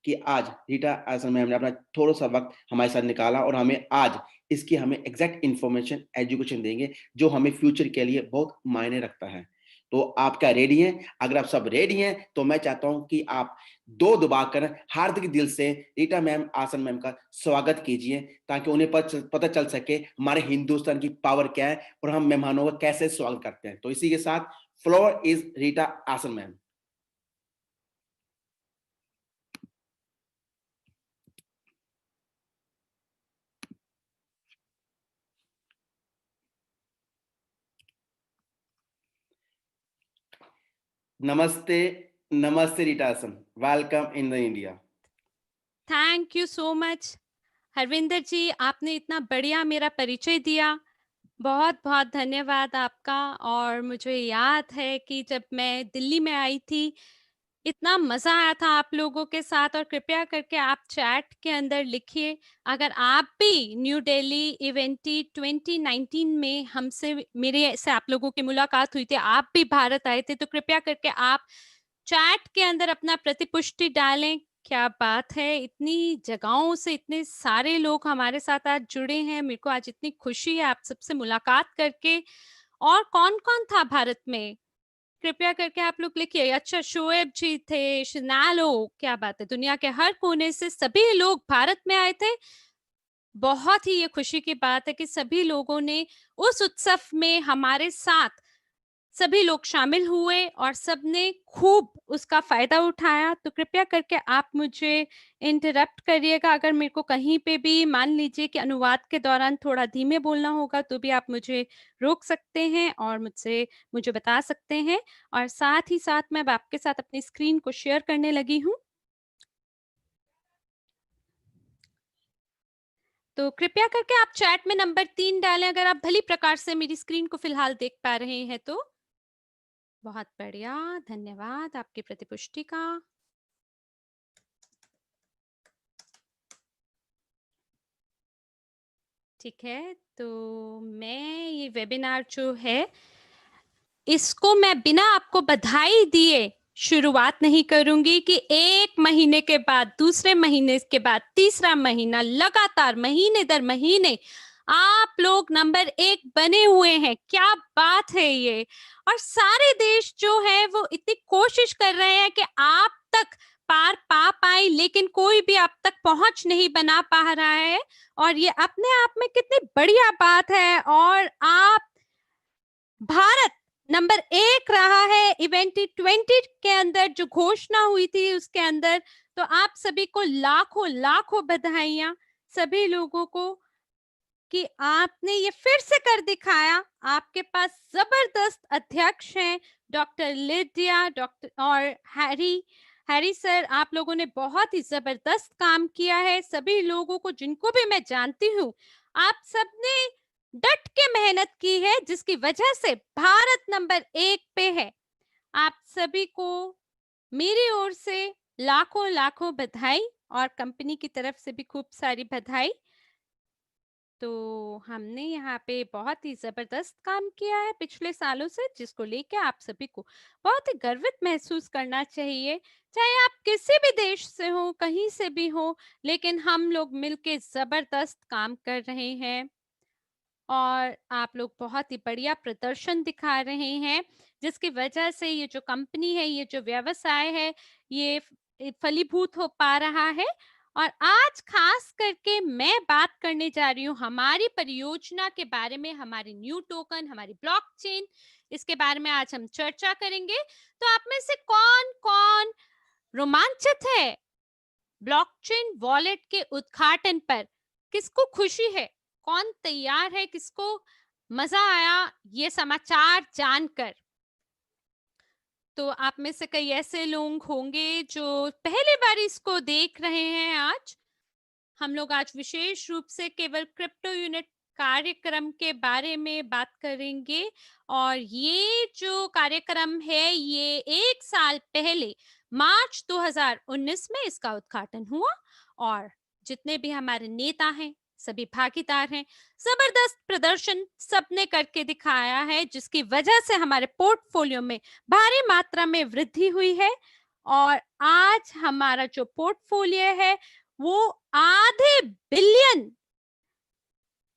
कि आज रीटा आसन मैम ने अपना थोड़ा-सा वक़्त हमारे साथ निकाला और हमें आज इसकी हमें एग्ज़ैक्ट इन्फॉर्मेशन, एजुकेशन देंगे, जो हमें फ्यूचर के लिए बहुत मायने रखता है। तो आप क्या रेडी हैं? अगर आप सब रेडी हैं, तो मैं चाहता हूँ कि आप 2 दबाकर हार्दिक दिल से रीटा मैम, आसन मैम का स्वागत कीजिए, ताकि उन्हें पता चल सके हमारे हिंदुस्तान की पावर क्या है और हम मेहमानों का कैसे स्वागत करते हैं। तो इसी के साथ फ्लोर इज़ रीटा आसन मैम। नमस्ते, नमस्ते रीटा आसन। Welcome in the India. Thank you so much Harvinder ji, आपने इतना बढ़िया मेरा परिचय दिया। बहुत-बहुत धन्यवाद आपका। और मुझे याद है कि जब मैं दिल्ली में आई थी, इतना मज़ा आया था आप लोगों के साथ। और कृपया करके आप चैट के अंदर लिखिए, अगर आप भी न्यू दिल्ली इवेंटी 2019 में हमसे मेरे से आप लोगों की मुलाकात हुई थी, आप भी भारत आए थे, तो कृपया करके आप चैट के अंदर अपना प्रतिपुष्टि डालें। क्या बात है! इतनी जगहों से इतने सारे लोग हमारे साथ आज जुड़े हैं। मेरे को आज इतनी खुशी है आप सबसे मुलाकात करके। और कौन-कौन था भारत में? कृपया करके आप लोग लिखिए। अच्छा, शोएब जी थे, शनालो, क्या बात है! दुनिया के हर कोने से सभी लोग भारत में आए थे। बहुत ही ये खुशी की बात है कि सभी लोगों ने उस उत्सव में हमारे साथ सभी लोग शामिल हुए और सबने खूब उसका फ़ायदा उठाया। तो कृपया करके आप मुझे इंटरप्ट करिएगा, अगर मेरे को कहीं पे भी मान लीजिए कि अनुवाद के दौरान थोड़ा धीमे बोलना होगा, तो भी आप मुझे रोक सकते हैं और मुझे बता सकते हैं। और साथ ही साथ मैं अब आपके साथ अपनी स्क्रीन को शेयर करने लगी हूँ। तो कृपया करके आप चैट में नंबर 3 डालें, अगर आप भली प्रकार से मेरी स्क्रीन को फ़िलहाल देख पा रहे हैं तो। बहुत बढ़िया, धन्यवाद आपकी प्रतिपुष्टि का। ठीक है, तो मैं ये वेबिनार जो है, इसको मैं बिना आपको बधाई दिए शुरुआत नहीं करूँगी कि 1 महीने के बाद, दूसरे महीने के बाद, तीसरा महीना, लगातार महीने दर महीने आप लोग नंबर 1 बने हुए हैं। क्या बात है ये! और सारे देश जो हैं वो इतनी कोशिश कर रहे हैं कि आप तक पार पा पाएँ, लेकिन कोई भी आप तक पहुँच नहीं बना पा रहा है। और ये अपने आप में कितनी बढ़िया बात है। और आप भारत नंबर 1 रहा है इवेंट 20 के अंदर, जो घोषणा हुई थी उसके अंदर। तो आप सभी को लाखों-लाखों बधाइयाँ, सभी लोगों को, कि आपने ये फिर से कर दिखाया। आपके पास ज़बरदस्त अध्यक्ष हैं, डॉक्टर लिडिया, डॉक्टर और हैरी सर, आप लोगों ने बहुत ही ज़बरदस्त काम किया है। सभी लोगों को जिनको भी मैं जानती हूँ, आप सबने डट के मेहनत की है, जिसकी वजह से भारत नंबर 1 पे है। आप सभी को मेरी ओर से लाखों-लाखों बधाई और कंपनी की तरफ से भी खूब सारी बधाई। तो हमने यहाँ पे बहुत ही ज़बरदस्त काम किया है पिछले सालों से, जिसको लेके आप सभी को बहुत ही गर्वित महसूस करना चाहिए। चाहे आप किसी भी देश से हो, कहीं से भी हो, लेकिन हम लोग मिलके ज़बरदस्त काम कर रहे हैं। और आप लोग बहुत ही बढ़िया प्रदर्शन दिखा रहे हैं, जिसकी वजह से ये जो कंपनी है, ये जो व्यवसाय है, ये फलीभूत हो पा रहा है। और आज खास करके मैं बात करने जा रही हूँ हमारी परियोजना के बारे में, हमारी न्यू टोकन, हमारी ब्लॉकचेन, इसके बारे में आज हम चर्चा करेंगे। तो आप में से कौन-कौन रोमांचित है ब्लॉकचेन वॉलेट के उद्घाटन पर? किसको खुशी है? कौन तैयार है? किसको मजा आया ये समाचार जानकर? तो आप में से कई ऐसे लोग होंगे जो पहली बार इसको देख रहे हैं आज। हम लोग आज विशेष रूप से केवल क्रिप्टो यूनिट कार्यक्रम के बारे में बात करेंगे। और ये जो कार्यक्रम है, ये 1 साल पहले मार्च 2019 में इसका उद्घाटन हुआ। और जितने भी हमारे नेता हैं, सभी भागीदार हैं। जबरदस्त प्रदर्शन सबने करके दिखाया है, जिसकी वजह से हमारे पोर्टफोलियो में भारी मात्रा में वृद्धि हुई है। और आज हमारा जो पोर्टफोलियो है वो आधे बिलियन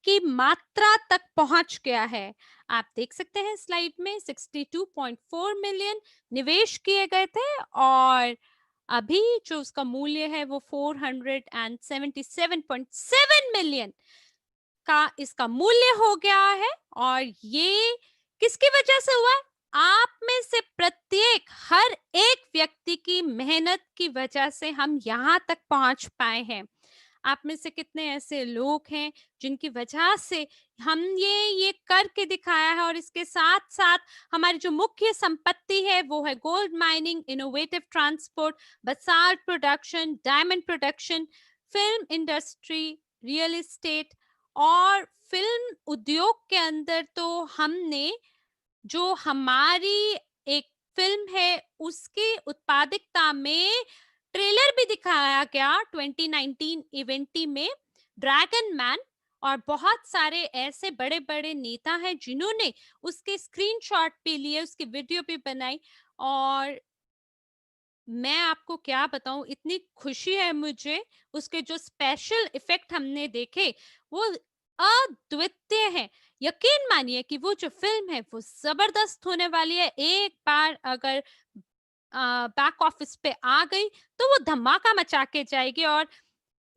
की मात्रा तक पहुंच गया है। आप देख सकते हैं स्लाइड में 62.4 मिलियन निवेश किए गए थे और अभी जो उसका मूल्य है वो 477.7 मिलियन का इसका मूल्य हो गया है। और ये किसकी वजह से हुआ है? आप में से प्रत्येक हर एक व्यक्ति की मेहनत की वजह से हम यहाँ तक पहुंच पाए हैं। आप में से कितने ऐसे लोग हैं जिनकी वजह से हम ये करके दिखाया है। और इसके साथ साथ हमारी जो मुख्य संपत्ति है वो है gold mining, innovative transport, basalt production, diamond production, film industry, real estate. और फिल्म उद्योग के अंदर तो हमने जो हमारी एक फिल्म है उसकी उत्पादकता में ट्रेलर भी दिखाया गया 2019 इवेंटी में, ड्रैगन मैन। और बहुत सारे ऐसे बड़े बड़े नेता हैं जिन्होंने उसके स्क्रीनशॉट भी लिए, उसकी वीडियो भी बनाई। और मैं आपको क्या बताऊं, इतनी खुशी है मुझे। उसके जो स्पेशल इफेक्ट हमने देखे वो अद्वितीय हैं। यकीन मानिए कि वो जो फिल्म है वो जबरदस्त होने वाली है। एक बार अगर बैक ऑफिस पे आ गई तो वो धमाका मचा के जाएगी। और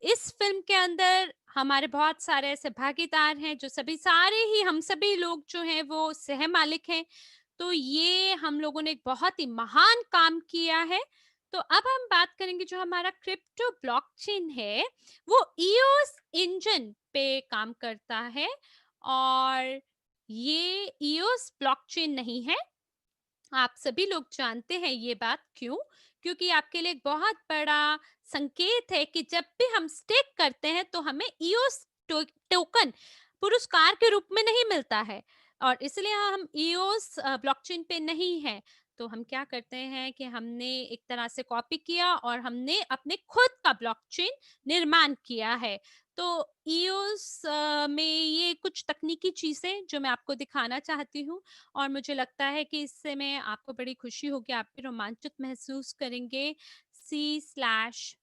इस फिल्म के अंदर हमारे बहुत सारे ऐसे भागीदार हैं जो सभी सारे ही हम सभी लोग जो हैं वो सह मालिक हैं। तो ये हम लोगों ने एक बहुत ही महान काम किया है। तो अब हम बात करेंगे जो हमारा क्रिप्टो ब्लॉकचेन है वो ईओस इंजन पे काम करता है। और ये ईओस ब्लॉकचेन नहीं है। आप सभी लोग जानते हैं ये बात क्यों? क्योंकि आपके लिए एक बहुत बड़ा संकेत है कि जब भी हम स्टेक करते हैं तो हमें ईओस टोकन पुरस्कार के रूप में नहीं मिलता है। और इसलिए हम ईओस ब्लॉकचेन पे नहीं है। तो हम क्या करते हैं कि हमने एक तरह से कॉपी किया और हमने अपने खुद का ब्लॉकचेन निर्माण किया है। तो ईओस में ये कुछ तकनीकी चीजें जो मैं आपको दिखाना चाहती हूँ। और मुझे लगता है कि इससे मैं आपको बड़ी खुशी होगी, आप भी रोमांचित महसूस करेंगे। C/C++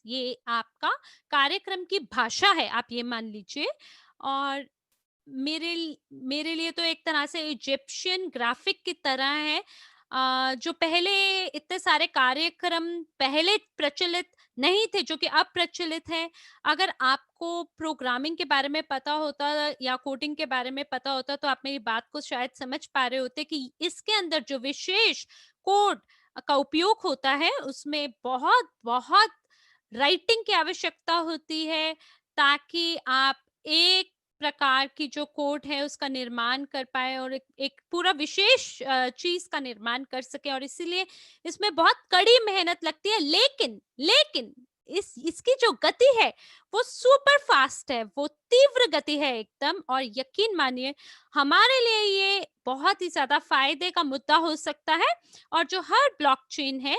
ये आपका कार्यक्रम की भाषा है, आप ये मान लीजिए। और मेरे लिए तो एक तरह से इजिप्शियन ग्राफिक की तरह है। जो पहले इतने सारे कार्यक्रम पहले प्रचलित नहीं थे जो कि अब प्रचलित है। अगर आपको प्रोग्रामिंग के बारे में पता होता या कोडिंग के बारे में पता होता तो आप मेरी बात को शायद समझ पा रहे होते कि इसके अंदर जो विशेष कोड का उपयोग होता है उसमें बहुत बहुत राइटिंग की आवश्यकता होती है ताकि आप एक प्रकार की जो कोड है उसका निर्माण कर पाए और एक पूरा विशेष चीज का निर्माण कर सके। और इसीलिए इसमें बहुत कड़ी मेहनत लगती है। लेकिन लेकिन इसकी जो गति है वो सुपर फास्ट है, वो तीव्र गति है एकदम। और यकीन मानिए हमारे लिए ये बहुत ही ज्यादा फायदे का मुद्दा हो सकता है। और जो हर ब्लॉकचेन है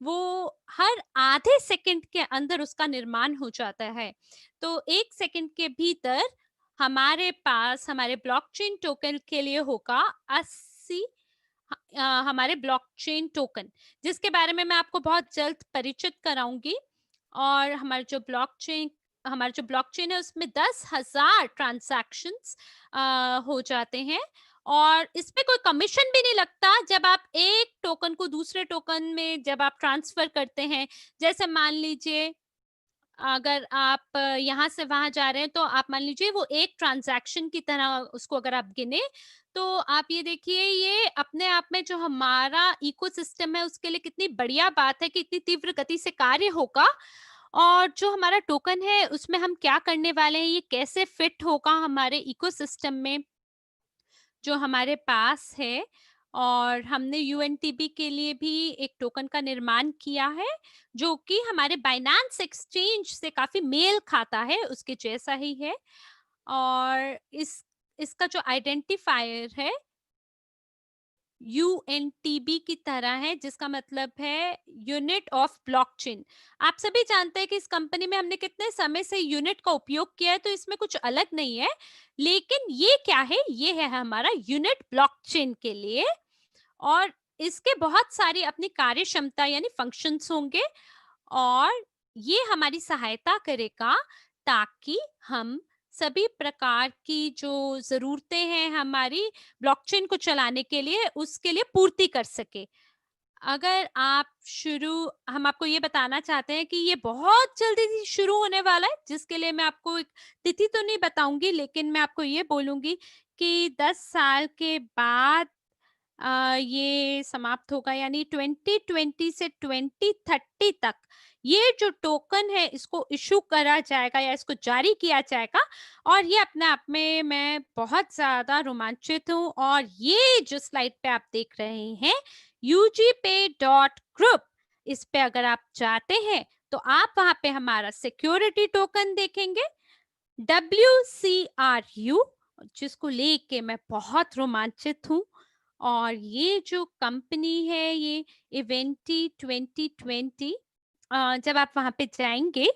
वो हर आधे सेकंड के अंदर उसका निर्माण हो जाता है। तो एक सेकंड के भीतर हमारे पास हमारे ब्लॉकचेन टोकन के लिए होगा 80 हमारे ब्लॉकचेन टोकन, जिसके बारे में मैं आपको बहुत जल्द परिचित कराऊंगी। और हमारा जो ब्लॉकचेन है उसमें 10,000 ट्रांजैक्शंस हो जाते हैं। और इसमें कोई कमीशन भी नहीं लगता जब आप एक टोकन को दूसरे टोकन में जब आप ट्रांसफर करते हैं। जैसे मान लीजिए अगर आप यहाँ से वहां जा रहे हैं तो आप मान लीजिए वो एक ट्रांजैक्शन की तरह उसको अगर आप गिने तो आप ये देखिए ये अपने आप में जो हमारा इकोसिस्टम है उसके लिए कितनी बढ़िया बात है कि इतनी तीव्र गति से कार्य होगा। और जो हमारा टोकन है उसमें हम क्या करने वाले हैं, ये कैसे फिट होगा हमारे इकोसिस्टम में जो हमारे पास है। और हमने यूएनटीबी के लिए भी एक टोकन का निर्माण किया है जो कि हमारे बाइनेंस एक्सचेंज से काफी मेल खाता है, उसके जैसा ही है। और इसका जो आइडेंटिफायर है यूएनटीबी की तरह है, जिसका मतलब है यूनिट ऑफ ब्लॉकचेन। आप सभी जानते हैं कि इस कंपनी में हमने कितने समय से यूनिट का उपयोग किया है, तो इसमें कुछ अलग नहीं है। लेकिन ये क्या है, ये है हमारा यूनिट ब्लॉकचेन के लिए। और इसके बहुत सारी अपनी कार्य क्षमता यानी फंक्शंस होंगे और ये हमारी सहायता करेगा ताकि हम सभी प्रकार की जो ज़रूरतें हैं हमारी ब्लॉकचेन को चलाने के लिए, उसके लिए पूर्ति कर सके। अगर आप शुरू हम आपको ये बताना चाहते हैं कि ये बहुत जल्दी ही शुरू होने वाला है, जिसके लिए मैं आपको एक तिथि तो नहीं बताऊँगी, लेकिन मैं आपको ये बोलूँगी कि 10 साल के बाद ये समाप्त होगा, यानी 2020 से 2030 तक ये जो टोकन है इसको इशू करा जाएगा या इसको जारी किया जाएगा। और ये अपने आप में मैं बहुत ज़्यादा रोमांचित हूँ। और ये जो स्लाइड पे आप देख रहे हैं, ugpay.group, इस पे अगर आप जाते हैं तो आप वहां पे हमारा सिक्योरिटी टोकन देखेंगे WCRU, जिसको लेके मैं बहुत रोमांचित हूँ। और ये जो कंपनी है, ये इवेंटी 2020, जब आप वहां पे जाएंगे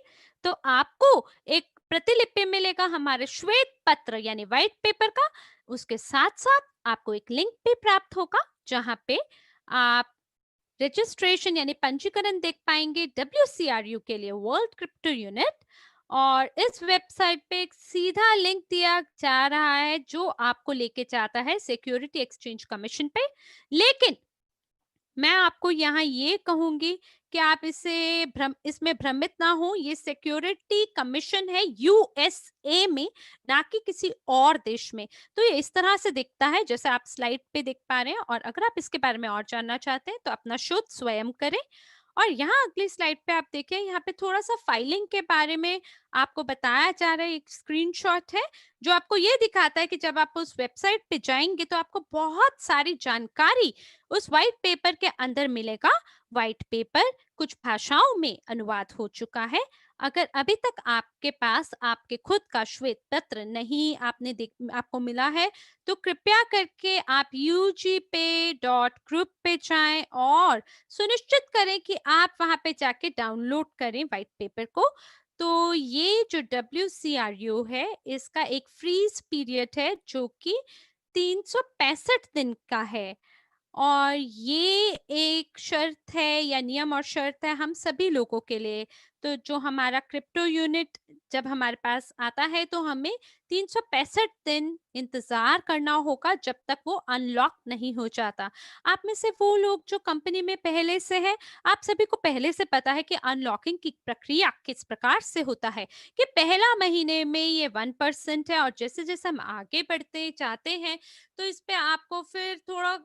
तो आपको एक प्रतिलिपि मिलेगा हमारे श्वेत पत्र यानी व्हाइट पेपर का। उसके साथ साथ आपको एक लिंक भी प्राप्त होगा जहां पे आप रजिस्ट्रेशन यानी पंजीकरण देख पाएंगे WCRU के लिए, वर्ल्ड क्रिप्टो यूनिट। और इस वेबसाइट पे एक सीधा लिंक दिया जा रहा है जो आपको लेके जाता है सिक्योरिटी एक्सचेंज कमीशन पे। लेकिन मैं आपको यहाँ ये कहूंगी कि आप इसमें भ्रमित ना हो। ये सिक्योरिटी कमीशन है USA में, ना कि किसी और देश में। तो ये इस तरह से दिखता है जैसे आप स्लाइड पे देख पा रहे हैं। और अगर आप इसके बारे में और जानना चाहते हैं तो अपना शोध स्वयं करें। और यहाँ अगली स्लाइड पे आप देखें, यहाँ पे थोड़ा सा फाइलिंग के बारे में आपको बताया जा रहा है। एक स्क्रीनशॉट है जो आपको ये दिखाता है कि जब आप उस वेबसाइट पे जाएंगे तो आपको बहुत सारी जानकारी उस व्हाइट पेपर के अंदर मिलेगा। व्हाइट पेपर कुछ भाषाओं में अनुवाद हो चुका है। अगर अभी तक आपके पास आपके खुद का श्वेत पत्र नहीं आपको मिला है तो कृपया करके आप ugpay.group पे जाएं और सुनिश्चित करें कि आप वहां पे जाके डाउनलोड करें व्हाइट पेपर को। तो ये जो WCRU है, इसका एक फ्रीज पीरियड है जो कि 365 दिन का है। और ये एक शर्त है या नियम और शर्त है हम सभी लोगों के लिए। तो जो हमारा क्रिप्टो यूनिट जब हमारे पास आता है तो हमें 365 दिन इंतजार करना होगा जब तक वो अनलॉक नहीं हो जाता। आप में से वो लोग जो कंपनी में पहले से है, आप सभी को पहले से पता है कि अनलॉकिंग की प्रक्रिया किस प्रकार से होता है। कि पहला महीने में ये 1% है और जैसे जैसे हम आगे बढ़ते जाते हैं तो इस पे आपको फिर थोड़ा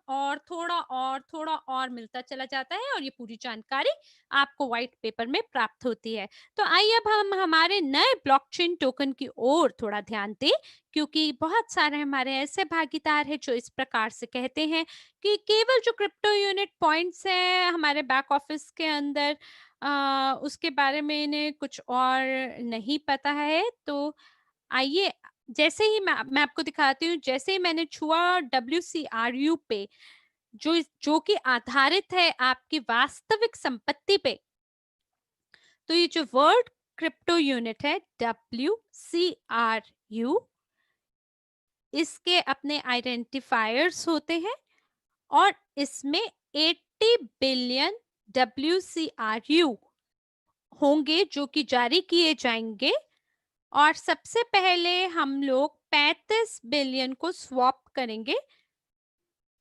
और मिलता चला जाता है और ये पूरी जानकारी आपको व्हाइट पेपर में प्राप्त होती है। तो आइए अब हम हमारे नए ब्लॉकचेन टोकन की ओर थोड़ा ध्यान दें, क्योंकि बहुत सारे हमारे ऐसे भागीदार हैं जो इस प्रकार से कहते हैं कि केवल जो क्रिप्टो यूनिट पॉइंट्स है हमारे बैक ऑफिस के अंदर, उसके बारे में इन्हें कुछ और नहीं पता है। तो आइए, जैसे ही मैं आपको दिखाती हूँ, जैसे ही मैंने छुआ WCRU पे, जो कि आधारित है आपकी वास्तविक संपत्ति पे। तो ये जो वर्ल्ड क्रिप्टो यूनिट है WCRU, इसके अपने आइडेंटिफायर्स होते हैं और इसमें 80 बिलियन WCRU होंगे जो कि जारी किए जाएंगे। और सबसे पहले हम लोग 35 बिलियन को स्वैप करेंगे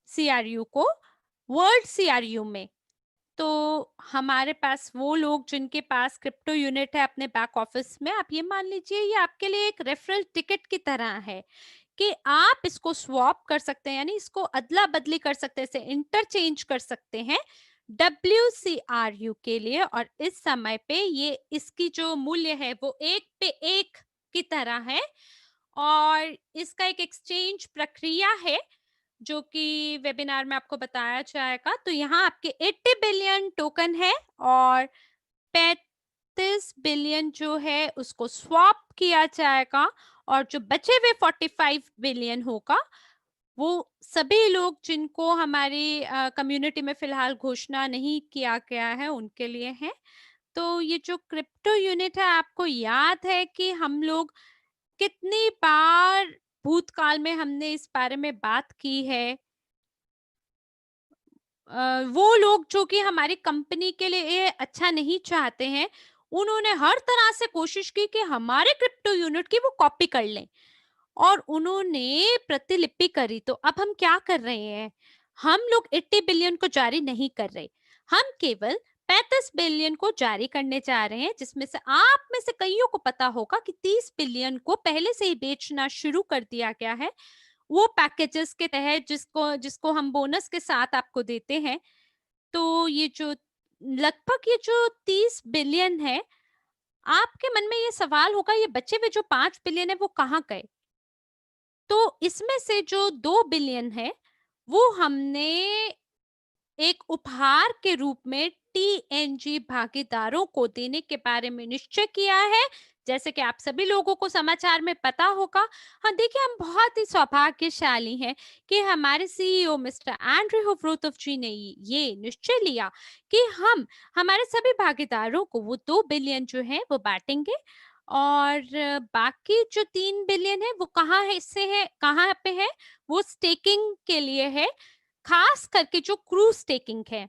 CRU को वर्ल्ड CRU में। तो हमारे पास वो लोग जिनके पास क्रिप्टो यूनिट है अपने बैक ऑफिस में, आप ये मान लीजिए ये आपके लिए एक रेफरल टिकट की तरह है कि आप इसको स्वैप कर सकते हैं, यानी इसको अदला बदली कर सकते हैं, इसे इंटरचेंज कर सकते हैं WCRU के लिए। और इस समय पे ये इसकी जो मूल्य है वो 1 पे 1 की तरह है। और इसका एक एक्सचेंज प्रक्रिया है जो कि वेबिनार में आपको बताया जाएगा। तो यहाँ आपके 80 बिलियन टोकन है और 35 बिलियन जो है उसको स्वैप किया जाएगा। और जो बचे हुए 45 बिलियन होगा वो सभी लोग जिनको हमारी कम्युनिटी में फिलहाल घोषणा नहीं किया गया है उनके लिए है। तो ये जो क्रिप्टो यूनिट है, आपको याद है कि हम लोग कितनी बार भूतकाल में हमने इस बारे में बात की है। वो लोग जो कि हमारी कंपनी के लिए ये अच्छा नहीं चाहते हैं, उन्होंने हर तरह से कोशिश की कि हमारे क्रिप्टो यूनिट की वो कॉपी कर लें और उन्होंने प्रतिलिपि करी। तो अब हम क्या कर रहे हैं? हम लोग 80 बिलियन को जारी नहीं कर रहे। हम केवल 35 बिलियन को जारी करने जा रहे हैं, जिसमें से आप में से कईयों को पता होगा कि 30 बिलियन को पहले से ही बेचना शुरू कर दिया गया है। वो पैकेजेस के तहत जिसको जिसको हम बोनस के साथ आपको देते हैं। तो ये जो लगभग ये जो 30 बिलियन है, आपके मन में ये सवाल होगा ये बचे हुए जो 5 बिलियन है वो कहाँ गए? तो इसमें से जो 2 बिलियन है, वो हमने एक उपहार के रूप में टीएनजी भागीदारों को देने के बारे में निश्चय किया है। जैसे कि आप सभी लोगों को समाचार में पता होगा। हाँ, देखिए हम बहुत ही सौभाग्यशाली हैं कि हमारे सीईओ मिस्टर एंड्रयू होवरोतोव जी ने ये निश्चय लिया कि हम हमारे सभी भागीदारों को वो 2 बिलियन जो है वो बांटेंगे और बाकी जो 3 बिलियन है वो कहाँ है इससे है कहाँ पे है? वो स्टेकिंग के लिए है, खास करके जो क्रूज स्टेकिंग है।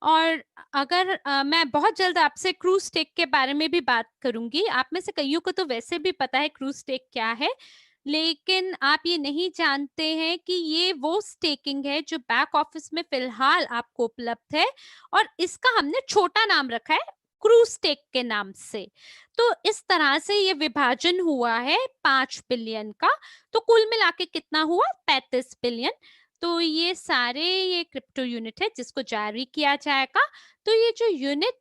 और अगर मैं बहुत जल्द आपसे क्रूज स्टेक के बारे में भी बात करूंगी। आप में से कईयों को तो वैसे भी पता है क्रूज स्टेक क्या है, लेकिन आप ये नहीं जानते हैं कि ये वो स्टेकिंग है जो बैक ऑफिस में फिलहाल आपको उपलब्ध है और इसका हमने छोटा नाम रखा है क्रूज स्टेक के नाम से। तो इस तरह से ये विभाजन हुआ है 5 बिलियन का। तो कुल मिला के कितना हुआ? 35 बिलियन। तो ये सारे ये क्रिप्टो यूनिट है जिसको जारी किया जाएगा। तो ये जो यूनिट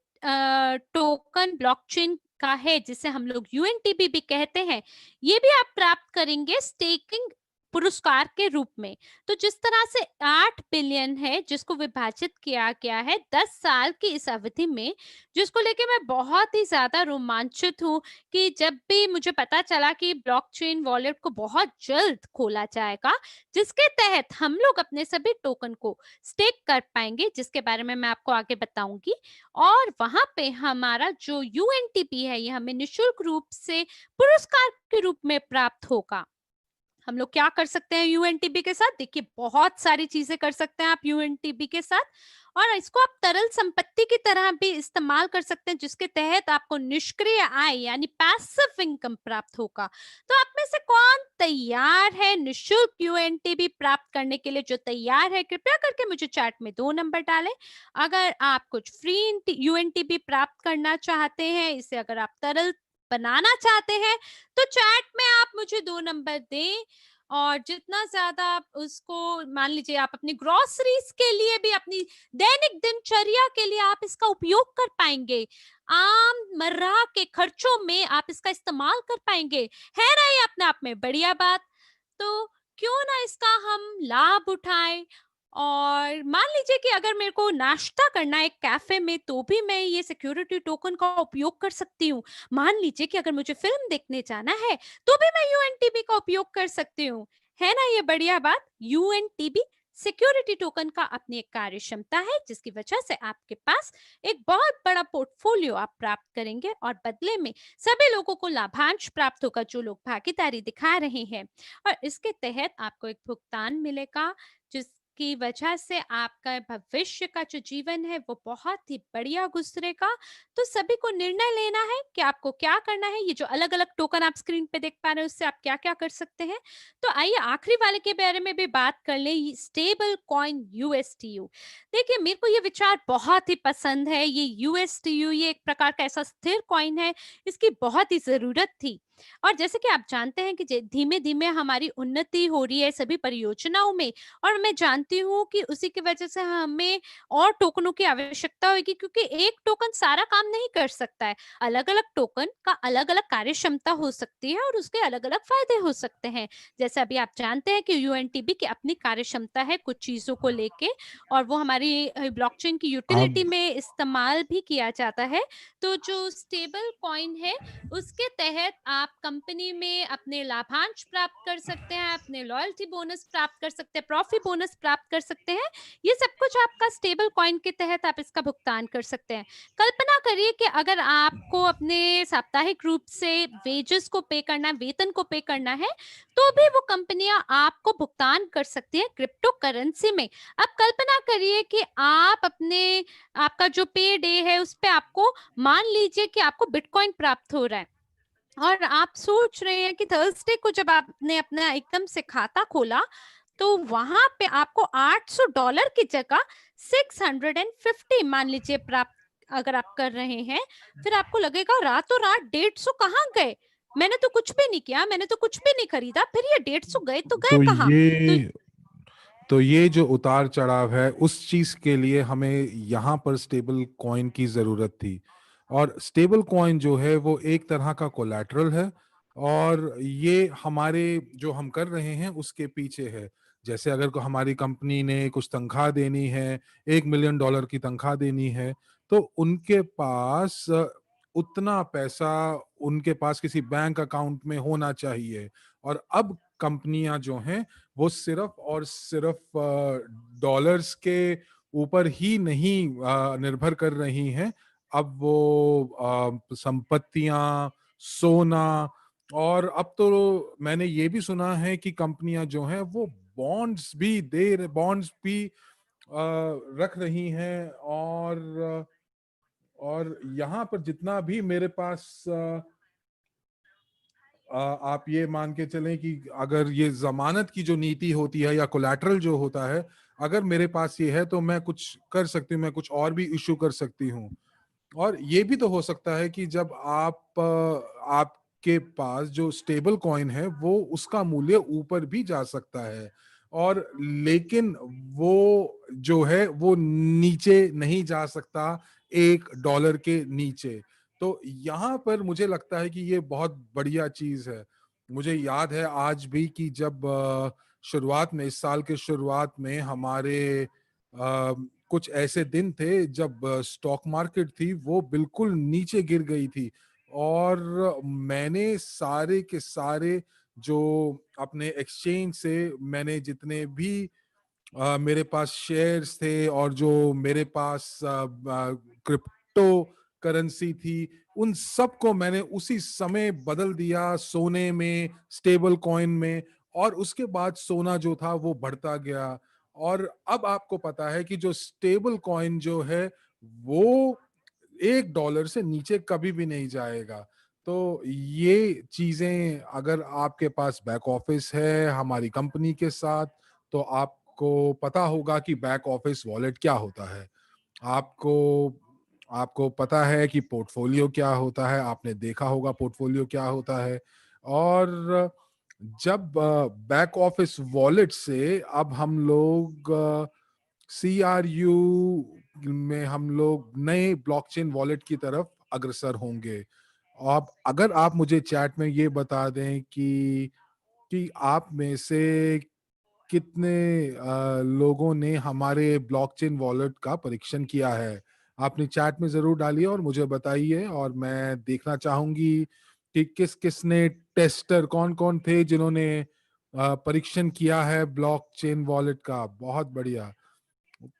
टोकन ब्लॉकचेन का है जिसे हम लोग यूएनटीबी भी कहते हैं, ये भी आप प्राप्त करेंगे स्टेकिंग पुरस्कार के रूप में। तो जिस तरह से 8 बिलियन है जिसको विभाजित किया गया है 10 साल की इस अवधि में, जिसको लेके मैं बहुत ही ज्यादा रोमांचित हूँ कि जब भी मुझे पता चला कि ब्लॉकचेन वॉलेट को बहुत जल्द खोला जाएगा, जिसके तहत हम लोग अपने सभी टोकन को स्टेक कर पाएंगे, जिसके बारे में मैं आपको आगे बताऊंगी। और वहां पे हमारा जो यूएनटीपी है ये हमें निशुल्क रूप से पुरस्कार के रूप में प्राप्त होगा। हम लोग क्या कर सकते हैं यूएनटीबी के साथ? देखिए बहुत सारी चीजें कर सकते हैं आप यूएनटीबी के साथ, और इसको आप तरल संपत्ति की तरह भी इस्तेमाल कर सकते हैं, जिसके तहत आपको निष्क्रिय आय यानी पैसिव इनकम प्राप्त होगा। तो आप में से कौन तैयार है निशुल्क यूएनटीबी प्राप्त करने के लिए? जो तैयार है कृपया करके मुझे चैट में 2 नंबर डालें। अगर आप कुछ फ्री यूएनटीबी प्राप्त करना चाहते हैं, इसे अगर आप तरल बनाना चाहते हैं, तो चैट में आप मुझे 2 नंबर दें। और जितना ज्यादा आप उसको, मान लीजिए आप अपनी ग्रोसरीज के लिए भी, अपनी दैनिक दिनचर्या के लिए आप इसका उपयोग कर पाएंगे, आम मर्रा के खर्चों में आप इसका इस्तेमाल कर पाएंगे, है ना? ये अपने आप में बढ़िया बात। तो क्यों ना इसका हम लाभ उठाएं। और मान लीजिए कि अगर मेरे को नाश्ता करना है एक कैफे में, तो भी मैं ये सिक्योरिटी टोकन का उपयोग कर सकती हूँ। मान लीजिए कि अगर मुझे फिल्म देखने जाना है, तो भी मैं यूएनटीबी का उपयोग कर सकती हूँ। है ना ये बढ़िया बात? यूएनटीबी सिक्योरिटी टोकन का अपनी एक कार्य क्षमता है, जिसकी वजह से आपके पास एक बहुत बड़ा पोर्टफोलियो आप प्राप्त करेंगे और बदले में सभी लोगों को लाभांश प्राप्त होगा जो लोग भागीदारी दिखा रहे हैं। और इसके तहत आपको एक भुगतान मिलेगा, जिसकी वजह से आपका भविष्य का जो जीवन है वो बहुत ही बढ़िया गुजरेगा। तो सभी को निर्णय लेना है कि आपको क्या करना है। ये जो अलग अलग टोकन आप स्क्रीन पे देख पा रहे हैं, उससे आप क्या क्या कर सकते हैं। तो आइए आखिरी वाले के बारे में भी बात कर ले, स्टेबल कॉइन यूएसटीयू। देखिए मेरे को ये विचार बहुत ही पसंद है। ये यूएसटीयू ये एक प्रकार का ऐसा स्थिर कॉइन है, इसकी बहुत ही जरूरत थी। और जैसे कि आप जानते हैं कि धीमे धीमे हमारी उन्नति हो रही है सभी परियोजनाओं में, और मैं जानती हूँ कि उसी की वजह से हमें और टोकनों की आवश्यकता होगी, क्योंकि एक टोकन सारा काम नहीं कर सकता है। अलग अलग टोकन का अलग अलग कार्य क्षमता हो सकती है और उसके अलग अलग फायदे हो सकते हैं। जैसे अभी आप जानते हैं कि यूएनटीबी की अपनी कार्य क्षमता है कुछ चीजों को लेके, और वो हमारी ब्लॉकचेन की यूटिलिटी अब में इस्तेमाल भी किया जाता है। तो जो स्टेबल कॉइन है उसके तहत आप आप कंपनी में अपने लाभांश प्राप्त कर सकते हैं, अपने लॉयल्टी बोनस प्राप्त कर सकते हैं, प्रॉफी बोनस प्राप्त कर सकते हैं। ये सब कुछ आपका स्टेबल कॉइन के तहत आप इसका भुगतान कर सकते हैं। कल्पना करिए कि अगर आपको अपने साप्ताहिक रूप से वेजेस को पे करना है, वेतन को पे करना है, तो भी वो कंपनियां आपको भुगतान कर सकती है क्रिप्टो करेंसी में। अब कल्पना करिए कि आप अपने आपका जो पे डे है उस पे आपको मान लीजिए कि आपको बिटकॉइन प्राप्त हो रहा है और आप सोच रहे हैं कि थर्सडे को जब आपने अपना एकदम से खाता खोला तो वहां पे आपको $800 की जगह 650 मान लीजिए प्राप्त अगर आप कर रहे हैं, फिर आपको लगेगा रातों रात 150 कहाँ गए, मैंने तो कुछ भी नहीं किया, मैंने तो कुछ भी नहीं खरीदा, फिर ये 150 गए तो गए तो कहाँ। तो ये जो उतार चढ़ाव है, उस चीज के लिए हमें यहाँ पर स्टेबल कॉइन की जरूरत थी। और स्टेबल कॉइन जो है वो एक तरह का कोलैटरल है, और ये हमारे जो हम कर रहे हैं उसके पीछे है। जैसे अगर हमारी कंपनी ने कुछ तनख्वाह देनी है, $1 मिलियन की तनख्वाह देनी है, तो उनके पास उतना पैसा उनके पास किसी बैंक अकाउंट में होना चाहिए। और अब कंपनियां जो हैं वो सिर्फ और सिर्फ डॉलर्स के ऊपर ही नहीं निर्भर कर रही हैं। अब वो संपत्तियां, सोना, और अब तो मैंने ये भी सुना है कि कंपनियां जो हैं वो बॉन्ड्स भी रख रही हैं। और यहाँ पर जितना भी मेरे पास आप ये मान के चलें कि अगर ये जमानत की जो नीति होती है या कोलैटरल जो होता है, अगर मेरे पास ये है तो मैं कुछ कर सकती हूँ, मैं कुछ और भी इशू कर सकती हूँ। और ये भी तो हो सकता है कि जब आपके पास जो स्टेबल कॉइन है वो उसका मूल्य ऊपर भी जा सकता है, और लेकिन वो जो है वो नीचे नहीं जा सकता $1 के नीचे। तो यहाँ पर मुझे लगता है कि ये बहुत बढ़िया चीज है। मुझे याद है आज भी कि जब शुरुआत में, इस साल के शुरुआत में हमारे कुछ ऐसे दिन थे जब स्टॉक मार्केट थी वो बिल्कुल नीचे गिर गई थी, और मैंने सारे के सारे जो अपने एक्सचेंज से मैंने जितने भी मेरे पास शेयर्स थे और जो मेरे पास क्रिप्टो करेंसी थी, उन सबको मैंने उसी समय बदल दिया सोने में, स्टेबल कॉइन में। और उसके बाद सोना जो था वो बढ़ता गया। और अब आपको पता है कि जो स्टेबल कॉइन जो है वो $1 से नीचे कभी भी नहीं जाएगा। तो ये चीजें, अगर आपके पास बैक ऑफिस है हमारी कंपनी के साथ, तो आपको पता होगा कि बैक ऑफिस वॉलेट क्या होता है। आपको आपको पता है कि पोर्टफोलियो क्या होता है, आपने देखा होगा पोर्टफोलियो क्या होता है। और जब बैक ऑफिस वॉलेट से अब हम लोग CRU में हम लोग नए ब्लॉकचेन वॉलेट की तरफ अग्रसर होंगे। अब अगर आप मुझे चैट में ये बता दें कि आप में से कितने लोगों ने हमारे ब्लॉकचेन वॉलेट का परीक्षण किया है, आपने चैट में जरूर डालिए और मुझे बताइए। और मैं देखना चाहूंगी कि किसने टेस्टर कौन कौन थे जिन्होंने परीक्षण किया है ब्लॉकचेन वॉलेट का। बहुत बढ़िया।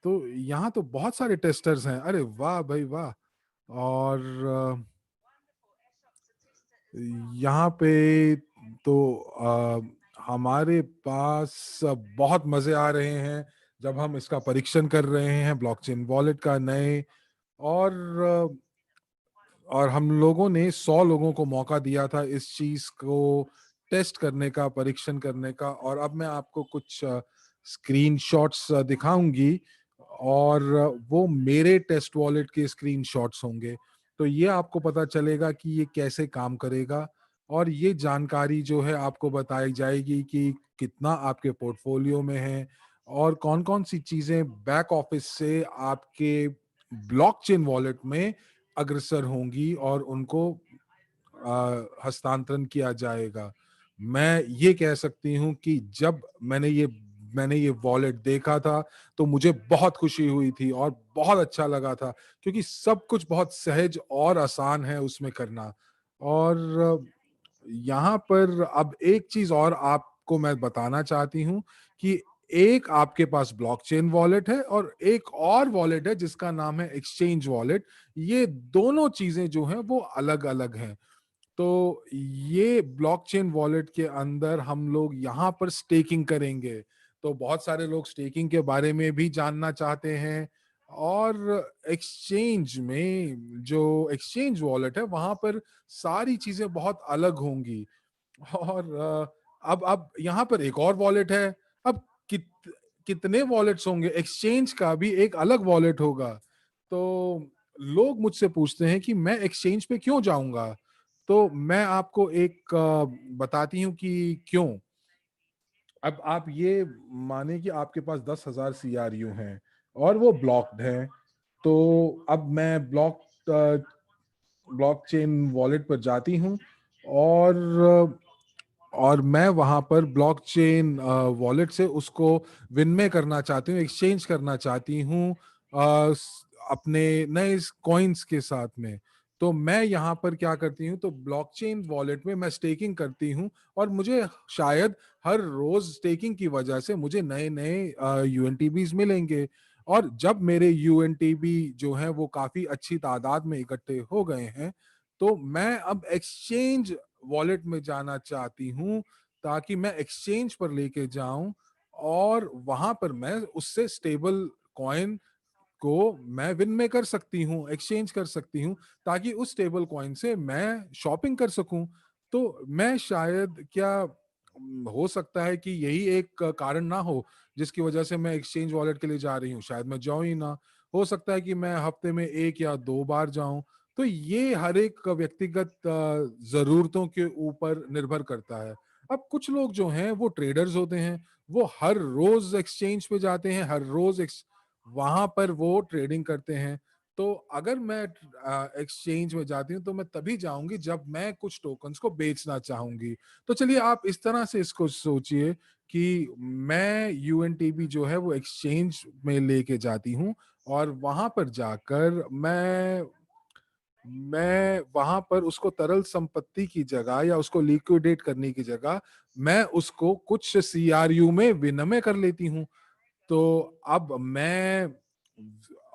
तो यहाँ तो बहुत सारे टेस्टर्स हैं, अरे वाह भाई वाह। और यहाँ पे तो हमारे पास बहुत मजे आ रहे हैं जब हम इसका परीक्षण कर रहे हैं ब्लॉकचेन वॉलेट का नए। और और हम लोगों ने 100 लोगों को मौका दिया था इस चीज को टेस्ट करने का, परीक्षण करने का। और अब मैं आपको कुछ स्क्रीनशॉट्स दिखाऊंगी, और वो मेरे टेस्ट वॉलेट के स्क्रीनशॉट्स होंगे। तो ये आपको पता चलेगा कि ये कैसे काम करेगा, और ये जानकारी जो है आपको बताई जाएगी कि कितना आपके पोर्टफोलियो में है, और कौन कौन सी चीजें बैक ऑफिस से आपके ब्लॉकचेन वॉलेट में अग्रसर होंगी और उनको हस्तांतरण किया जाएगा। मैं ये कह सकती हूँ कि जब मैंने ये वॉलेट देखा था तो मुझे बहुत खुशी हुई थी और बहुत अच्छा लगा था, क्योंकि सब कुछ बहुत सहज और आसान है उसमें करना। और यहाँ पर अब एक चीज और आपको मैं बताना चाहती हूँ कि एक आपके पास ब्लॉकचेन वॉलेट है और एक और वॉलेट है जिसका नाम है एक्सचेंज वॉलेट। ये दोनों चीजें जो हैं वो अलग अलग हैं। तो ये ब्लॉकचेन वॉलेट के अंदर हम लोग यहाँ पर स्टेकिंग करेंगे। तो बहुत सारे लोग स्टेकिंग के बारे में भी जानना चाहते हैं। और एक्सचेंज में जो एक्सचेंज वॉलेट है वहां पर सारी चीजें बहुत अलग होंगी। और अब यहाँ पर एक और वॉलेट है। अब कितने वॉलेट्स होंगे? एक्सचेंज का भी एक अलग वॉलेट होगा। तो लोग मुझसे पूछते हैं कि मैं एक्सचेंज पे क्यों जाऊंगा। तो मैं आपको एक बताती हूँ कि क्यों। अब आप ये माने कि आपके पास 10,000 CRU हैं और वो ब्लॉक्ड हैं। तो अब मैं ब्लॉकचेन वॉलेट पर जाती हूँ और मैं वहां पर ब्लॉकचेन वॉलेट से उसको विनिमय करना चाहती हूँ, एक्सचेंज करना चाहती हूँ अपने नए कॉइन्स के साथ में। तो मैं यहाँ पर क्या करती हूँ, तो ब्लॉकचेन वॉलेट में मैं स्टेकिंग करती हूँ और मुझे शायद हर रोज स्टेकिंग की वजह से मुझे नए नए यूएनटीबीज मिलेंगे। और जब मेरे यूएनटीबी जो हैं वो काफी अच्छी तादाद में इकट्ठे हो गए हैं, तो मैं अब एक्सचेंज वॉलेट में जाना चाहती हूँ ताकि मैं एक्सचेंज पर लेके जाऊं और वहां पर मैं उससे स्टेबल कॉइन को मैं विनिमय कर सकती हूँ, एक्सचेंज कर सकती हूँ, ताकि उस स्टेबल कॉइन से मैं शॉपिंग कर सकूं। तो मैं शायद क्या हो सकता है कि यही एक कारण ना हो जिसकी वजह से मैं एक्सचेंज वॉलेट के लिए जा रही हूँ। शायद मैं जाऊं ही ना। हो सकता है कि मैं हफ्ते में 1 या 2 बार जाऊं। तो ये हर एक व्यक्तिगत जरूरतों के ऊपर निर्भर करता है। अब कुछ लोग जो हैं वो ट्रेडर्स होते हैं, वो हर रोज एक्सचेंज पे जाते हैं, हर रोज वहां पर वो ट्रेडिंग करते हैं। तो अगर मैं एक्सचेंज में जाती हूँ तो मैं तभी जाऊंगी जब मैं कुछ टोकन्स को बेचना चाहूंगी। तो चलिए आप इस तरह से इसको सोचिए कि मैं यूएनटीबी जो है वो एक्सचेंज में लेके जाती हूँ और वहां पर जाकर मैं वहां पर उसको तरल संपत्ति की जगह या उसको लिक्विडेट करने की जगह मैं उसको कुछ सीआरयू में विनिमय कर लेती हूँ। तो अब मैं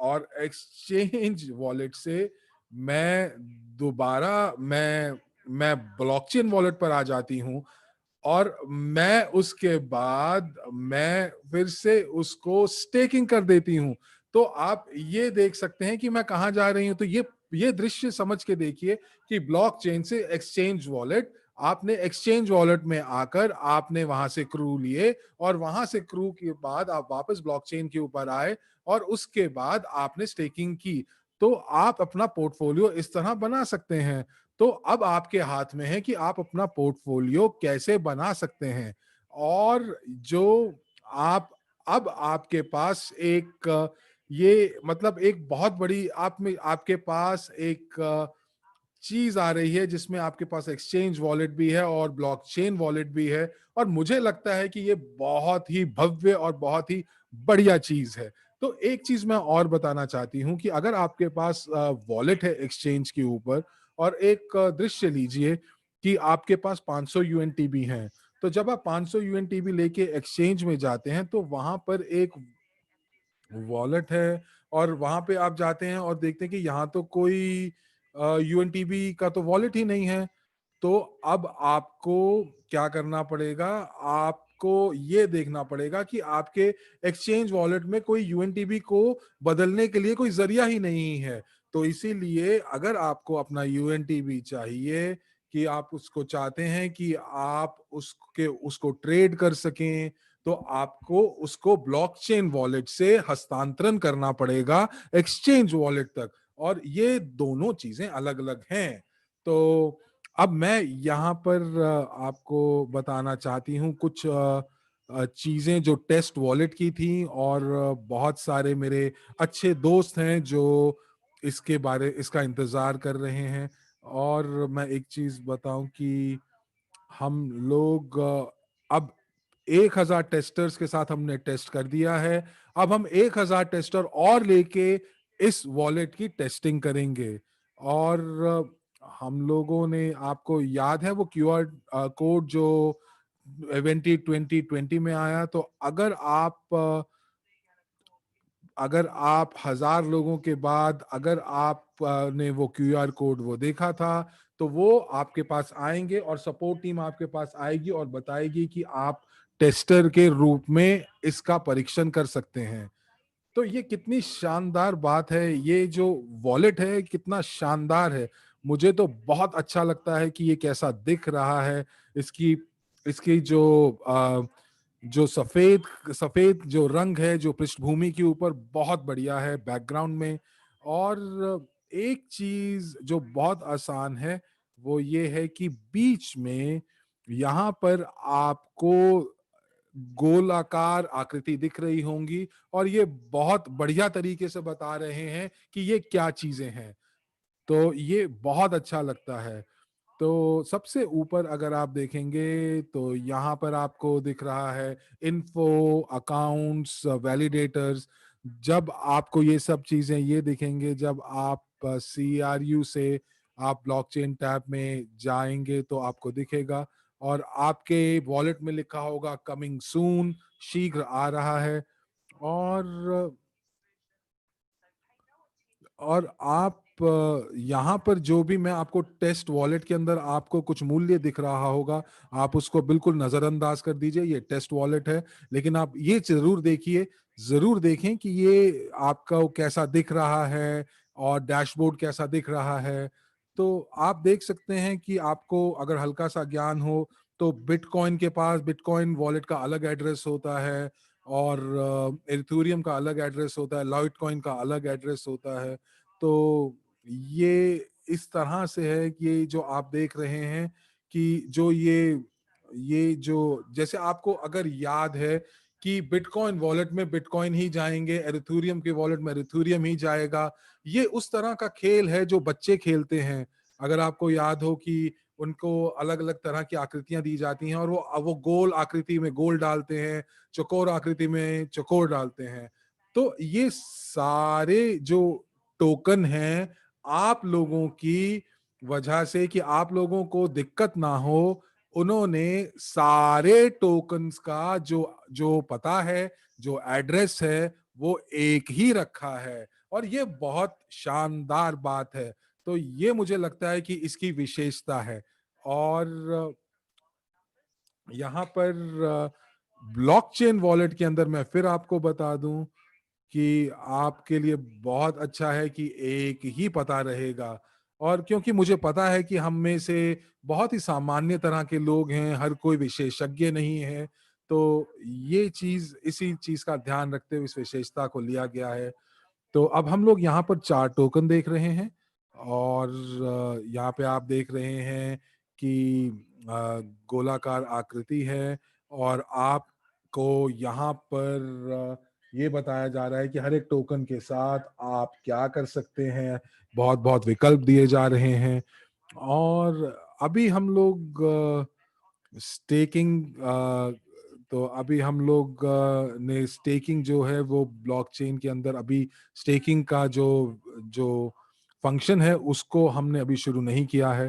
और एक्सचेंज वॉलेट से मैं दोबारा मैं ब्लॉकचेन वॉलेट पर आ जाती हूँ और मैं उसके बाद मैं फिर से उसको स्टेकिंग कर देती हूँ। तो आप ये देख सकते हैं कि मैं कहाँ जा रही हूँ। तो ये दृश्य समझ के देखिए कि ब्लॉकचेन से एक्सचेंज वॉलेट, आपने एक्सचेंज वॉलेट में आकर आपने वहां से क्रू लिए और वहां से क्रू के बाद आप वापस ब्लॉकचेन के ऊपर आए और उसके बाद आपने स्टेकिंग की। तो आप अपना पोर्टफोलियो इस तरह बना सकते हैं। तो अब आपके हाथ में है कि आप अपना पोर्टफोलियो कैसे बना सकते हैं। और जो आप अब आपके पास एक ये मतलब एक बहुत बड़ी आप में आपके पास एक चीज आ रही है जिसमें आपके पास एक्सचेंज वॉलेट भी है और ब्लॉकचेन वॉलेट भी है। और मुझे लगता है कि ये बहुत ही भव्य और बहुत ही बढ़िया चीज है। तो एक चीज मैं और बताना चाहती हूँ कि अगर आपके पास वॉलेट है एक्सचेंज के ऊपर और एक दृश्य लीजिए कि आपके पास 500 यूएनटीबी हैं। तो जब आप 500 यूएनटीबी लेके एक्सचेंज में जाते हैं तो वहां पर एक वॉलेट है और वहां पे आप जाते हैं और देखते हैं कि यहाँ तो कोई यूएनटीबी का तो वॉलेट ही नहीं है। तो अब आपको क्या करना पड़ेगा? आपको ये देखना पड़ेगा कि आपके एक्सचेंज वॉलेट में कोई यूएनटीबी को बदलने के लिए कोई जरिया ही नहीं है। तो इसीलिए अगर आपको अपना यूएनटीबी चाहिए, कि आप उसको चाहते हैं कि आप उसको ट्रेड कर सकें, तो आपको उसको ब्लॉकचेन वॉलेट से हस्तांतरण करना पड़ेगा एक्सचेंज वॉलेट तक। और ये दोनों चीजें अलग अलग हैं। तो अब मैं यहाँ पर आपको बताना चाहती हूँ कुछ चीजें जो टेस्ट वॉलेट की थी। और बहुत सारे मेरे अच्छे दोस्त हैं जो इसका इंतजार कर रहे हैं। और मैं एक चीज बताऊं कि हम लोग अब 1,000 टेस्टर्स के साथ हमने टेस्ट कर दिया है। अब हम 1,000 टेस्टर और लेके इस वॉलेट की टेस्टिंग करेंगे। और हम लोगों ने, आपको याद है वो क्यूआर कोड जो 2020 में आया, तो अगर आप 1000 लोगों के बाद अगर आप ने वो क्यूआर कोड वो देखा था, तो वो आपके पास आएंगे और सपोर्ट टीम आपके पास आएगी और बताएगी कि आप टेस्टर के रूप में इसका परीक्षण कर सकते हैं। तो ये कितनी शानदार बात है, ये जो वॉलेट है कितना शानदार है। मुझे तो बहुत अच्छा लगता है कि ये कैसा दिख रहा है। इसकी इसकी जो सफेद सफेद जो रंग है जो पृष्ठभूमि के ऊपर, बहुत बढ़िया है बैकग्राउंड में। और एक चीज जो बहुत आसान है वो ये है कि बीच में यहाँ पर आपको गोलाकार आकृति दिख रही होंगी और ये बहुत बढ़िया तरीके से बता रहे हैं कि ये क्या चीजें हैं। तो ये बहुत अच्छा लगता है। तो सबसे ऊपर अगर आप देखेंगे तो यहाँ पर आपको दिख रहा है इन्फो, अकाउंट्स, वैलिडेटर्स। जब आपको ये सब चीजें ये दिखेंगे, जब आप CRU से आप ब्लॉकचेन टैब में जाएंगे तो आपको दिखेगा और आपके वॉलेट में लिखा होगा कमिंग सून, शीघ्र आ रहा है। और आप यहाँ पर जो भी मैं आपको टेस्ट वॉलेट के अंदर आपको कुछ मूल्य दिख रहा होगा, आप उसको बिल्कुल नजरअंदाज कर दीजिए, ये टेस्ट वॉलेट है। लेकिन आप ये जरूर देखें कि ये आपका कैसा दिख रहा है और डैशबोर्ड कैसा दिख रहा है। तो आप देख सकते हैं कि आपको अगर हल्का सा ज्ञान हो तो बिटकॉइन के पास बिटकॉइन वॉलेट का अलग एड्रेस होता है और एथेरियम का अलग एड्रेस होता है, लाइटकॉइन का अलग एड्रेस होता है। तो ये इस तरह से है कि ये जो आप देख रहे हैं कि जो ये जो जैसे आपको अगर याद है कि बिटकॉइन वॉलेट में बिटकॉइन ही जाएंगे, एथेरियम के वॉलेट में एथेरियम ही जाएगा। ये उस तरह का खेल है जो बच्चे खेलते हैं। अगर आपको याद हो कि उनको अलग अलग तरह की आकृतियां दी जाती हैं और वो गोल आकृति में गोल डालते हैं, चौकोर आकृति में चौकोर डालते हैं। तो ये सारे जो टोकन हैं, आप लोगों की वजह से कि आप लोगों को दिक्कत ना हो, उन्होंने सारे टोकन्स का जो जो पता है, जो एड्रेस है, वो एक ही रखा है। और ये बहुत शानदार बात है। तो ये मुझे लगता है कि इसकी विशेषता है। और यहाँ पर ब्लॉकचेन वॉलेट के अंदर मैं फिर आपको बता दूं कि आपके लिए बहुत अच्छा है कि एक ही पता रहेगा। और क्योंकि मुझे पता है कि हम में से बहुत ही सामान्य तरह के लोग हैं, हर कोई विशेषज्ञ नहीं है, तो ये चीज इसी चीज का ध्यान रखते हुए इस विशेषता को लिया गया है। तो अब हम लोग यहाँ पर 4 टोकन देख रहे हैं और यहाँ पे आप देख रहे हैं कि गोलाकार आकृति है और आपको यहाँ पर ये बताया जा रहा है कि हर एक टोकन के साथ आप क्या कर सकते हैं। बहुत बहुत विकल्प दिए जा रहे हैं। और अभी हम लोग स्टेकिंग तो अभी हम लोग ने स्टेकिंग जो है वो ब्लॉकचेन के अंदर अभी स्टेकिंग का जो जो फंक्शन है उसको हमने अभी शुरू नहीं किया है।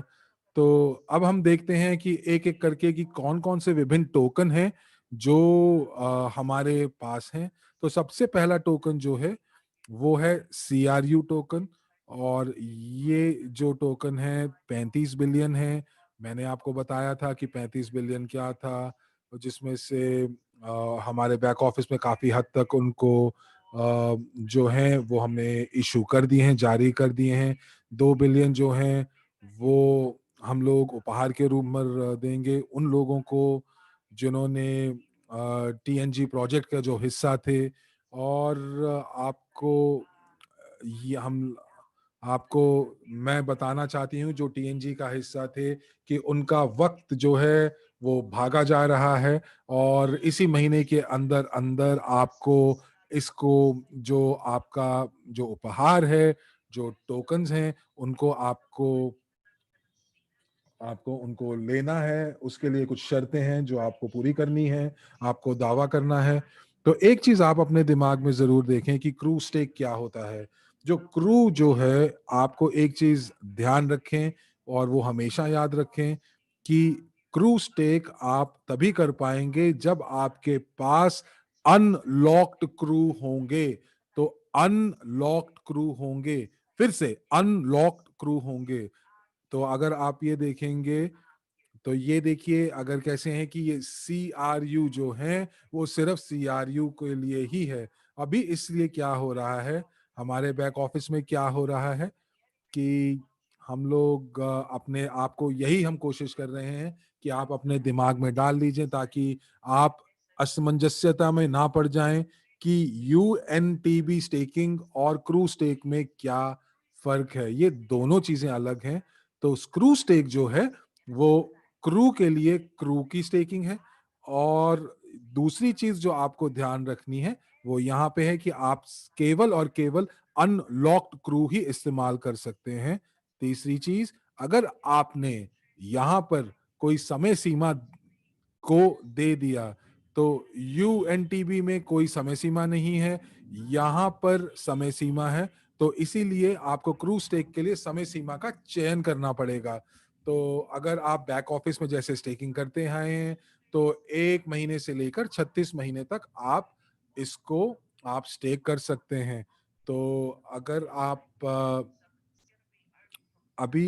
तो अब हम देखते हैं कि एक एक करके कि कौन कौन से विभिन्न टोकन हैं जो हमारे पास हैं। तो सबसे पहला टोकन जो है वो है CRU टोकन। और ये जो टोकन है 35 बिलियन है। मैंने आपको बताया था कि 35 बिलियन क्या था, जिसमें से हमारे बैक ऑफिस में काफी हद तक उनको जो है वो हमने इशू कर दिए हैं, जारी कर दिए हैं। 2 बिलियन जो हैं वो हम लोग उपहार के रूप में देंगे उन लोगों को जिन्होंने TNG प्रोजेक्ट का जो हिस्सा थे। और आपको ये हम आपको मैं बताना चाहती हूँ जो TNG का हिस्सा थे कि उनका वक्त जो है वो भागा जा रहा है और इसी महीने के अंदर अंदर आपको इसको जो आपका जो उपहार है, जो टोकन्स हैं, उनको आपको आपको उनको लेना है। उसके लिए कुछ शर्तें हैं जो आपको पूरी करनी है, आपको दावा करना है। तो एक चीज आप अपने दिमाग में जरूर देखें कि क्रू स्टेक क्या होता है। जो क्रू जो है, आपको एक चीज ध्यान रखें और वो हमेशा याद रखें कि क्रू स्टेक आप तभी कर पाएंगे जब आपके पास अनलॉक्ड क्रू होंगे। तो अनलॉक्ड क्रू होंगे, फिर से अनलॉक्ड क्रू होंगे। तो अगर आप ये देखेंगे तो ये देखिए अगर कैसे हैं कि ये CRU जो है वो सिर्फ CRU के लिए ही है। अभी इसलिए क्या हो रहा है, हमारे बैक ऑफिस में क्या हो रहा है कि हम लोग अपने आप को यही हम कोशिश कर रहे हैं कि आप अपने दिमाग में डाल लीजिए ताकि आप असमंजस्यता में ना पड़ जाएं कि UNTB स्टेकिंग और क्रू स्टेक में क्या फर्क है। ये दोनों चीजें अलग हैं। तो स्क्रू स्टेक जो है वो क्रू के लिए क्रू की स्टेकिंग है। और दूसरी चीज जो आपको ध्यान रखनी है वो यहाँ पे है कि आप केवल और केवल अनलॉक्ड क्रू ही इस्तेमाल कर सकते हैं। तीसरी चीज, अगर आपने यहां पर कोई समय सीमा को दे दिया तो UNTB में कोई समय सीमा नहीं है, यहां पर समय सीमा है। तो इसीलिए आपको क्रू स्टेक के लिए समय सीमा का चयन करना पड़ेगा। तो अगर आप बैक ऑफिस में जैसे स्टेकिंग करते हैं तो 1 महीने से लेकर 36 महीने तक आप इसको आप स्टेक कर सकते हैं। तो अगर आप अभी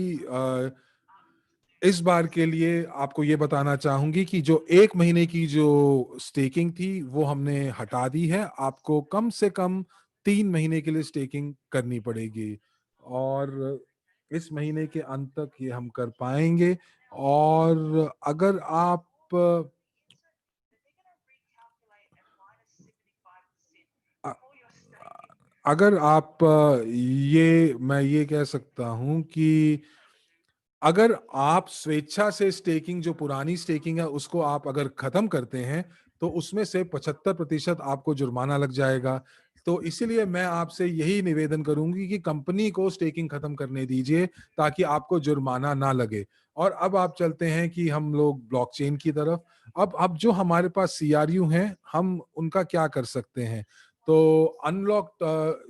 इस बार के लिए आपको ये बताना चाहूंगी कि जो 1 महीने की जो स्टेकिंग थी वो हमने हटा दी है। आपको कम से कम 3 महीने के लिए स्टेकिंग करनी पड़ेगी और इस महीने के अंत तक ये हम कर पाएंगे। और अगर आप अ- अगर आप ये मैं ये कह सकता हूं कि अगर आप स्वेच्छा से स्टेकिंग जो पुरानी स्टेकिंग है उसको आप अगर खत्म करते हैं तो उसमें से 75% आपको जुर्माना लग जाएगा। तो इसीलिए मैं आपसे यही निवेदन करूंगी कि कंपनी को स्टेकिंग खत्म करने दीजिए ताकि आपको जुर्माना ना लगे। और अब आप चलते हैं कि हम लोग ब्लॉकचेन की तरफ। अब जो हमारे पास CRU हैं हम उनका क्या कर सकते हैं। तो अनलॉक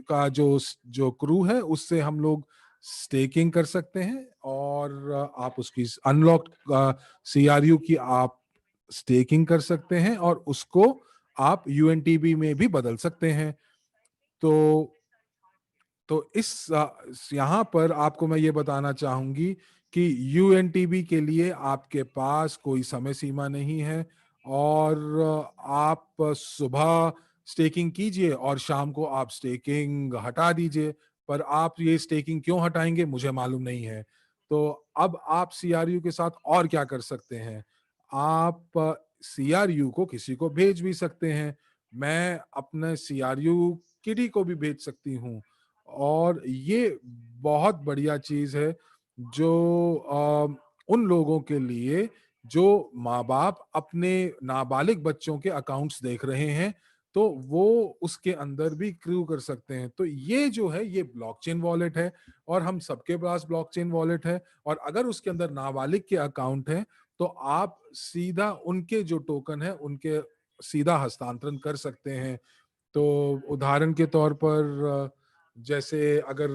का जो जो क्रू है उससे हम लोग स्टेकिंग कर सकते हैं और आप उसकी अनलॉक्ड CRU की आप स्टेकिंग कर सकते हैं और उसको आप UNTB में भी बदल सकते हैं। तो इस यहाँ पर आपको मैं ये बताना चाहूंगी कि UNTB के लिए आपके पास कोई समय सीमा नहीं है और आप सुबह स्टेकिंग कीजिए और शाम को आप स्टेकिंग हटा दीजिए। पर आप ये स्टेकिंग क्यों हटाएंगे मुझे मालूम नहीं है। तो अब आप CRU के साथ और क्या कर सकते हैं, आप CRU को किसी को भेज भी सकते हैं। मैं अपने CRU किडी को भी भेज सकती हूँ। और ये बहुत बढ़िया चीज है जो उन लोगों के लिए जो माँ बाप अपने नाबालिग बच्चों के अकाउंट्स देख रहे हैं तो वो उसके अंदर भी क्रू कर सकते हैं। तो ये जो है ये ब्लॉकचेन वॉलेट है और हम सबके पास ब्लॉकचेन वॉलेट है। और अगर उसके अंदर नाबालिग के अकाउंट है तो आप सीधा उनके जो टोकन है उनके सीधा हस्तांतरण कर सकते हैं। तो उदाहरण के तौर पर जैसे अगर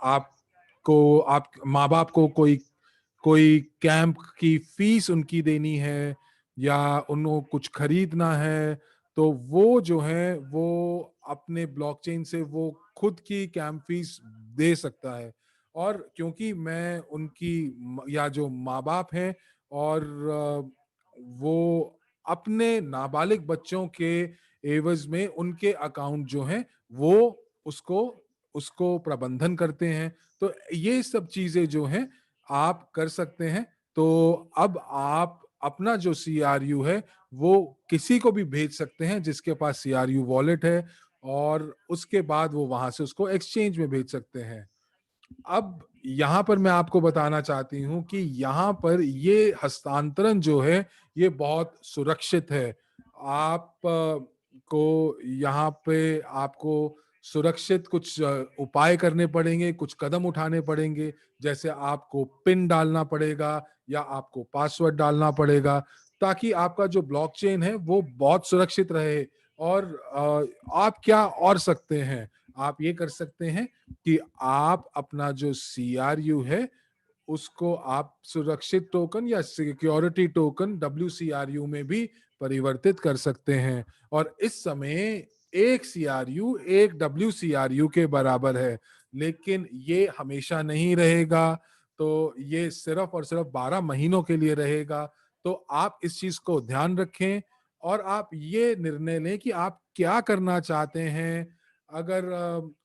आपको आप माँ बाप को कोई कोई कैंप की फीस उनकी देनी है या उनको कुछ खरीदना है तो वो जो है वो अपने ब्लॉकचेन से वो खुद की कैंप फीस दे सकता है। और क्योंकि मैं उनकी या जो माँ बाप हैं और वो अपने नाबालिग बच्चों के एवज में उनके अकाउंट जो हैं वो उसको उसको प्रबंधन करते हैं। तो ये सब चीजें जो हैं आप कर सकते हैं। तो अब आप अपना जो CRU है वो किसी को भी भेज सकते हैं जिसके पास CRU वॉलेट है और उसके बाद वो वहां से उसको एक्सचेंज में भेज सकते हैं। अब यहाँ पर मैं आपको बताना चाहती हूँ कि यहाँ पर ये हस्तांतरण जो है ये बहुत सुरक्षित है। आप को यहाँ पे आपको सुरक्षित कुछ उपाय करने पड़ेंगे, कुछ कदम उठाने पड़ेंगे। जैसे आपको पिन डालना पड़ेगा या आपको पासवर्ड डालना पड़ेगा ताकि आपका जो ब्लॉकचेन है वो बहुत सुरक्षित रहे। और आप क्या और सकते हैं, आप ये कर सकते हैं कि आप अपना जो CRU है उसको आप सुरक्षित टोकन या सिक्योरिटी टोकन WCRU में भी परिवर्तित कर सकते हैं। और इस समय एक CRU एक WCRU के बराबर है, लेकिन ये हमेशा नहीं रहेगा। तो ये सिर्फ और सिर्फ 12 महीनों के लिए रहेगा। तो आप इस चीज को ध्यान रखें और आप ये निर्णय लें कि आप क्या करना चाहते हैं। अगर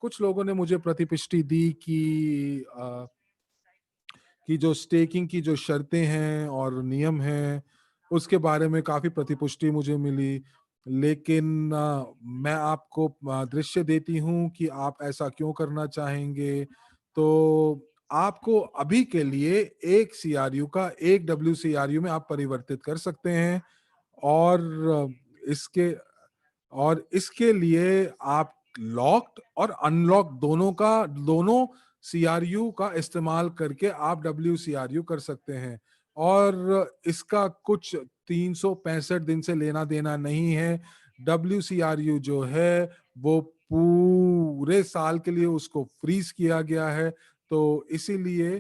कुछ लोगों ने मुझे प्रतिपुष्टि दी कि जो स्टेकिंग की जो शर्तें हैं और नियम हैं उसके बारे में काफी प्रतिपुष्टि मुझे मिली, लेकिन मैं आपको दृश्य देती हूँ कि आप ऐसा क्यों करना चाहेंगे। तो आपको अभी के लिए एक CRU का एक WCRU में आप परिवर्तित कर सकते हैं। और इसके लिए आप लॉक्ड और अनलॉक दोनों CRU का इस्तेमाल करके आप WCRU कर सकते हैं। और इसका कुछ 365 दिन से लेना देना नहीं है। WCRU जो है वो पूरे साल के लिए उसको फ्रीज किया गया है। तो इसीलिए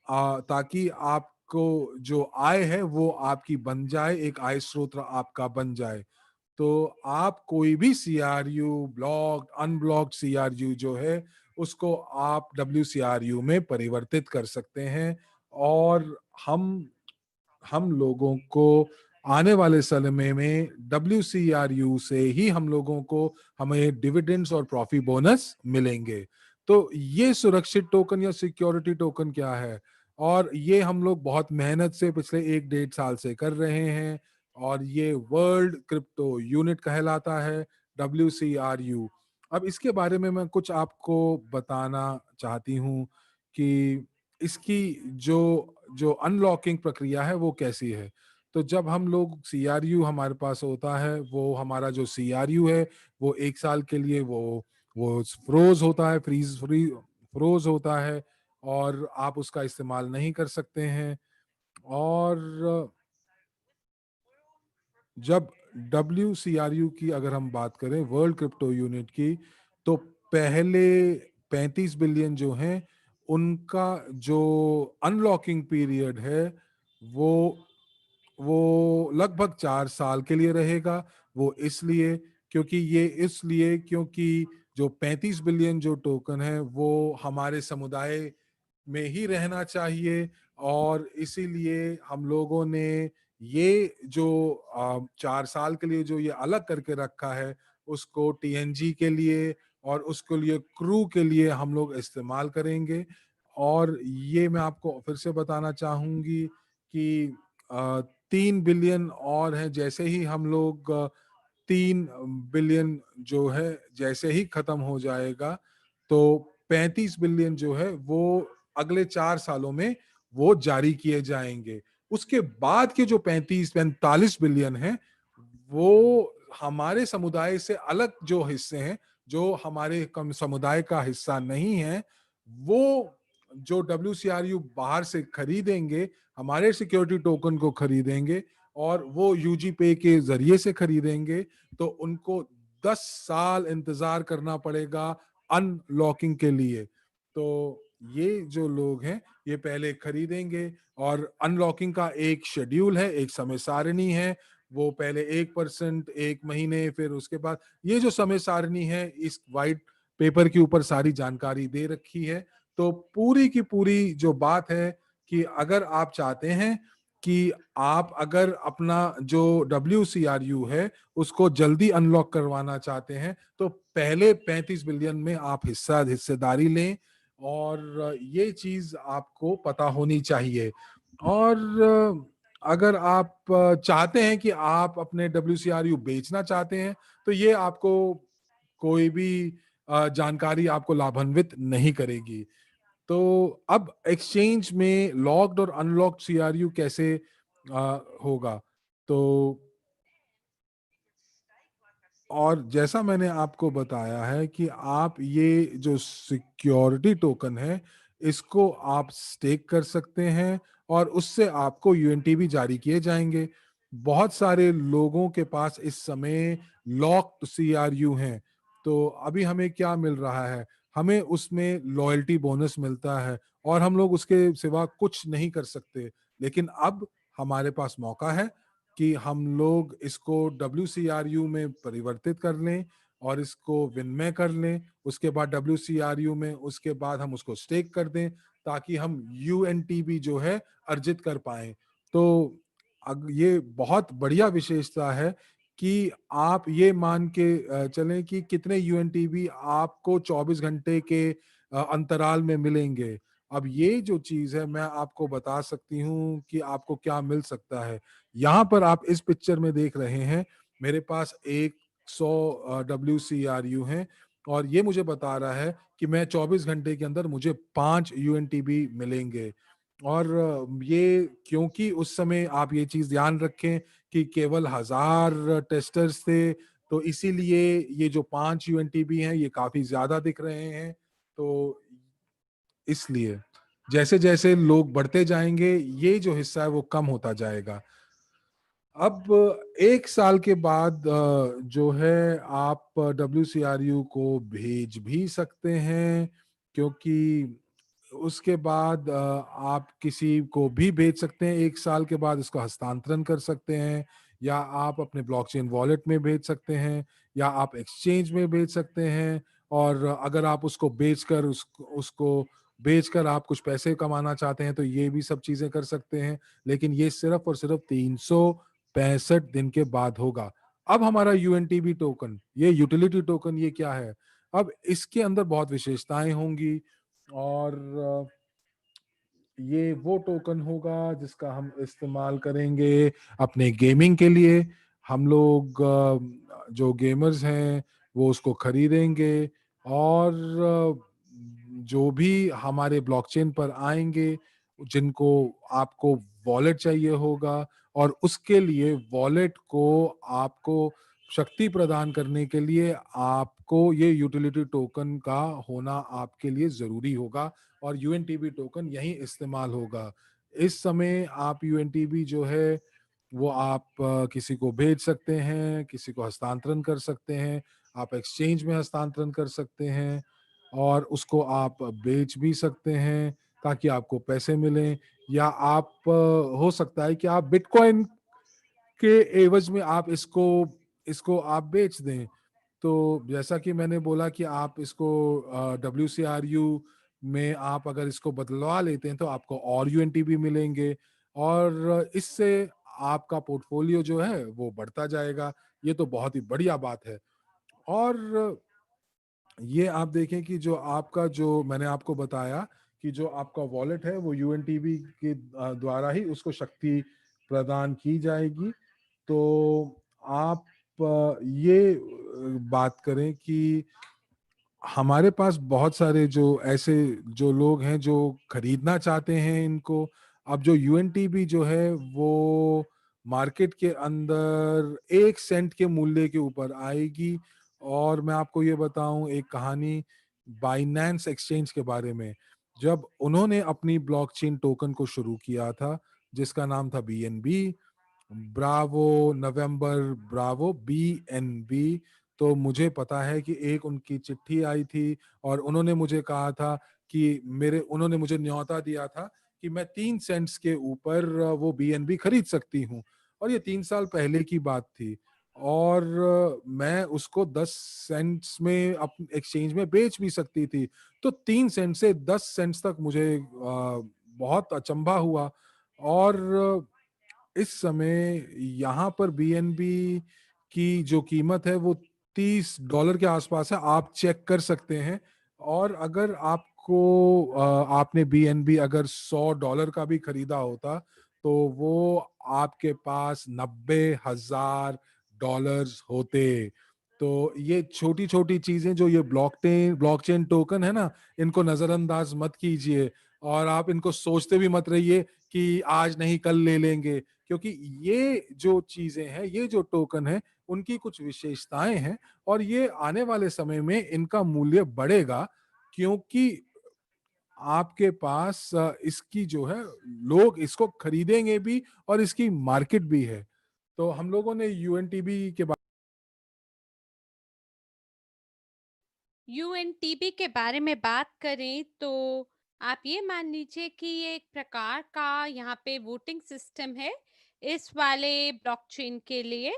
ताकि आपको जो आय है वो आपकी बन जाए, एक आय स्रोत आपका बन जाए। तो आप कोई भी CRU ब्लॉक्ड अनब्लॉक्ड CRU जो है उसको आप WCRU में परिवर्तित कर सकते हैं। और हम लोगों को आने वाले समय में WCRU से ही हम लोगों को हमें डिविडेंड्स और प्रॉफिट बोनस मिलेंगे। तो ये सुरक्षित टोकन या सिक्योरिटी टोकन क्या है, और ये हम लोग बहुत मेहनत से पिछले 1-1.5 साल से कर रहे हैं। और ये वर्ल्ड क्रिप्टो यूनिट कहलाता है, WCRU। अब इसके बारे में मैं कुछ आपको बताना चाहती हूँ कि इसकी जो जो अनलॉकिंग प्रक्रिया है वो कैसी है। तो जब हम लोग CRU हमारे पास होता है, वो हमारा जो CRU है वो 1 साल के लिए वो फ्रोज होता है, फ्रोज होता है और आप उसका इस्तेमाल नहीं कर सकते हैं। और जब WCRU की अगर हम बात करें, वर्ल्ड क्रिप्टो यूनिट की, तो पहले 35 बिलियन जो हैं उनका जो अनलॉकिंग पीरियड है वो वो लगभग 4 साल के लिए रहेगा। वो इसलिए क्योंकि जो 35 बिलियन जो टोकन है वो हमारे समुदाय में ही रहना चाहिए। और इसीलिए हम लोगों ने ये जो 4 साल के लिए जो ये अलग करके रखा है उसको TNG के लिए और उसके लिए क्रू के लिए हम लोग इस्तेमाल करेंगे। और ये मैं आपको फिर से बताना चाहूंगी कि 3 बिलियन और हैं। जैसे ही हम लोग 3 बिलियन जो है जैसे ही खत्म हो जाएगा, तो 35 बिलियन जो है वो अगले 4 सालों में वो जारी किए जाएंगे। उसके बाद के जो 45 बिलियन है वो हमारे समुदाय से अलग जो हिस्से हैं, जो हमारे कम समुदाय का हिस्सा नहीं है, वो जो WCRU बाहर से खरीदेंगे, हमारे सिक्योरिटी टोकन को खरीदेंगे और वो UG पे के जरिए से खरीदेंगे, तो उनको 10 साल इंतजार करना पड़ेगा अनलॉकिंग के लिए। तो ये जो लोग हैं ये पहले खरीदेंगे और अनलॉकिंग का एक शेड्यूल है, एक समय सारणी है। वो पहले 1%, 1 महीने, फिर उसके बाद ये जो समय सारणी है इस वाइट पेपर के ऊपर सारी जानकारी दे रखी है। तो पूरी की पूरी जो बात है कि अगर आप चाहते हैं कि आप अगर अपना जो WCRU है उसको जल्दी अनलॉक करवाना चाहते हैं, तो पहले 35 बिलियन में आप हिस्सेदारी लें। और ये चीज आपको पता होनी चाहिए। और अगर आप चाहते हैं कि आप अपने WCRU बेचना चाहते हैं, तो ये आपको कोई भी जानकारी आपको लाभान्वित नहीं करेगी। तो अब एक्सचेंज में लॉक्ड और अनलॉक्ड CRU कैसे होगा। तो और जैसा मैंने आपको बताया है कि आप ये जो सिक्योरिटी टोकन है इसको आप स्टेक कर सकते हैं और उससे आपको UNT भी जारी किए जाएंगे। बहुत सारे लोगों के पास इस समय लॉक्ड CRU हैं। तो अभी हमें क्या मिल रहा है, हमें उसमें लॉयल्टी बोनस मिलता है और हम लोग उसके सिवा कुछ नहीं कर सकते। लेकिन अब हमारे पास मौका है कि हम लोग इसको WCRU में परिवर्तित कर लें और इसको विनिमय कर लें, उसके बाद WCRU में उसके बाद हम उसको स्टेक कर दें ताकि हम UNTB जो है अर्जित कर पाएं। तो ये बहुत बढ़िया विशेषता है कि आप ये मान के चलें कि कितने UNTB आपको 24 घंटे के अंतराल में मिलेंगे। अब ये जो चीज है मैं आपको बता सकती हूँ कि आपको क्या मिल सकता है। यहाँ पर आप इस पिक्चर में देख रहे हैं, मेरे पास 100 WCRU हैं और ये मुझे बता रहा है कि मैं 24 घंटे के अंदर मुझे 5 UNTB मिलेंगे। और ये क्योंकि उस समय आप ये चीज ध्यान रखें कि केवल 1000 टेस्टर्स थे, तो इसीलिए ये जो 5 UNTB हैं ये काफी ज्यादा दिख रहे हैं। तो इसलिए जैसे जैसे लोग बढ़ते जाएंगे ये जो हिस्सा है वो कम होता जाएगा। अब 1 साल के बाद जो है आप WCRU को भेज भी सकते हैं, क्योंकि उसके बाद आप किसी को भी भेज सकते हैं। 1 साल के बाद इसका हस्तांतरण कर सकते हैं, या आप अपने ब्लॉकचेन वॉलेट में भेज सकते हैं, या आप एक्सचेंज में भेज सकते हैं। और अगर आप उसको बेचकर उसको बेचकर आप कुछ पैसे कमाना चाहते हैं तो ये भी सब चीजें कर सकते हैं। लेकिन ये सिर्फ और सिर्फ 365 दिन के बाद होगा। अब हमारा UNTB टोकन, ये यूटिलिटी टोकन, ये क्या है? अब इसके अंदर बहुत विशेषताएं होंगी और ये वो टोकन होगा जिसका हम इस्तेमाल करेंगे अपने गेमिंग के लिए। हम लोग जो गेमर्स हैं वो उसको खरीदेंगे और जो भी हमारे ब्लॉकचेन पर आएंगे, जिनको आपको वॉलेट चाहिए होगा, और उसके लिए वॉलेट को आपको शक्ति प्रदान करने के लिए आपको ये यूटिलिटी टोकन का होना आपके लिए जरूरी होगा और UNTB टोकन यही इस्तेमाल होगा। इस समय आप UNTB जो है वो आप किसी को भेज सकते हैं, किसी को हस्तांतरण कर सकते हैं, आप एक्सचेंज में हस्तांतरण कर सकते हैं और उसको आप बेच भी सकते हैं ताकि आपको पैसे मिलें। या आप हो सकता है कि आप बिटकॉइन के एवज में आप इसको इसको आप बेच दें। तो जैसा कि मैंने बोला कि आप इसको WCRU में आप अगर इसको बदलवा लेते हैं तो आपको और UNTB मिलेंगे और इससे आपका पोर्टफोलियो जो है वो बढ़ता जाएगा। ये तो बहुत ही बढ़िया बात है। और ये आप देखें कि जो आपका, जो मैंने आपको बताया कि जो आपका वॉलेट है वो UNTB के द्वारा ही उसको शक्ति प्रदान की जाएगी। तो आप ये बात करें कि हमारे पास बहुत सारे जो ऐसे जो लोग हैं जो खरीदना चाहते हैं इनको। अब जो UNTB जो है वो मार्केट के अंदर 1 सेंट के मूल्य के ऊपर आएगी। और मैं आपको ये बताऊं एक कहानी बाइनेंस एक्सचेंज के बारे में। जब उन्होंने अपनी ब्लॉकचेन टोकन को शुरू किया था जिसका नाम था BNB, ब्रावो नवंबर ब्रावो BNB, तो मुझे पता है कि एक उनकी चिट्ठी आई थी और उन्होंने मुझे कहा था कि उन्होंने मुझे न्योता दिया था कि मैं 3 सेंट्स के ऊपर वो BNB खरीद सकती हूँ। और ये 3 साल पहले की बात थी और मैं उसको 10 सेंट्स में एक्सचेंज में बेच भी सकती थी। तो 3 सेंट से 10 सेंट्स तक मुझे बहुत अचंभा हुआ। और इस समय यहाँ पर BNB की जो कीमत है वो $30 के आसपास है। आप चेक कर सकते हैं। और अगर आपको आपने BNB अगर $100 का भी खरीदा होता तो वो आपके पास $90,000 होते। तो ये छोटी छोटी चीजें जो ये ब्लॉकचेन टोकन है ना, इनको नजरअंदाज मत कीजिए और आप इनको सोचते भी मत रहिए कि आज नहीं कल ले लेंगे, क्योंकि ये जो चीजें हैं, ये जो टोकन है, उनकी कुछ विशेषताएं हैं और ये आने वाले समय में इनका मूल्य बढ़ेगा, क्योंकि आपके पास इसकी जो है लोग इसको खरीदेंगे भी और इसकी मार्केट भी है। तो हम लोगों ने UNTB के यूएनटीबी के बारे में बात करें तो आप ये मान लीजिए कि ये एक प्रकार का यहाँ पे वोटिंग सिस्टम है इस वाले ब्लॉकचेन के लिए।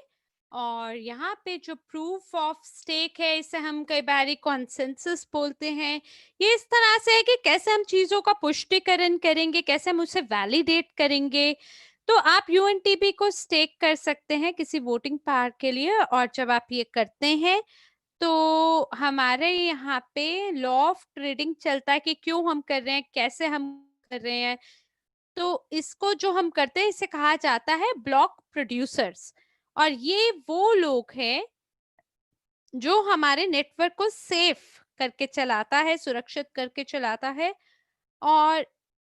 और यहाँ पे जो प्रूफ ऑफ स्टेक है इसे हम कई बार कॉन्सेंसस बोलते हैं। ये इस तरह से है कि कैसे हम चीजों का पुष्टिकरण करेंगे, कैसे हम उसे वैलिडेट करेंगे। तो आप यूएनटीबी को स्टेक कर सकते हैं किसी वोटिंग पावर के लिए, और जब आप ये करते हैं तो हमारे यहाँ पे लॉ ऑफ ट्रेडिंग चलता है कि क्यों हम कर रहे हैं, कैसे हम कर रहे हैं। तो इसको जो हम करते हैं इसे कहा जाता है ब्लॉक प्रोड्यूसर्स। और ये वो लोग हैं जो हमारे नेटवर्क को सेफ करके चलाता है, सुरक्षित करके चलाता है। और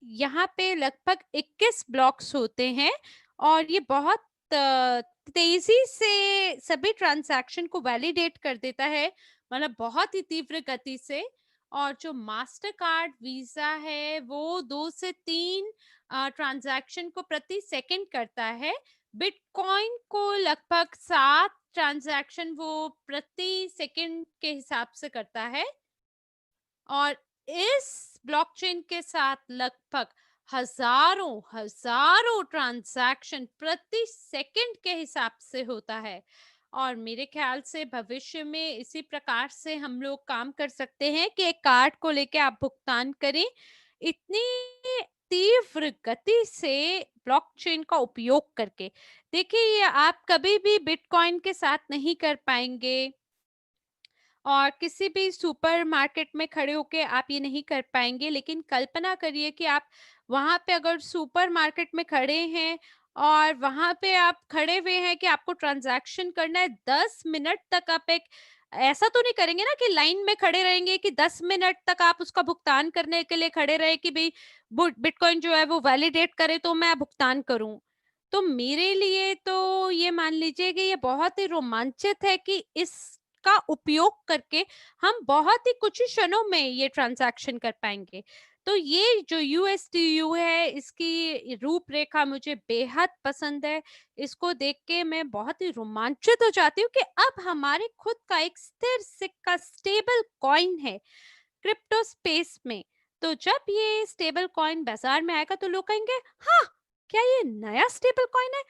यहाँ पे लगभग 21 ब्लॉक्स होते हैं और ये बहुत तेजी से सभी ट्रांजैक्शन को वैलिडेट कर देता है, मतलब बहुत ही तीव्र गति से। और जो मास्टर कार्ड वीजा है वो 2 से 3 ट्रांजैक्शन को प्रति सेकंड करता है। बिटकॉइन को लगभग 7 ट्रांजैक्शन वो प्रति सेकंड के हिसाब से करता है। और इस ब्लॉकचेन के साथ लगभग हजारों हजारों ट्रांजैक्शन प्रति सेकंड के हिसाब से होता है। और मेरे ख्याल से भविष्य में इसी प्रकार से हम लोग काम कर सकते हैं कि एक कार्ड को लेके आप भुगतान करें। इतनी तीव्र गति से ब्लॉकचेन का उपयोग करके देखिए, ये आप कभी भी बिटकॉइन के साथ नहीं कर पाएंगे और किसी भी सुपर मार्केट में खड़े होके आप ये नहीं कर पाएंगे। लेकिन कल्पना करिए कि आप वहां पे अगर सुपर मार्केट में खड़े हैं और वहां पे आप खड़े हुए हैं कि आपको ट्रांजैक्शन करना है 10 मिनट तक। आप एक ऐसा तो नहीं करेंगे ना कि लाइन में खड़े रहेंगे कि 10 मिनट तक आप उसका भुगतान करने के लिए खड़े रहे कि भाई बिटकॉइन जो है वो वैलिडेट करे तो मैं भुगतान करूं। तो मेरे लिए तो ये मान लीजिए कि ये बहुत ही रोमांचित है कि इस का उपयोग करके हम बहुत ही कुछ ही क्षणों में ये ट्रांजैक्शन कर पाएंगे। तो ये जो यूएसटीयू है इसकी रूपरेखा मुझे बेहद पसंद है। इसको देख के मैं बहुत ही रोमांचित हो जाती हूँ कि अब हमारे खुद का एक स्थिर सिक्का स्टेबल कॉइन है क्रिप्टो स्पेस में। तो जब ये स्टेबल कॉइन बाजार में आएगा तो लोग कहेंगे, हाँ, क्या ये नया स्टेबल कॉइन है?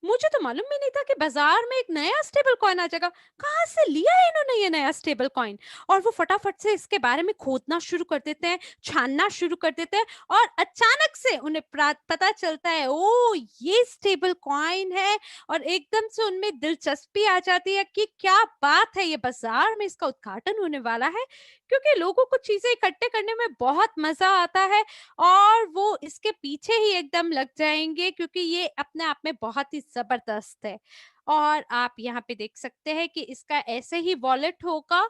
मुझे तो मालूम भी नहीं था कि बाजार में एक नया स्टेबल कॉइन आ जाएगा। कहाँ से लिया है इन्होंने ये नया स्टेबल कॉइन? और वो फटाफट से इसके बारे में खोदना शुरू कर देते हैं, छानना शुरू कर देते हैं। और अचानक से उन्हें पता चलता है, ओ ये स्टेबल कॉइन है। और एकदम से उनमें दिलचस्पी आ जाती है कि क्या बात है, ये बाजार में इसका उद्घाटन होने वाला है। क्योंकि लोगों को चीजें इकट्ठे करने में बहुत मजा आता है और वो इसके पीछे ही एकदम लग जाएंगे क्योंकि ये अपने आप में बहुत ही जबरदस्त है। और आप यहाँ पे देख सकते हैं कि इसका ऐसे ही वॉलेट होगा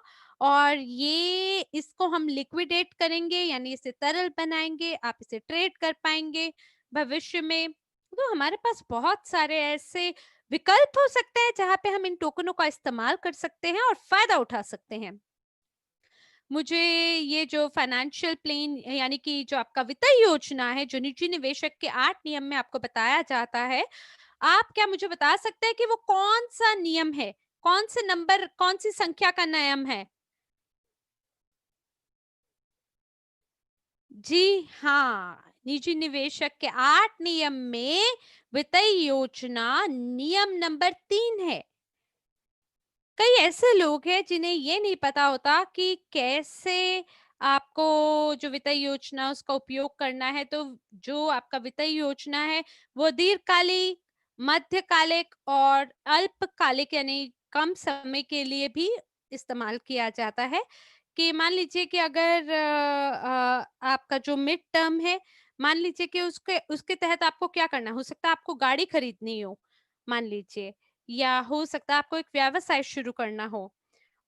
और ये इसको हम लिक्विडेट करेंगे, यानी इसे तरल बनाएंगे, आप इसे ट्रेड कर पाएंगे भविष्य में। तो हमारे पास बहुत सारे ऐसे विकल्प हो सकते हैं जहाँ पे हम इन टोकनों का इस्तेमाल कर सकते हैं और फायदा उठा सकते हैं। मुझे ये जो फाइनेंशियल प्लेन यानी कि जो आपका वित्तीय योजना है, जो निजी निवेशक के 8 नियम में आपको बताया जाता है, आप क्या मुझे बता सकते हैं कि वो कौन-सा नियम है? कौन से नंबर, कौन-सी संख्या का नियम है? जी हाँ, निजी निवेशक के 8 नियम में वित्तीय योजना नियम नंबर 3 है। कई ऐसे लोग हैं जिन्हें ये नहीं पता होता कि कैसे आपको जो वित्तीय योजना उसका उपयोग करना है। तो जो आपका वित्तीय योजना है वो दीर्घकालिक, मध्यकालिक और अल्पकालिक यानी कम समय के लिए भी इस्तेमाल किया जाता है। कि मान लीजिए कि अगर आपका जो मिड टर्म है, मान लीजिए कि उसके उसके तहत आपको क्या करना है? हो सकता है आपको गाड़ी खरीदनी हो, मान लीजिए, या हो सकता है आपको एक व्यवसाय शुरू करना हो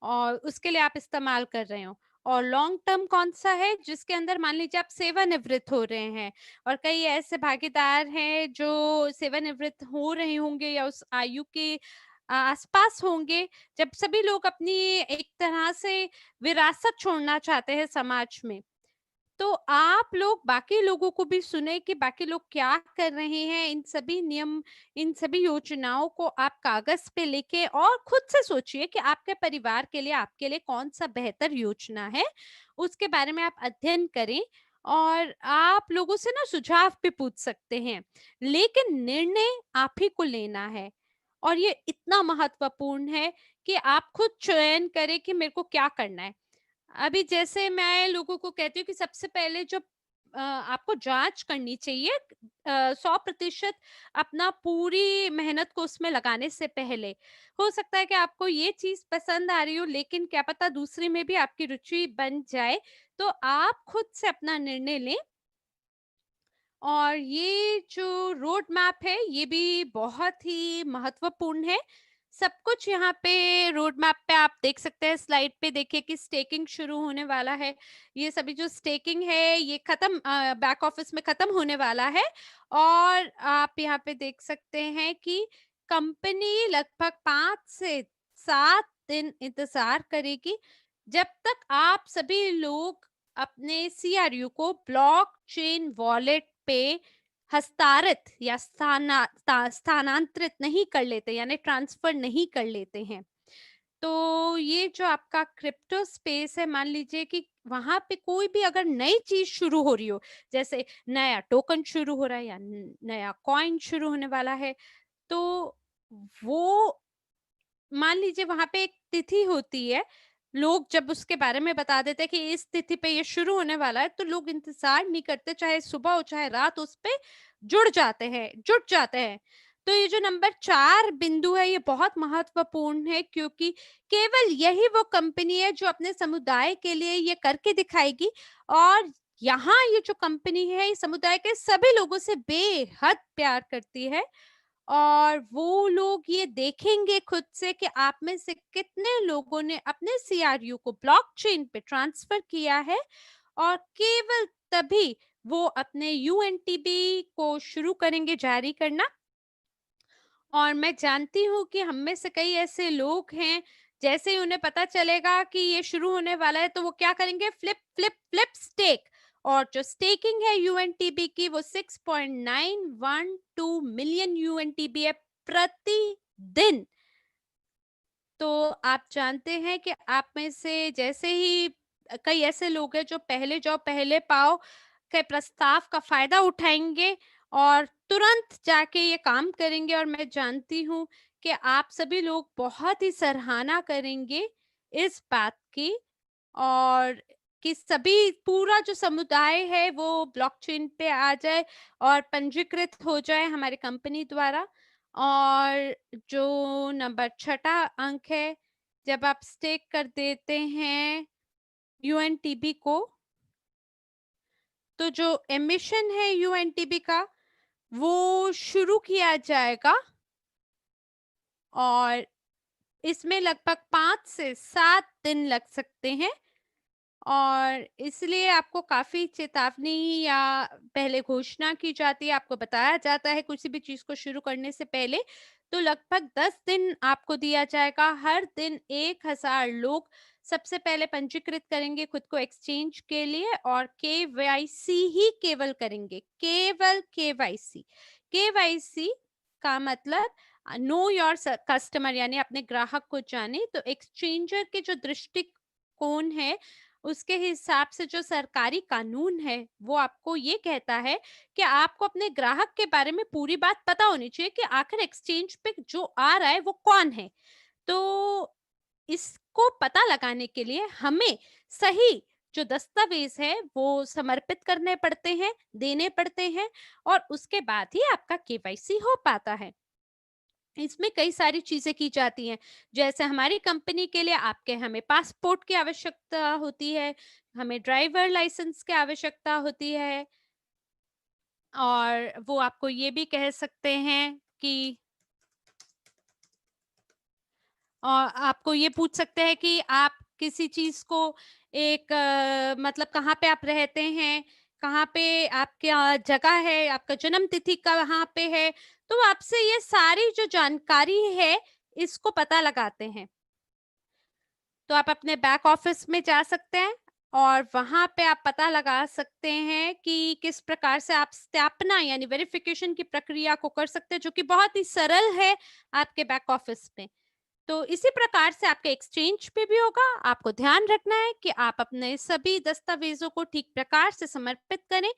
और उसके लिए आप इस्तेमाल कर रहे हो। और लॉन्ग टर्म कौन सा है? जिसके अंदर मान लीजिए आप सेवानिवृत्त हो रहे हैं और कई ऐसे भागीदार हैं जो सेवानिवृत्त हो रहे होंगे या उस आयु के आसपास होंगे, जब सभी लोग अपनी एक तरह से विरासत छोड़ना चाहते हैं समाज में। तो आप लोग बाकी लोगों को भी सुने कि बाकी लोग क्या कर रहे हैं, इन सभी नियम, इन सभी योजनाओं को आप कागज पे लिखे और खुद से सोचिए कि आपके परिवार के लिए, आपके लिए कौन सा बेहतर योजना है, उसके बारे में आप अध्ययन करें। और आप लोगों से ना सुझाव भी पूछ सकते हैं, लेकिन निर्णय आप ही को लेना है। और ये इतना महत्वपूर्ण है कि आप खुद चयन करें कि मेरे को क्या करना है। अभी जैसे मैं लोगों को कहती हूँ कि सबसे पहले जो आपको जांच करनी चाहिए 100% अपना पूरी मेहनत को उसमें लगाने से पहले। हो सकता है कि आपको ये चीज पसंद आ रही हो, लेकिन क्या पता दूसरी में भी आपकी रुचि बन जाए। तो आप खुद से अपना निर्णय लें। और ये जो रोड मैप है ये भी बहुत ही महत्वपूर्ण है। सब कुछ यहाँ पे रोड मैप पे आप देख सकते हैं, स्लाइड पे देखिए कि स्टेकिंग शुरू होने वाला है। ये सभी जो स्टेकिंग है ये खत्म, बैक ऑफिस में खत्म होने वाला है। और आप यहाँ पे देख सकते हैं कि कंपनी लगभग 5 से 7 दिन इंतजार करेगी, जब तक आप सभी लोग अपने सीआरयू को ब्लॉकचेन वॉलेट पे हस्तांतरित या स्थानांतरित नहीं कर लेते, यानी ट्रांसफर नहीं कर लेते हैं। तो ये जो आपका क्रिप्टो स्पेस है, मान लीजिए कि वहां पे कोई भी अगर नई चीज शुरू हो रही हो, जैसे नया टोकन शुरू हो रहा है या नया कॉइन शुरू होने वाला है, तो वो मान लीजिए वहां पे एक तिथि होती है, लोग जब उसके बारे में बता देते हैं कि इस तिथि पे ये शुरू होने वाला है, तो लोग इंतजार नहीं करते, चाहे सुबह हो चाहे रात, उस पे जुट जाते हैं। तो ये जो नंबर 4 बिंदु है ये बहुत महत्वपूर्ण है, क्योंकि केवल यही वो कंपनी है जो अपने समुदाय के लिए ये करके दिखाएगी। और यहाँ ये जो कंपनी है ये समुदाय के सभी लोगों से बेहद प्यार करती है। और वो लोग ये देखेंगे खुद से कि आप में से कितने लोगों ने अपने सीआरयू को ब्लॉकचेन पे ट्रांसफर किया है। और केवल तभी वो अपने यूएनटीबी को शुरू करेंगे जारी करना। और मैं जानती हूँ कि हम में से कई ऐसे लोग हैं, जैसे ही उन्हें पता चलेगा कि ये शुरू होने वाला है तो वो क्या करेंगे, फ्लिप फ्लिप फ्लिप स्टेक। और जो स्टेकिंग है यूएनटीबी की वो 6.912 मिलियन यूएनटीबी है प्रतिदिन। तो आप जानते हैं कि आप में से जैसे ही कई ऐसे लोग हैं जो पहले जाओ पहले पाओ के प्रस्ताव का फायदा उठाएंगे और तुरंत जाके ये काम करेंगे। और मैं जानती हूँ कि आप सभी लोग बहुत ही सराहना करेंगे इस बात की, और कि सभी पूरा जो समुदाय है वो ब्लॉकचेन पे आ जाए और पंजीकृत हो जाए हमारी कंपनी द्वारा। और जो नंबर 6 अंक है, जब आप स्टेक कर देते हैं यूएनटीबी को, तो जो एमिशन है यूएनटीबी का वो शुरू किया जाएगा। और इसमें लगभग 5 से 7 दिन लग सकते हैं। और इसलिए आपको काफ़ी चेतावनी या पहले घोषणा की जाती है, आपको बताया जाता है किसी भी चीज़ को शुरू करने से पहले। तो लगभग 10 दिन आपको दिया जाएगा। हर दिन 1000 लोग सबसे पहले पंजीकृत करेंगे खुद को एक्सचेंज के लिए, और केवाईसी ही केवल करेंगे, केवल केवाईसी। केवाईसी का मतलब नो योर कस्टमर, यानी अपने ग्राहक को जाने। तो एक्सचेंजर के जो दृष्टिकोण है उसके हिसाब से जो सरकारी कानून है वो आपको ये कहता है कि आपको अपने ग्राहक के बारे में पूरी बात पता होनी चाहिए कि आखिर एक्सचेंज पे जो आ रहा है वो कौन है। तो इसको पता लगाने के लिए हमें सही जो दस्तावेज है वो समर्पित करने पड़ते हैं, देने पड़ते हैं, और उसके बाद ही आपका केवाईसी हो पाता है। इसमें कई सारी चीजें की जाती हैं, जैसे हमारी कंपनी के लिए आपके हमें पासपोर्ट की आवश्यकता होती है, हमें ड्राइवर लाइसेंस की आवश्यकता होती है। और वो आपको ये भी कह सकते हैं कि आपको ये पूछ सकते हैं कि आप किसी चीज को एक मतलब कहाँ पे आप रहते हैं, कहाँ पे आपकी जगह है, आपका जन्म तिथि कहाँ पे है। तो आपसे ये सारी जो जानकारी है इसको पता लगाते हैं। तो आप अपने बैक ऑफिस में जा सकते हैं, और वहाँ पे आप पता लगा सकते हैं कि किस प्रकार से आप सत्यापना यानी वेरिफिकेशन की प्रक्रिया को कर सकते हैं, जो कि बहुत ही सरल है आपके बैक ऑफिस में। तो इसी प्रकार से आपके एक्सचेंज पे भी होगा। आपको ध्यान रखना है कि आप अपने सभी दस्तावेज़ों को ठीक प्रकार से समर्पित करें।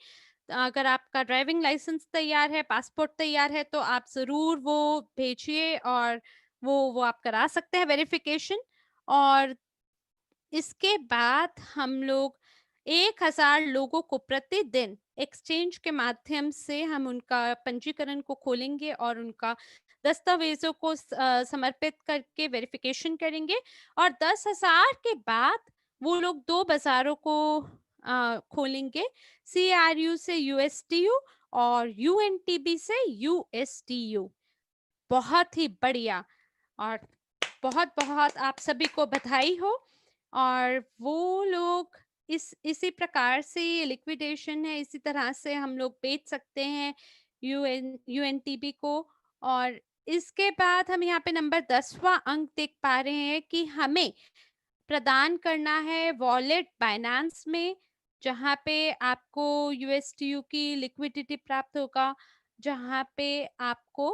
अगर आपका ड्राइविंग लाइसेंस तैयार है, पासपोर्ट तैयार है, तो आप ज़रूर वो भेजिए और वो आप करा सकते हैं वेरिफिकेशन। और इसके बाद हम लोग 1000 लोगों को प्रतिदिन एक्सचेंज के माध्यम से हम उनका पंजीकरण को खोलेंगे और उनका दस्तावेज़ों को समर्पित करके वेरिफ़िकेशन करेंगे। और 10,000 के बाद वो लोग 2 बाज़ारों को खोलेंगे, सीआरयू से यूएसटीयू और यूएनटीबी से यूएसटीयू। बहुत ही बढ़िया। और बहुत-बहुत आप सभी को बधाई हो। और वो लोग इसी प्रकार से ये लिक्विडेशन है, इसी तरह से हम लोग बेच सकते हैं यूएनटीबी को। और इसके बाद हम यहाँ पे नंबर 10वां अंक देख पा रहे हैं कि हमें प्रदान करना है वॉलेट बाइनेंस में, जहाँ पे आपको यूएसटीयू की लिक्विडिटी प्राप्त होगा, जहाँ पे आपको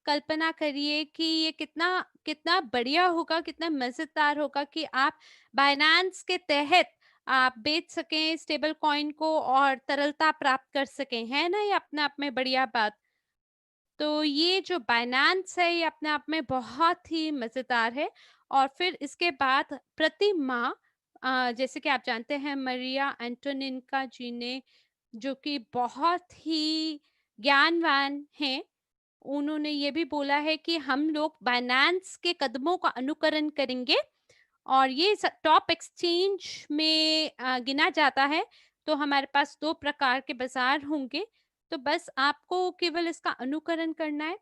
कल्पना करिए कि ये कितना कितना बढ़िया होगा, कितना मज़ेदार होगा कि आप बाइनेंस के तहत आप बेच सकें स्टेबल कॉइन को और तरलता प्राप्त कर सकें, है ना? ये अपने आप में बढ़िया बात। तो ये जो बाइनेंस है, ये अपने आप में बहुत ही मज़ेदार है। और फिर इसके बाद प्रति माह जैसे कि आप जानते हैं मरिया एंटोनिनका जी ने, जो कि बहुत ही ज्ञानवान हैं, उन्होंने ये भी बोला है कि हम लोग बाइनेंस के कदमों का अनुकरण करेंगे और ये टॉप एक्सचेंज में गिना जाता है। तो हमारे पास 2 प्रकार के बाजार होंगे। तो बस आपको केवल इसका अनुकरण करना है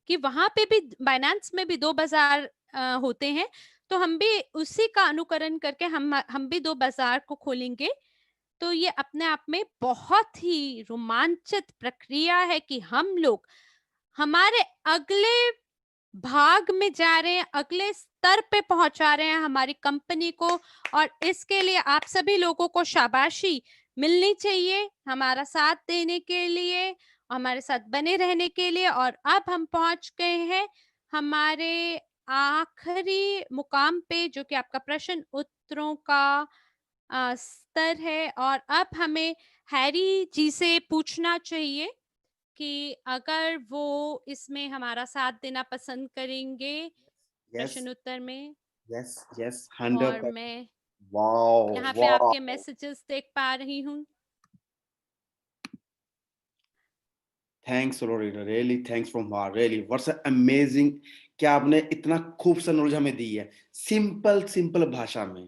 कि वहाँ पे भी बाइनेंस में भी 2 बाजार होते हैं। तो हम भी उसी का अनुकरण करके हम भी 2 बाजार को खोलेंगे। तो ये अपने आप में बहुत ही रोमांचित प्रक्रिया है कि हम लोग हमारे अगले भाग में जा रहे हैं, अगले स्तर पे पहुंचा रहे हैं हमारी कंपनी को। और इसके लिए आप सभी लोगों को शाबाशी मिलनी चाहिए, हमारा साथ देने के लिए, हमारे साथ बने रहने के लिए। और अब हम पहुंच गए हैं हमारे आखिरी मुकाम पे, जो कि आपका प्रश्न उत्तरों का स्तर है। और अब हमें हैरी जी से पूछना चाहिए कि अगर वो इसमें हमारा साथ देना पसंद करेंगे यस, प्रश्न उत्तर में। यस, यस, और 100%। मैं वाओ, यहाँ पे वाओ! आपके मैसेजेस देख पा रही हूँ। Thanks Lorena, really thanks from heart, really what's amazing. क्या आपने इतना खूब सा नॉलेज हमें दी है, सिंपल सिंपल भाषा में।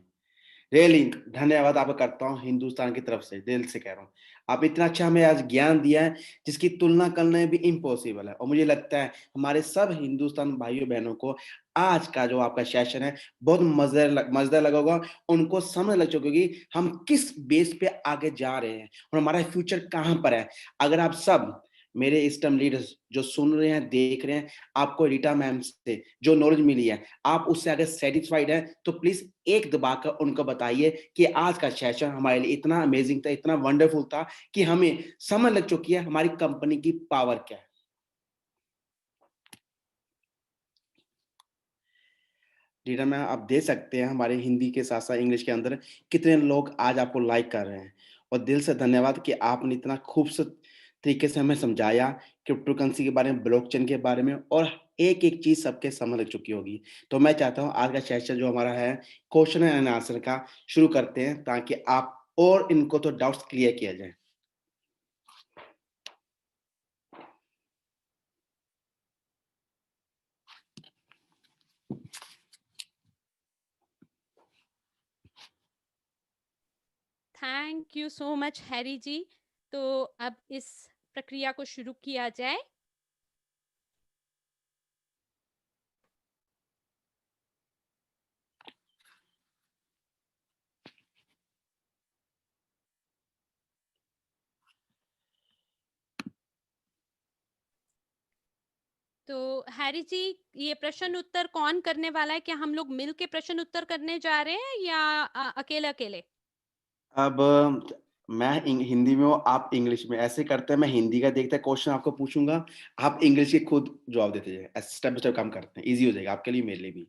रियली धन्यवाद आपका करता हूँ हिंदुस्तान की तरफ से, दिल से कह रहा हूँ। आप इतना अच्छा हमें आज ज्ञान दिया है जिसकी तुलना करना भी इम्पॉसिबल है। और मुझे लगता है हमारे सब हिंदुस्तान भाइयों बहनों को आज का जो आपका सेशन है बहुत मजेदार लगा होगा। उनको समझ लग चुकी होगी हम किस बेस पे आगे जा रहे हैं और हमारा फ्यूचर कहाँ पर है। अगर आप सब मेरे स्टम लीडर्स जो सुन रहे हैं, देख रहे हैं, आपको रीटा मैम से जो नॉलेज मिली है, आप उससे अगर सेटिस्फाइड है तो प्लीज एक दबाकर उनको बताइए कि आज का सेशन हमारे लिए इतना अमेजिंग था, इतना वंडरफुल था कि हमें समझ लग चुकी है हमारी कंपनी की पावर क्या है। रीटा मैम आप दे सकते हैं हमारे हिंदी के साथ साथ इंग्लिश के अंदर कितने लोग आज आपको लाइक कर रहे हैं। और दिल से धन्यवाद कि आपने इतना खूबसूरत तरीके से हमें समझाया क्रिप्टो करेंसी के बारे में, ब्लॉकचेन के बारे में, और एक एक चीज सबके समझ लग चुकी होगी। तो मैं चाहता हूँ आज का सेशन जो हमारा है क्वेश्चन एंड आंसर का शुरू करते हैं ताकि आप और इनको तो डाउट्स क्लियर किया जाए। Thank you so much Harry ji. तो अब इस प्रक्रिया को शुरू किया जाए। तो हैरी जी, ये प्रश्न उत्तर कौन करने वाला है? क्या हम लोग मिल के प्रश्न उत्तर करने जा रहे हैं या अकेले-अकेले? अब मैं हिंदी में हूँ, आप इंग्लिश में, ऐसे करते हैं मैं हिंदी का देखते हैं क्वेश्चन आपको पूछूँगा, आप इंग्लिश के खुद जवाब देते जाइए। ऐसे स्टेप बाय स्टेप काम करते हैं, ईज़ी हो जाएगा आपके लिए, मेरे लिए भी।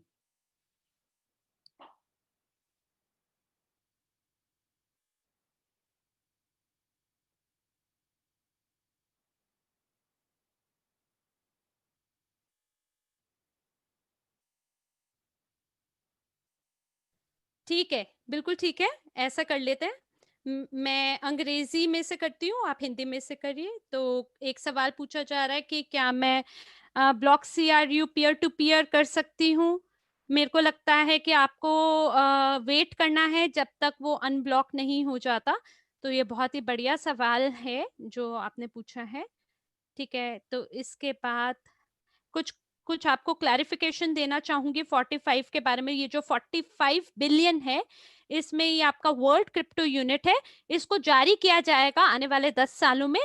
ठीक है, बिल्कुल ठीक है, ऐसा कर लेते हैं। मैं अंग्रेजी में से करती हूँ, आप हिंदी में से करिए। तो एक सवाल पूछा जा रहा है कि क्या मैं block CRU peer to peer कर सकती हूँ? मेरे को लगता है कि आपको वेट करना है जब तक वो अनब्लॉक नहीं हो जाता। तो ये बहुत ही बढ़िया सवाल है जो आपने पूछा है। ठीक है, तो इसके बाद कुछ कुछ आपको क्लैरिफिकेशन देना चाहूंगी 45 के बारे में। ये जो 45 बिलियन है, इसमें ये आपका वर्ल्ड क्रिप्टो यूनिट है। इसको जारी किया जाएगा आने वाले 10 सालों में।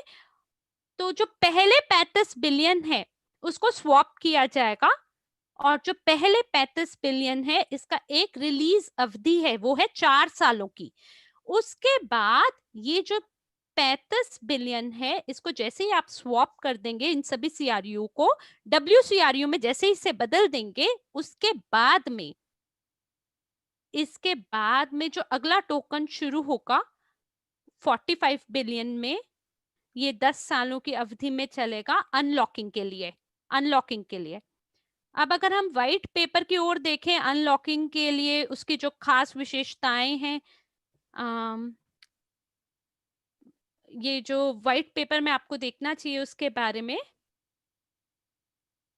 तो जो पहले 35 बिलियन है, उसको स्वैप किया जाएगा। और जो पहले 35 बिलियन है, इसका एक रिलीज अवधि है, वो है 4 सालों की। उसके बाद ये जो 35 बिलियन है, इसको जैसे ही आप स्वैप कर देंगे इन सभी सीआरयू को, डब्ल्यूसीआरयू में जैसे ही इसे बदल देंगे, उसके बाद में इसके बाद में जो अगला टोकन शुरू होगा 45 बिलियन में, ये 10 सालों की अवधि में चलेगा अनलॉकिंग के लिए। अनलॉकिंग के लिए अब अगर हम व्हाइट पेपर की ओर देखें अनलॉकिंग के लिए, उसकी जो खास विशेषताएं हैं, ये जो व्हाइट पेपर में आपको देखना चाहिए उसके बारे में।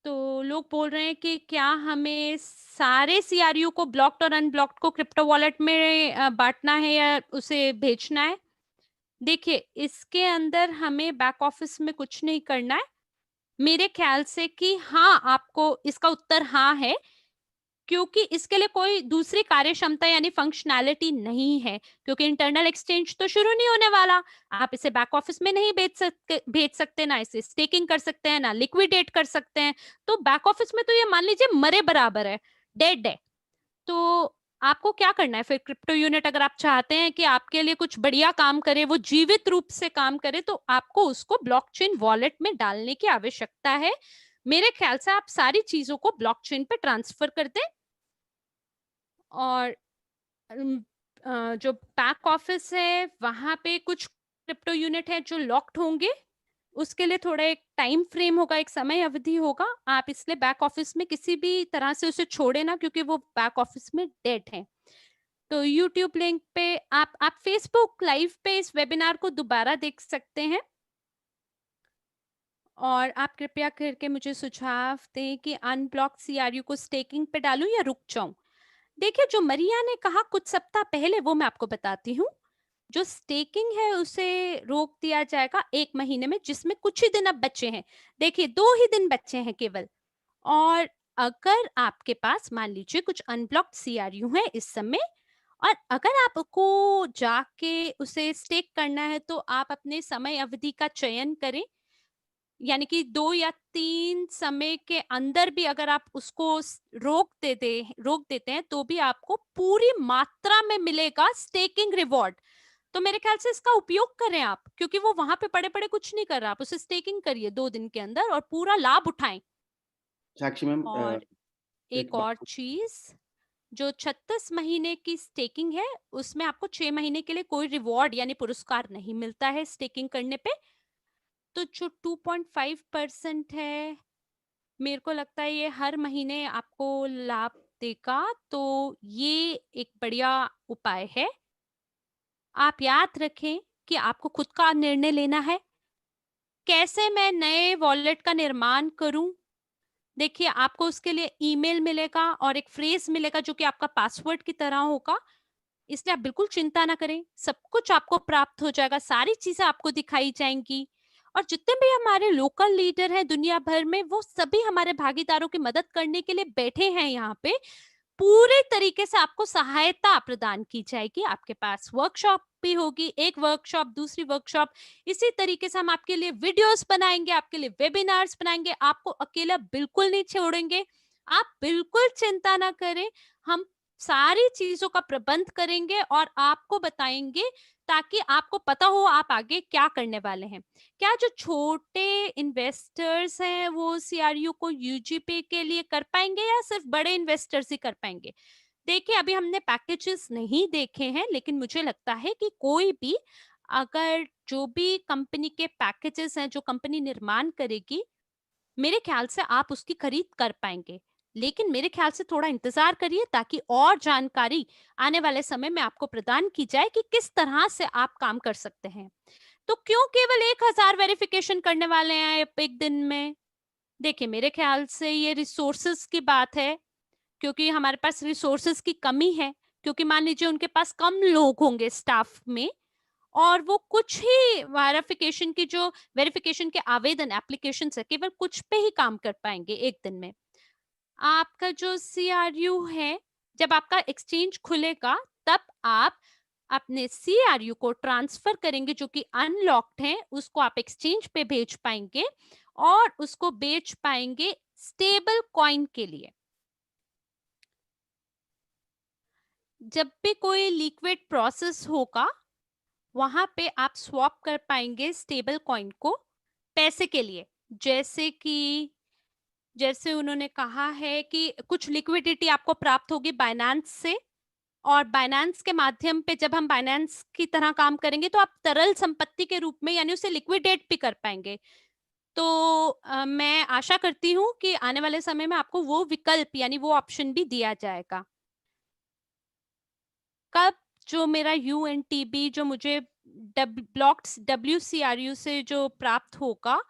तो लोग बोल रहे हैं कि क्या हमें सारे सीआरयू को, ब्लॉक्ड और अनब्लॉक्ड को, क्रिप्टो वॉलेट में बांटना है या उसे बेचना है? देखिए, इसके अंदर हमें बैक ऑफिस में कुछ नहीं करना है। मेरे ख्याल से कि हाँ, आपको इसका उत्तर हाँ है, क्योंकि इसके लिए कोई दूसरी कार्यक्षमता यानी फंक्शनैलिटी नहीं है, क्योंकि इंटरनल एक्सचेंज तो शुरू नहीं होने वाला। आप इसे बैक ऑफिस में नहीं भेज सकते, ना इसे स्टेकिंग कर सकते हैं, ना लिक्विडेट कर सकते हैं। तो बैक ऑफिस में तो ये मान लीजिए मरे बराबर है, डेड है। तो आपको क्या करना है फिर? क्रिप्टो यूनिट अगर आप चाहते हैं कि आपके लिए कुछ बढ़िया काम करे, वो जीवित रूप से काम करे, तो आपको उसको ब्लॉकचेन वॉलेट में डालने की आवश्यकता है। मेरे ख्याल से आप सारी चीजों को ब्लॉकचेन पे ट्रांसफर कर दें। और जो बैक ऑफिस है, वहां पे कुछ क्रिप्टो यूनिट है जो लॉक्ड होंगे। उसके लिए थोड़ा एक टाइम फ्रेम होगा, एक समय अवधि होगा। आप इसलिए बैक ऑफिस में किसी भी तरह से उसे छोड़े ना, क्योंकि वो बैक ऑफिस में डेट है। तो यूट्यूब लिंक पे आप फेसबुक लाइव पे इस वेबिनार को दोबारा देख सकते हैं। और आप कृपया करके मुझे सुझाव दें कि अनब्लॉक सीआरयू को स्टेकिंग पे डालूं या रुक जाऊं। देखिए, जो मरिया ने कहा कुछ सप्ताह पहले, वो मैं आपको बताती हूँ। जो स्टेकिंग है उसे रोक दिया जाएगा 1 महीने में, जिसमें कुछ ही दिन अब बचे हैं। देखिए, 2 ही दिन बचे हैं केवल। और अगर आपके पास मान लीजिए कुछ अनब्लॉक्ड सीआरयू है इस समय, और अगर आपको जाके उसे स्टेक करना है, तो आप अपने समय अवधि का चयन करें। यानी कि 2 या 3 समय के अंदर भी अगर आप उसको रोक देते हैं, तो भी आपको पूरी मात्रा में मिलेगा स्टेकिंग रिवॉर्ड। तो मेरे ख्याल से इसका उपयोग करें आप, क्योंकि वो वहां पे पड़े-पड़े कुछ नहीं कर रहा। आप उसे स्टेकिंग करिए 2 दिन के अंदर और पूरा लाभ उठाएं। साक्षी मैम, और एक एक बात और चीज, जो 36 महीने की स्टेकिंग है, उसमें आपको 6 महीने के लिए कोई रिवॉर्ड यानी पुरस्कार नहीं मिलता है स्टेकिंग करने पे। तो जो 2.5% है, मेरे को लगता है ये हर महीने आपको लाभ देगा। तो ये एक बढ़िया उपाय है। आप याद रखें कि आपको खुद का निर्णय लेना है। कैसे मैं नए वॉलेट का निर्माण करूं? देखिए, आपको उसके लिए ईमेल मिलेगा और एक फ्रेज मिलेगा जो कि आपका पासवर्ड की तरह होगा। इसलिए आप बिल्कुल चिंता ना करें, सब कुछ आपको प्राप्त हो जाएगा, सारी चीजें आपको दिखाई जाएंगी। और जितने भी हमारे लोकल लीडर हैं दुनिया भर में, वो सभी हमारे भागीदारों की मदद करने के लिए बैठे हैं यहाँ पे। पूरे तरीके से आपको सहायता प्रदान की जाएगी। आपके पास वर्कशॉप भी होगी, एक वर्कशॉप, दूसरी वर्कशॉप, इसी तरीके से हम आपके लिए वीडियोस बनाएंगे, आपके लिए वेबिनार्स बनाएंगे, आपको अकेला बिल्कुल नहीं छोड़ेंगे। आप बिल्कुल चिंता ना करें, हम सारी चीजों का प्रबंध करेंगे और आपको बताएंगे, ताकि आपको पता हो आप आगे क्या करने वाले हैं। क्या जो छोटे इन्वेस्टर्स हैं वो सीआरयू को यूजीपी के लिए कर पाएंगे, या सिर्फ बड़े इन्वेस्टर्स ही कर पाएंगे? देखिए, अभी हमने पैकेजेस नहीं देखे हैं, लेकिन मुझे लगता है कि कोई भी, अगर जो भी कंपनी के पैकेजेस हैं जो कंपनी निर्माण करेगी, मेरे ख्याल से आप उसकी खरीद कर पाएंगे। लेकिन मेरे ख्याल से थोड़ा इंतजार करिए, ताकि और जानकारी आने वाले समय में आपको प्रदान की जाए कि किस तरह से आप काम कर सकते हैं। तो क्यों केवल 1000 वेरिफिकेशन करने वाले हैं आप एक दिन में? देखिए, मेरे ख्याल से ये रिसोर्सेस की बात है, क्योंकि हमारे पास रिसोर्सेस की कमी है। क्योंकि मान लीजिए उनके पास कम लोग होंगे स्टाफ में, और वो कुछ ही वेरिफिकेशन के आवेदन एप्लीकेशन है, केवल कुछ पे ही काम कर पाएंगे एक दिन में। आपका जो सीआरयू है, जब आपका एक्सचेंज खुलेगा, तब आप अपने सीआरयू को ट्रांसफर करेंगे, जो कि अनलॉक्ड है, उसको आप एक्सचेंज पे भेज पाएंगे और उसको बेच पाएंगे स्टेबल कॉइन के लिए। जब भी कोई लिक्विड प्रोसेस होगा, वहां पे आप स्वैप कर पाएंगे स्टेबल कॉइन को पैसे के लिए। जैसे उन्होंने कहा है कि कुछ लिक्विडिटी आपको प्राप्त होगी बाइनेंस से, और बाइनेंस के माध्यम पे जब हम बाइनेंस की तरह काम करेंगे, तो आप तरल संपत्ति के रूप में, यानी उसे लिक्विडेट भी कर पाएंगे। तो मैं आशा करती हूँ कि आने वाले समय में आपको वो विकल्प, यानी वो ऑप्शन भी दिया जाएगा। कब जो मेरा यूएनटीबी जो मुझे ब्लॉक्स डब्ल्यूसीआरयू से जो प्राप्त होगा,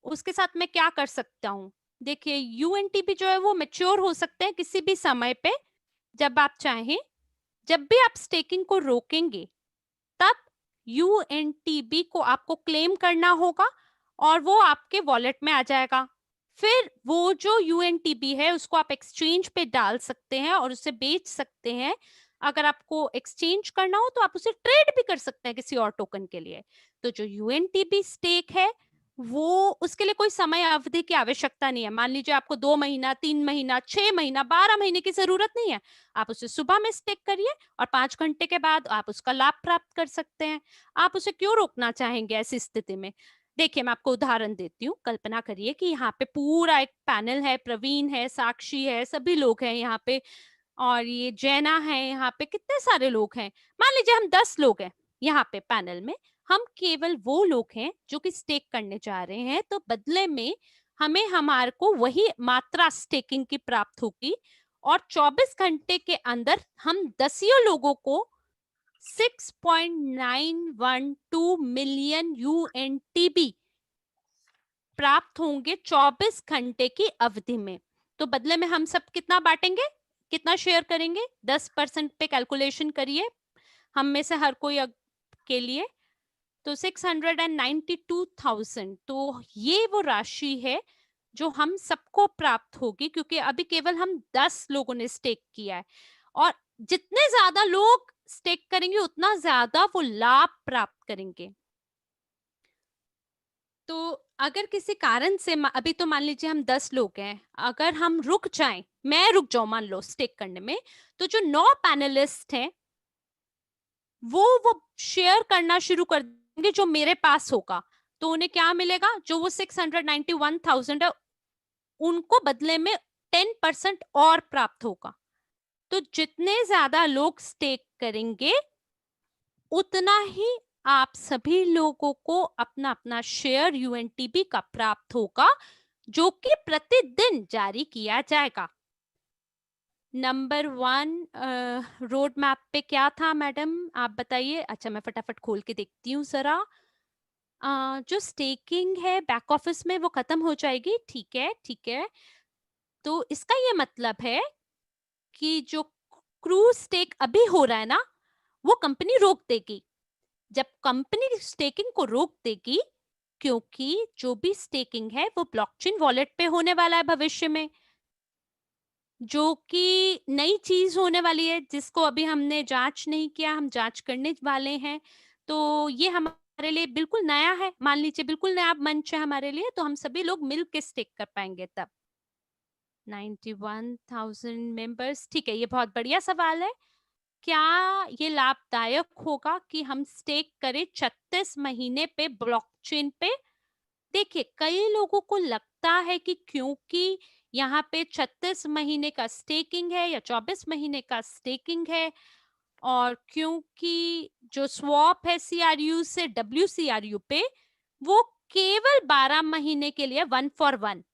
उसके साथ मैं क्या कर सकता हूँ? देखिए, यूएनटीबी जो है वो मैच्योर हो सकते हैं किसी भी समय पे, जब आप चाहें। जब भी आप स्टेकिंग को रोकेंगे, तब यूएनटीबी को आपको क्लेम करना होगा और वो आपके वॉलेट में आ जाएगा। फिर वो जो यूएनटीबी है उसको आप एक्सचेंज पे डाल सकते हैं और उसे बेच सकते हैं। अगर आपको एक्सचेंज करना हो तो आप उसे ट्रेड भी कर सकते हैं किसी और टोकन के लिए। तो जो यूएनटीबी स्टेक है, वो उसके लिए कोई समय अवधि की आवश्यकता नहीं है। मान लीजिए आपको 2 महीना, 3 महीना, 6 महीना, 12 महीने की जरूरत नहीं है। आप उसे सुबह में स्टेक करिए और 5 घंटे के बाद आप उसका लाभ प्राप्त कर सकते हैं। आप उसे क्यों रोकना चाहेंगे ऐसी स्थिति में? देखिए, मैं आपको उदाहरण देती हूँ। कल्पना करिए कि यहाँ पे पूरा एक पैनल है, प्रवीण है, साक्षी है, सभी लोग हैं यहाँ पे, और ये जैना है, यहाँ पे कितने सारे लोग हैं। मान लीजिए हम 10 लोग हैं यहाँ पे पैनल में। हम केवल वो लोग हैं जो कि स्टेक करने जा रहे हैं, तो बदले में हमें हमारे को वही मात्रा स्टेकिंग की प्राप्त होगी, और 24 घंटे के अंदर हम 10 लोगों को 6.912 मिलियन यूएनटीबी प्राप्त होंगे 24 घंटे की अवधि में। तो बदले में हम सब कितना बांटेंगे, कितना शेयर करेंगे? 10% पे कैलकुलेशन करिए हम में से हर कोई के लिए। तो 692,000, तो ये वो राशि है जो हम सबको प्राप्त होगी, क्योंकि अभी केवल हम 10 लोगों ने स्टेक किया है। और जितने ज्यादा लोग स्टेक करेंगे, उतना ज्यादा वो लाभ प्राप्त करेंगे। तो अगर किसी कारण से अभी तो मान लीजिए हम 10 लोग हैं, अगर हम रुक जाएं, मैं रुक जाऊं मान लो स्टेक करने में, तो जो 9 पैनलिस्ट हैं वो शेयर करना शुरू कर देंगे जो मेरे पास होगा। तो उन्हें क्या मिलेगा? जो वो 691,000 है, उनको बदले में 10% और प्राप्त होगा। तो जितने ज्यादा लोग स्टेक करेंगे, उतना ही आप सभी लोगों को अपना अपना शेयर यूएनटीबी का प्राप्त होगा, जो कि प्रतिदिन जारी किया जाएगा। नंबर 1 रोड मैप पे क्या था मैडम, आप बताइए। अच्छा, मैं फटाफट खोल के देखती हूँ जरा। जो स्टेकिंग है बैक ऑफिस में वो खत्म हो जाएगी, ठीक है ठीक है। तो इसका ये मतलब है कि जो क्रूज स्टेक अभी हो रहा है ना, वो कंपनी रोक देगी। जब कंपनी स्टेकिंग को रोक देगी, क्योंकि जो भी स्टेकिंग है वो ब्लॉकचेन वॉलेट पे होने वाला है भविष्य में, जो कि नई चीज होने वाली है, जिसको अभी हमने जांच नहीं किया, हम जांच करने वाले हैं। तो ये हमारे लिए बिल्कुल नया है, मान लीजिए बिल्कुल नया मंच है हमारे लिए, तो हम सभी लोग मिल के स्टेक कर पाएंगे तब। 91,000 मेंबर्स, ठीक है, ये बहुत बढ़िया सवाल है। क्या ये लाभदायक होगा कि हम स्टेक करें 36 महीने पे ब्लॉकचेन पे? देखिए, कई लोगों को लगता है कि क्योंकि यहाँ पे 36 महीने का स्टेकिंग है या 24 महीने का स्टेकिंग है, और क्योंकि जो स्वैप है सीआरयू से डब्ल्यूसीआरयू पे, वो केवल 12 महीने के लिए 1 for 1।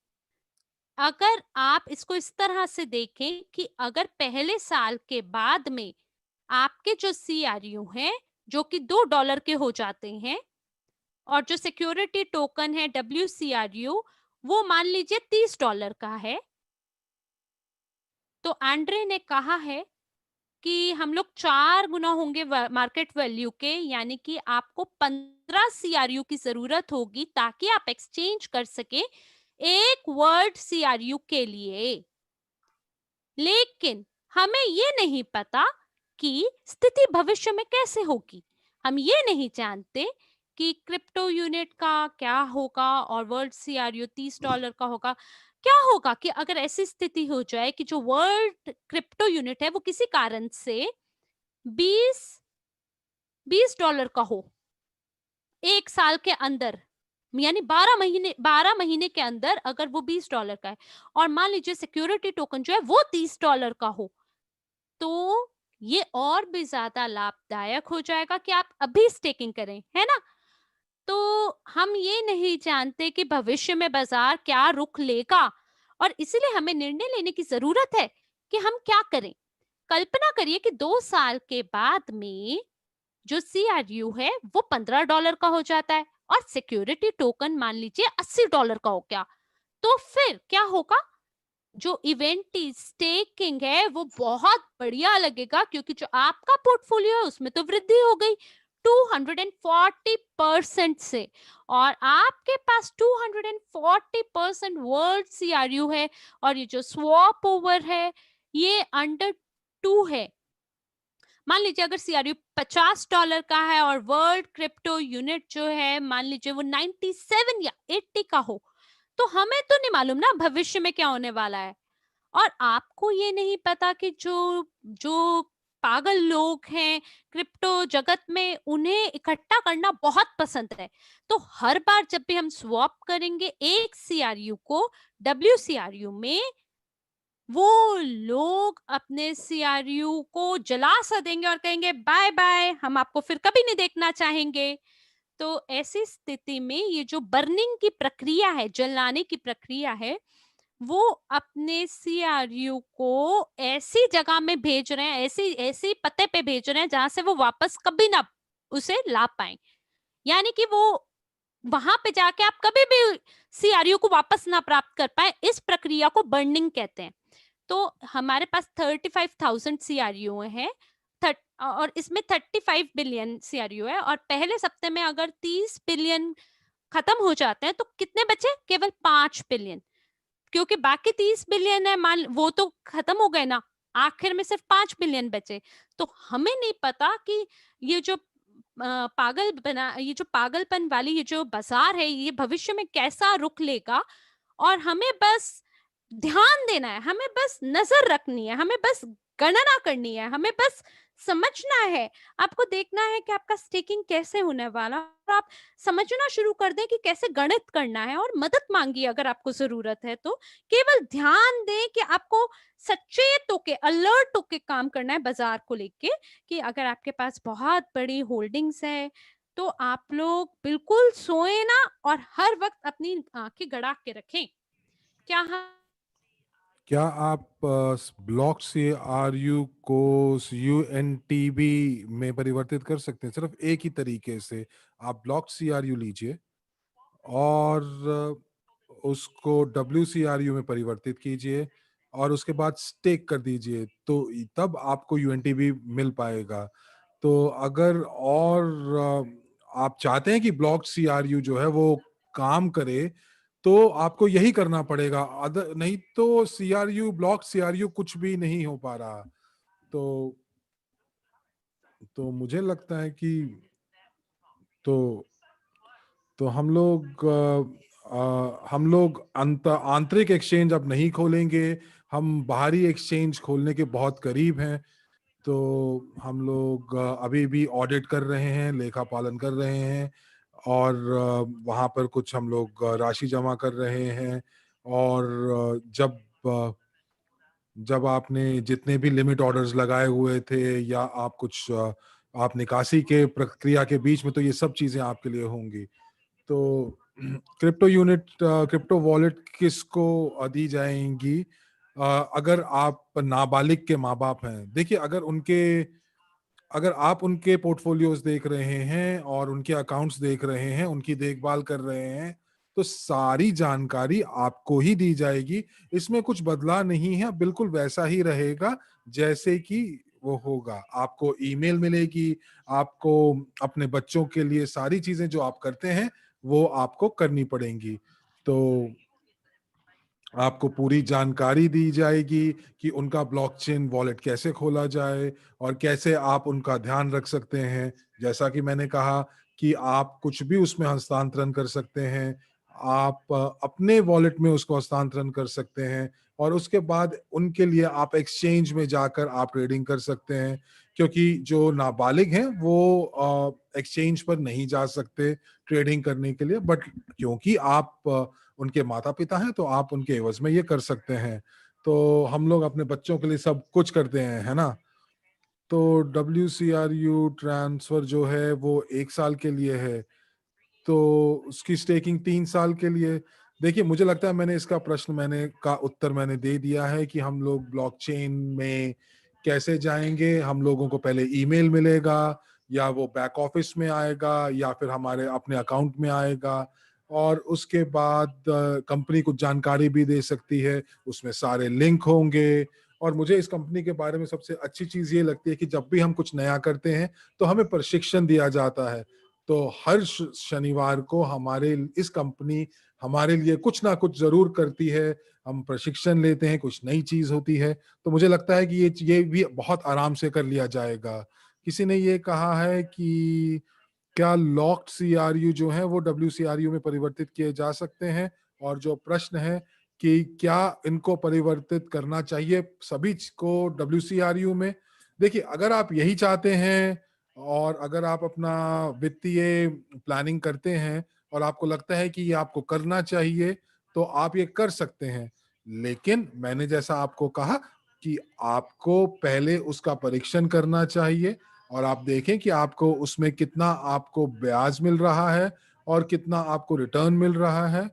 अगर आप इसको इस तरह से देखें कि अगर पहले साल के बाद में आपके जो सीआरयू हैं, जो कि $2 के हो जाते हैं, और जो सिक्योरिटी टोकन है डब्ल्यूसीआरयू, वो मान लीजिए $30 का है, तो एंड्रे ने कहा है कि हम लोग 4 गुना होंगे मार्केट वैल्यू के, यानी कि आपको 15 सीआरयू की जरूरत होगी ताकि आप एक्सचेंज कर सके एक वर्ड सीआरयू के लिए। लेकिन हमें ये नहीं पता कि स्थिति भविष्य में कैसे होगी। हम ये नहीं जानते कि क्रिप्टो यूनिट का क्या होगा और वर्ल्ड सीआरयू $30 का होगा। क्या होगा कि अगर ऐसी स्थिति हो जाए कि जो वर्ल्ड क्रिप्टो यूनिट है वो किसी कारण से 20 $20 का हो एक साल के अंदर, यानी 12 महीने के अंदर अगर वो $20 का है, और मान लीजिए सिक्योरिटी टोकन जो है वो $30 का हो, तो ये और भी ज्यादा लाभदायक हो जाएगा कि आप अभी स्टेकिंग करें, है ना? तो हम ये नहीं जानते कि भविष्य में बाजार क्या रुख लेगा, और इसीलिए हमें निर्णय लेने की जरूरत है कि हम क्या करें। कल्पना करिए कि 2 साल के बाद में जो सीआरयू है वो $15 का हो जाता है और सिक्योरिटी टोकन मान लीजिए $80 का हो गया। तो फिर क्या होगा? जो इवेंटी स्टेकिंग है वो बहुत बढ़िया लगेगा, क्योंकि जो आपका पोर्टफोलियो है उसमें तो वृद्धि हो गई 240% से, और आपके पास 240% वर्ल्ड सीआरयू है, और ये जो स्वैप ओवर है ये अंडर 2 है। मान लीजिए अगर सीआरयू $50 का है और वर्ल्ड क्रिप्टो यूनिट जो है मान लीजिए वो 97 या 80 का हो, तो हमें तो नहीं मालूम ना भविष्य में क्या होने वाला है। और आपको ये नहीं पता कि जो जो पागल लोग हैं क्रिप्टो जगत में, उन्हें इकट्ठा करना बहुत पसंद है। तो हर बार जब भी हम स्वैप करेंगे एक सीआरयू को डब्ल्यूसीआरयू में, वो लोग अपने सीआरयू को जला सा देंगे और कहेंगे बाय बाय, हम आपको फिर कभी नहीं देखना चाहेंगे। तो ऐसी स्थिति में ये जो बर्निंग की प्रक्रिया है, जलाने की प्रक्रिया है, वो अपने सीआरयू को ऐसी जगह में भेज रहे हैं, ऐसी ऐसी पते पे भेज रहे हैं जहां से वो वापस कभी ना उसे ला पाए, यानी कि वो वहां पे जाके आप कभी भी सीआरयू को वापस ना प्राप्त कर पाए। इस प्रक्रिया को बर्निंग कहते हैं। तो हमारे पास 35,000 सीआरयू है, और इसमें 35 बिलियन सीआरयू है, और पहले सप्ते में अगर 30 बिलियन खत्म हो जाते हैं तो कितने बचे? केवल 5 बिलियन, क्योंकि बाकी 30 बिलियन है, मान वो तो खत्म हो गए ना, आखिर में सिर्फ 5 बिलियन बचे। तो हमें नहीं पता कि ये जो ये जो पागलपन वाली ये जो बाजार है ये भविष्य में कैसा रुख लेगा। और हमें बस ध्यान देना है, हमें बस नजर रखनी है, हमें बस गणना करनी है, हमें बस समझना है। आपको देखना है कि आपका स्टेकिंग कैसे होने वाला, और आप समझना शुरू कर दें कि कैसे गणित करना है, और मदद मांगिए अगर आपको जरूरत है तो। केवल ध्यान दें कि आपको सचेत होके, अलर्ट होके काम करना है बाजार को लेके, कि अगर आपके पास बहुत बड़ी होल्डिंग्स है तो आप लोग बिल्कुल सोए ना, और हर वक्त अपनी आंखें गड़ा के रखें। क्या हम क्या आप ब्लॉक से आरयू को यूएनटीबी में परिवर्तित कर सकते हैं? सिर्फ एक ही तरीके से आप ब्लॉक सीआरयू लीजिए और उसको डब्ल्यूसीआरयू में परिवर्तित कीजिए और उसके बाद स्टेक कर दीजिए, तो तब आपको यूएनटीबी मिल पाएगा। तो अगर और आप चाहते हैं कि ब्लॉक सीआरयू जो है वो काम करे, तो आपको यही करना पड़ेगा, अदर नहीं तो सीआरयू ब्लॉक सीआरयू कुछ भी नहीं हो पा रहा। तो मुझे लगता है कि तो हम लोग आंतरिक एक्सचेंज अब नहीं खोलेंगे, हम बाहरी एक्सचेंज खोलने के बहुत करीब हैं। तो हम लोग अभी भी ऑडिट कर रहे हैं, लेखा पालन कर रहे हैं, और वहाँ पर कुछ हम लोग राशि जमा कर रहे हैं। और जब आपने जितने भी लिमिट ऑर्डर्स लगाए हुए थे, या आप निकासी के प्रक्रिया के बीच में, तो ये सब चीजें आपके लिए होंगी। तो क्रिप्टो वॉलेट किसको दी जाएंगी? अगर आप नाबालिग के माँ बाप हैं, देखिए, अगर आप उनके पोर्टफोलियोज देख रहे हैं और उनके अकाउंट्स देख रहे हैं, उनकी देखभाल कर रहे हैं, तो सारी जानकारी आपको ही दी जाएगी। इसमें कुछ बदलाव नहीं है, बिल्कुल वैसा ही रहेगा जैसे कि वो होगा। आपको ईमेल मिलेगी, आपको अपने बच्चों के लिए सारी चीजें जो आप करते हैं वो आपको करनी पड़ेंगी। तो आपको पूरी जानकारी दी जाएगी कि उनका ब्लॉकचेन वॉलेट कैसे खोला जाए और कैसे आप उनका ध्यान रख सकते हैं। जैसा कि मैंने कहा कि आप कुछ भी उसमें हस्तांतरण कर सकते हैं, आप अपने वॉलेट में उसको हस्तांतरण कर सकते हैं, और उसके बाद उनके लिए आप एक्सचेंज में जाकर आप ट्रेडिंग कर सकते हैं। क्योंकि जो नाबालिग हैं वो एक्सचेंज पर नहीं जा सकते ट्रेडिंग करने के लिए, बट क्योंकि आप उनके माता पिता हैं तो आप उनके एवज में ये कर सकते हैं। तो हम लोग अपने बच्चों के लिए सब कुछ करते हैं, है ना। तो WCRU ट्रांसफर जो है वो 1 साल के लिए है, तो उसकी स्टेकिंग 3 साल के लिए। देखिए, मुझे लगता है मैंने का उत्तर मैंने दे दिया है कि हम लोग ब्लॉकचेन में कैसे जाएंगे। हम लोगों को पहले ईमेल मिलेगा, या वो बैक ऑफिस में आएगा, या फिर हमारे अपने अकाउंट में आएगा, और उसके बाद कंपनी कुछ जानकारी भी दे सकती है, उसमें सारे लिंक होंगे। और मुझे इस कंपनी के बारे में सबसे अच्छी चीज ये लगती है कि जब भी हम कुछ नया करते हैं तो हमें प्रशिक्षण दिया जाता है। तो हर शनिवार को इस कंपनी हमारे लिए कुछ ना कुछ जरूर करती है, हम प्रशिक्षण लेते हैं, कुछ नई चीज होती है। तो मुझे लगता है कि ये भी बहुत आराम से कर लिया जाएगा। किसी ने ये कहा है कि क्या लॉक्ड सीआरयू जो है वो WCRU में परिवर्तित किए जा सकते हैं, और जो प्रश्न है कि क्या इनको परिवर्तित करना चाहिए सभी को WCRU में। देखिए, अगर आप यही चाहते हैं और अगर आप अपना वित्तीय प्लानिंग करते हैं और आपको लगता है कि ये आपको करना चाहिए, तो आप ये कर सकते हैं। लेकिन मैंने जैसा आपको कहा कि आपको पहले उसका परीक्षण करना चाहिए, और आप देखें कि आपको उसमें कितना आपको ब्याज मिल रहा है और कितना आपको रिटर्न मिल रहा है।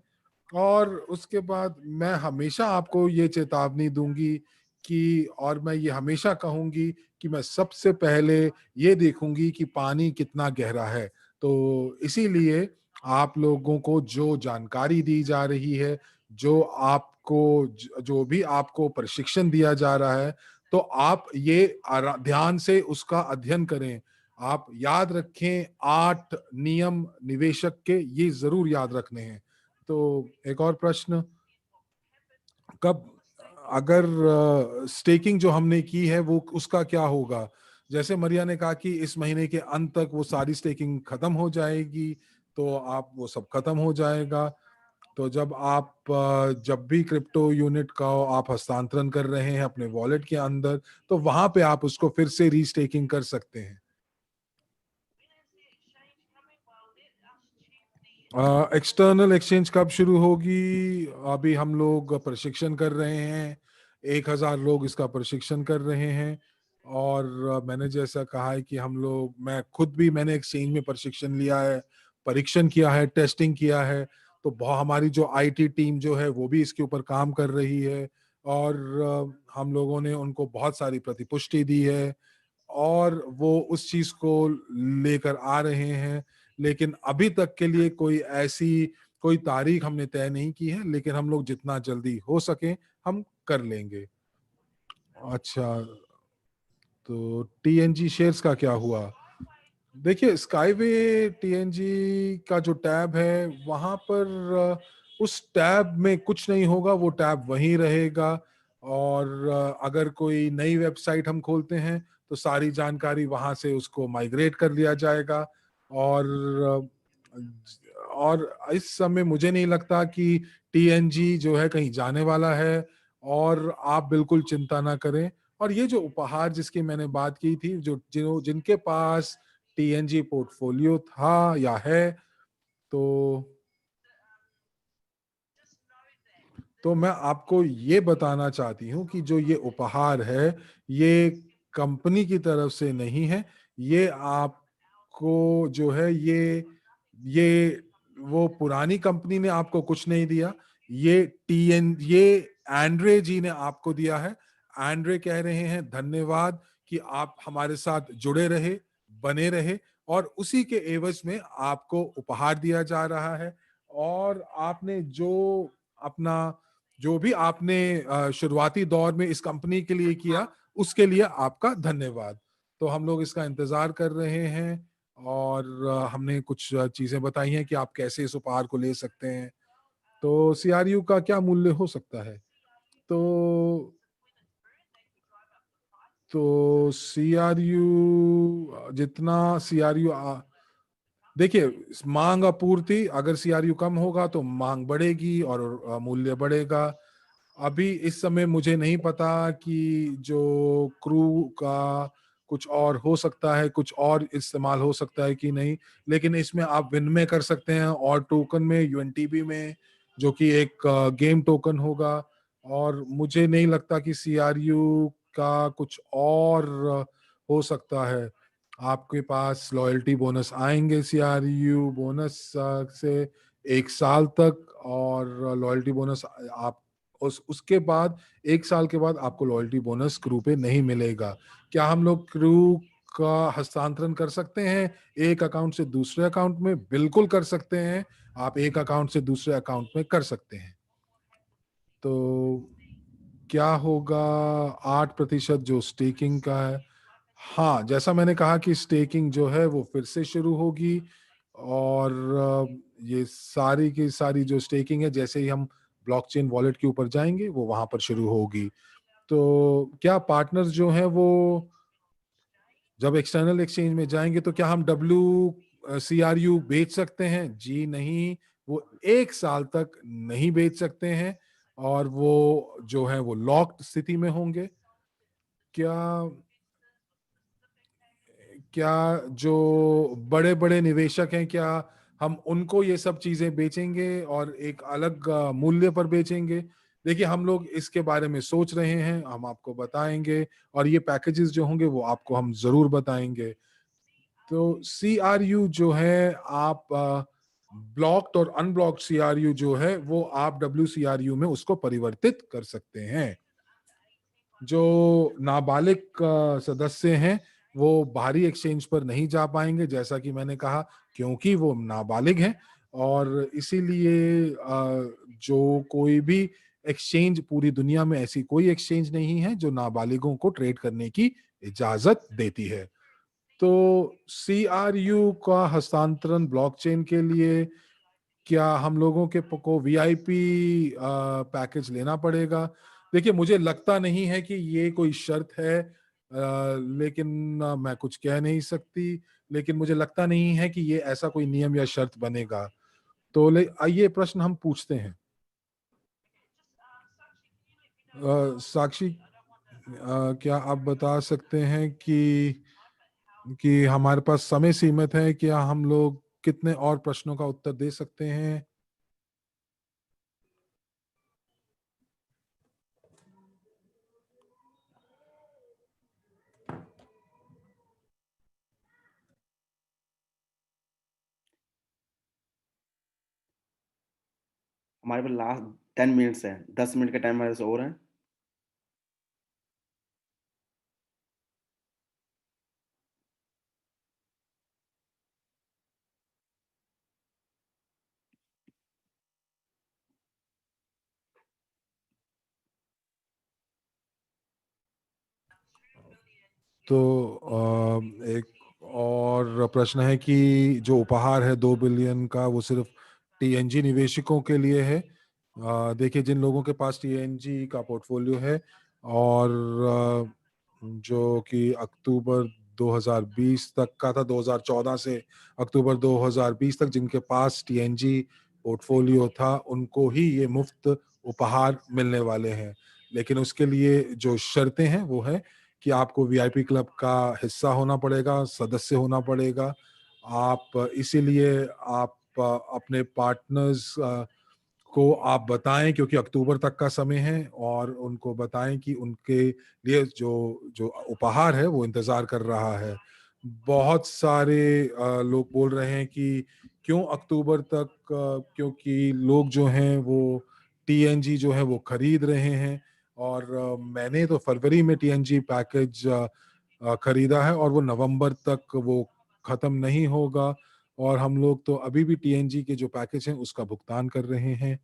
और उसके बाद मैं हमेशा आपको ये चेतावनी दूंगी कि, और मैं ये हमेशा कहूंगी कि मैं सबसे पहले ये देखूंगी कि पानी कितना गहरा है। तो इसीलिए आप लोगों को जो जानकारी दी जा रही है, जो भी आपको प्रशिक्षण दिया जा रहा है, तो आप ये ध्यान से उसका अध्ययन करें। आप याद रखें, 8 नियम निवेशक के, ये जरूर याद रखने हैं। तो एक और प्रश्न, कब अगर स्टेकिंग जो हमने की है वो उसका क्या होगा? जैसे मरिया ने कहा कि इस महीने के अंत तक वो सारी स्टेकिंग खत्म हो जाएगी, तो आप वो सब खत्म हो जाएगा। तो जब भी क्रिप्टो यूनिट का आप हस्तांतरण कर रहे हैं अपने वॉलेट के अंदर, तो वहां पे आप उसको फिर से रीस्टेकिंग कर सकते हैं। एक्सटर्नल एक्सचेंज कब शुरू होगी? अभी हम लोग प्रशिक्षण कर रहे हैं, 1,000 लोग इसका प्रशिक्षण कर रहे हैं। और मैंने जैसा कहा है कि मैंने एक्सचेंज में प्रशिक्षण लिया है, परीक्षण किया है, टेस्टिंग किया है। तो हमारी जो IT टीम जो है वो भी इसके ऊपर काम कर रही है, और हम लोगों ने उनको बहुत सारी प्रतिपुष्टि दी है, और वो उस चीज को लेकर आ रहे हैं। लेकिन अभी तक के लिए कोई तारीख हमने तय नहीं की है, लेकिन हम लोग जितना जल्दी हो सके हम कर लेंगे। अच्छा, तो TNG शेयर्स का क्या हुआ? देखिए, स्काईवे TNG का जो टैब है वहां पर उस टैब में कुछ नहीं होगा, वो टैब वहीं रहेगा। और अगर कोई नई वेबसाइट हम खोलते हैं तो सारी जानकारी वहां से उसको माइग्रेट कर लिया जाएगा। और इस समय मुझे नहीं लगता कि टीएनजी जो है कहीं जाने वाला है, और आप बिल्कुल चिंता ना करें। और ये जो उपहार जिसकी मैंने बात की थी, जिनके पास टीएनजी पोर्टफोलियो था या है, तो मैं आपको ये बताना चाहती हूँ कि जो ये उपहार है, ये कंपनी की तरफ से नहीं है। ये आपको जो है, ये वो पुरानी कंपनी ने आपको कुछ नहीं दिया। ये एंड्रे जी ने आपको दिया है। एंड्रे कह रहे हैं धन्यवाद कि आप हमारे साथ जुड़े रहे, बने रहे, और उसी के एवज में आपको उपहार दिया जा रहा है। और आपने जो भी आपने शुरुआती दौर में इस कंपनी के लिए किया, उसके लिए आपका धन्यवाद। तो हम लोग इसका इंतजार कर रहे हैं, और हमने कुछ चीजें बताई हैं कि आप कैसे इस उपहार को ले सकते हैं। तो सीआरयू का क्या मूल्य हो सकता है? तो सीआरयू देखिए, मांग आपूर्ति, अगर सीआरयू कम होगा तो मांग बढ़ेगी और मूल्य बढ़ेगा। अभी इस समय मुझे नहीं पता कि जो क्रू का कुछ और हो सकता है, कुछ और इस्तेमाल हो सकता है कि नहीं, लेकिन इसमें आप विनिमय कर सकते हैं और टोकन में, यूएनटीबी में, जो कि एक गेम टोकन होगा। और मुझे नहीं लगता कि सीआरयू का कुछ और हो सकता है। आपके पास लॉयल्टी बोनस आएंगे सीआरयू बोनस से 1 साल तक, और लॉयल्टी बोनस आप उसके बाद 1 साल के बाद आपको लॉयल्टी बोनस क्रू पे नहीं मिलेगा। क्या हम लोग क्रू का हस्तांतरण कर सकते हैं एक अकाउंट से दूसरे अकाउंट में? बिल्कुल कर सकते हैं। आप एक अकाउंट से दूसरे अकाउंट में कर सकते हैं। तो क्या होगा 8% जो स्टेकिंग का है? हाँ, जैसा मैंने कहा कि स्टेकिंग जो है वो फिर से शुरू होगी। और ये सारी की सारी जो स्टेकिंग है, जैसे ही हम ब्लॉकचेन वॉलेट के ऊपर जाएंगे, वो वहां पर शुरू होगी। तो क्या पार्टनर्स जो हैं वो जब एक्सटर्नल एक्सचेंज में जाएंगे तो क्या हम CRU बेच सकते हैं? जी नहीं, वो 1 साल तक नहीं बेच सकते हैं, और वो जो है वो लॉक्ड स्थिति में होंगे। क्या क्या जो बड़े बड़े निवेशक हैं, क्या हम उनको ये सब चीजें बेचेंगे और एक अलग मूल्य पर बेचेंगे? देखिए, हम लोग इसके बारे में सोच रहे हैं, हम आपको बताएंगे, और ये पैकेजेस जो होंगे वो आपको हम जरूर बताएंगे। तो सीआरयू जो है, आप ब्लॉक्ड और अनब्लॉक्ड सीआरयू जो है वो आप WCRU में उसको परिवर्तित कर सकते हैं। जो नाबालिग सदस्य हैं वो बाहरी एक्सचेंज पर नहीं जा पाएंगे, जैसा कि मैंने कहा, क्योंकि वो नाबालिग हैं। और इसीलिए जो कोई भी एक्सचेंज, पूरी दुनिया में ऐसी कोई एक्सचेंज नहीं है जो नाबालिगों को ट्रेड करने की इजाजत देती है। तो सीआरयू का हस्तांतरण ब्लॉकचेन के लिए क्या हम लोगों को वीआईपी पैकेज लेना पड़ेगा? देखिए, मुझे लगता नहीं है कि ये कोई शर्त है, लेकिन मैं कुछ कह नहीं सकती। लेकिन मुझे लगता नहीं है कि ये ऐसा कोई नियम या शर्त बनेगा। तो आइए प्रश्न हम पूछते हैं। साक्षी, क्या आप बता सकते हैं कि हमारे पास समय सीमित है, क्या हम लोग कितने और प्रश्नों का उत्तर दे सकते हैं? हमारे पास लास्ट 10 मिनट्स है, 10 मिनट का टाइम हमारे पास और है। तो एक और प्रश्न है कि जो उपहार है 2 बिलियन का, वो सिर्फ टीएनजी निवेशकों के लिए है। देखिए, जिन लोगों के पास टीएनजी का पोर्टफोलियो है और जो कि अक्टूबर 2020 तक का था, 2014 से अक्टूबर 2020 तक जिनके पास टीएनजी पोर्टफोलियो था, उनको ही ये मुफ्त उपहार मिलने वाले हैं। लेकिन उसके लिए जो शर्तें हैं वो है कि आपको वीआईपी क्लब का हिस्सा होना पड़ेगा, सदस्य होना पड़ेगा। आप इसीलिए आप अपने पार्टनर्स को आप बताएं, क्योंकि अक्टूबर तक का समय है, और उनको बताएं कि उनके लिए जो जो उपहार है वो इंतजार कर रहा है। बहुत सारे लोग बोल रहे हैं कि क्यों अक्टूबर तक, क्योंकि लोग जो हैं वो टीएनजी जो है वो खरीद रहे हैं। और मैंने तो फरवरी में टीएनजी पैकेज खरीदा है और वो नवंबर तक वो खत्म नहीं होगा, और हम लोग तो अभी भी टीएनजी के जो पैकेज हैं उसका भुगतान कर रहे हैं।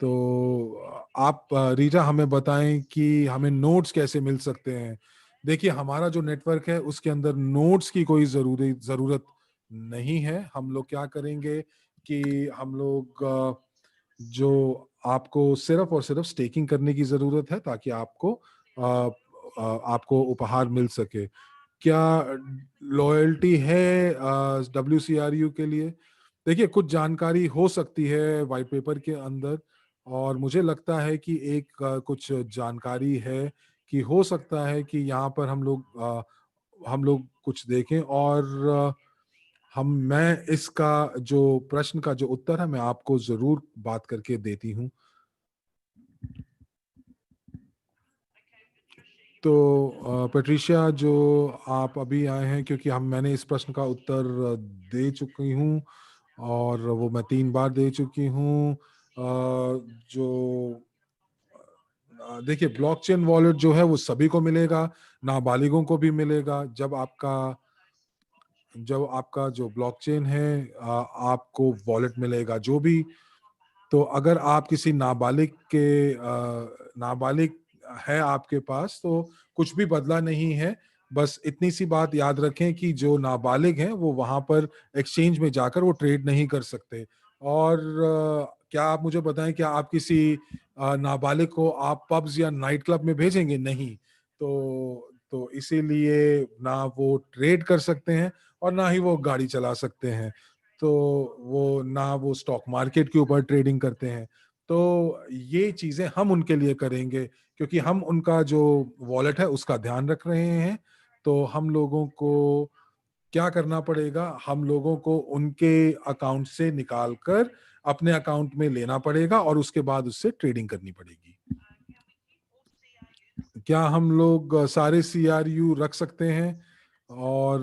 तो आप रीटा हमें बताएं कि हमें नोट्स कैसे मिल सकते हैं। देखिए, हमारा जो नेटवर्क है उसके अंदर नोट्स की कोई जरूरत नहीं है। हम लोग क्या करेंगे कि हम लोग जो आपको सिर्फ और सिर्फ स्टेकिंग करने की जरूरत है ताकि आपको उपहार मिल सके। क्या लॉयल्टी है WCRU के लिए? देखिए, कुछ जानकारी हो सकती है वाइट पेपर के अंदर, और मुझे लगता है कि कुछ जानकारी है कि हो सकता है कि यहाँ पर हम लोग कुछ देखें, और मैं इसका जो प्रश्न का जो उत्तर है मैं आपको जरूर बात करके देती हूँ। तो पेट्रिशिया, जो आप अभी आए हैं, क्योंकि मैंने इस प्रश्न का उत्तर दे चुकी हूँ, और वो मैं 3 बार दे चुकी हूँ। जो देखिए, ब्लॉकचेन वॉलेट जो है वो सभी को मिलेगा, नाबालिगों को भी मिलेगा। जब आपका जो ब्लॉकचेन है, आपको वॉलेट मिलेगा जो भी। तो अगर आप किसी नाबालिग है आपके पास, तो कुछ भी बदला नहीं है। बस इतनी सी बात याद रखें कि जो नाबालिग हैं वो वहां पर एक्सचेंज में जाकर वो ट्रेड नहीं कर सकते। और क्या आप मुझे बताएं, क्या आप किसी नाबालिग को आप पब्स या नाइट क्लब में भेजेंगे? नहीं। तो इसीलिए ना वो ट्रेड कर सकते हैं और ना ही वो गाड़ी चला सकते हैं। तो वो ना वो स्टॉक मार्केट के ऊपर ट्रेडिंग करते हैं। तो ये चीजें हम उनके लिए करेंगे, क्योंकि हम उनका जो वॉलेट है उसका ध्यान रख रहे हैं। तो हम लोगों को क्या करना पड़ेगा, हम लोगों को उनके अकाउंट से निकाल कर अपने अकाउंट में लेना पड़ेगा और उसके बाद उससे ट्रेडिंग करनी पड़ेगी। क्या हम लोग सारे CRU रख सकते हैं? और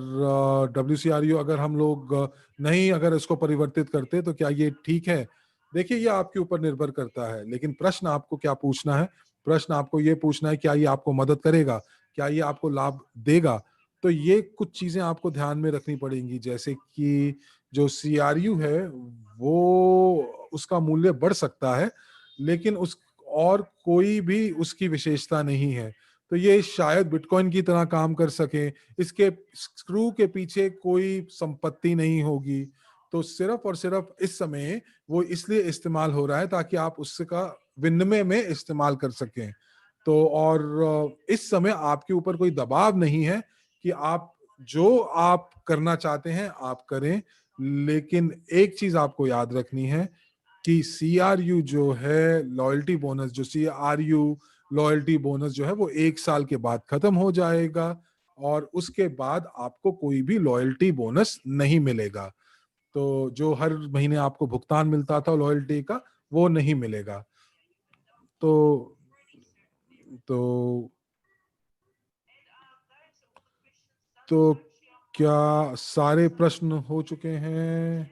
WCRU अगर हम लोग नहीं, अगर इसको परिवर्तित करते तो क्या ये ठीक है? देखिए, ये आपके ऊपर निर्भर करता है, लेकिन प्रश्न आपको क्या पूछना है? प्रश्न आपको ये पूछना है, क्या ये आपको मदद करेगा, क्या ये आपको लाभ देगा? तो ये कुछ चीजें आपको ध्यान में रखनी पड़ेंगी, जैसे कि जो CRU है वो उसका मूल्य बढ़ सकता है, लेकिन उस और कोई भी उसकी विशेषता नहीं है। तो ये शायद बिटकॉइन की तरह काम कर सके, इसके स्क्रू के पीछे कोई संपत्ति नहीं होगी। तो सिर्फ और सिर्फ इस समय वो इसलिए इस्तेमाल हो रहा है ताकि आप उसका विनिमय में इस्तेमाल कर सकें। तो और इस समय आपके ऊपर कोई दबाव नहीं है कि आप करना चाहते हैं आप करें। लेकिन एक चीज आपको याद रखनी है कि CRU जो है लॉयल्टी बोनस, जो CRU लॉयल्टी बोनस जो है वो 1 साल के बाद खत्म हो जाएगा, और उसके बाद आपको कोई भी लॉयल्टी बोनस नहीं मिलेगा। तो जो हर महीने आपको भुगतान मिलता था लॉयल्टी का, वो नहीं मिलेगा। तो तो तो क्या सारे प्रश्न हो चुके हैं?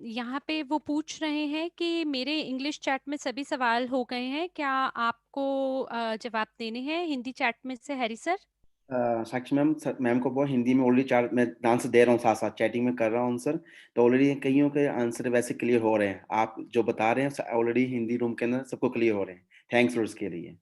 यहाँ पे वो पूछ रहे हैं कि मेरे इंग्लिश चैट में सभी सवाल हो गए हैं, क्या आपको जवाब देने हैं हिंदी चैट में से, हैरी सर? साक्षी मैम, मैम को बहुत हिंदी में ऑलरेडी 4 मैं आंसर दे रहा हूँ, साथ साथ चैटिंग में कर रहा हूँ आंसर। तो ऑलरेडी कईयों के आंसर वैसे क्लियर हो रहे हैं, आप जो बता रहे हैं ऑलरेडी हिंदी रूम के अंदर सबको क्लियर हो रहे हैं। थैंक्स फॉर उसके लिए।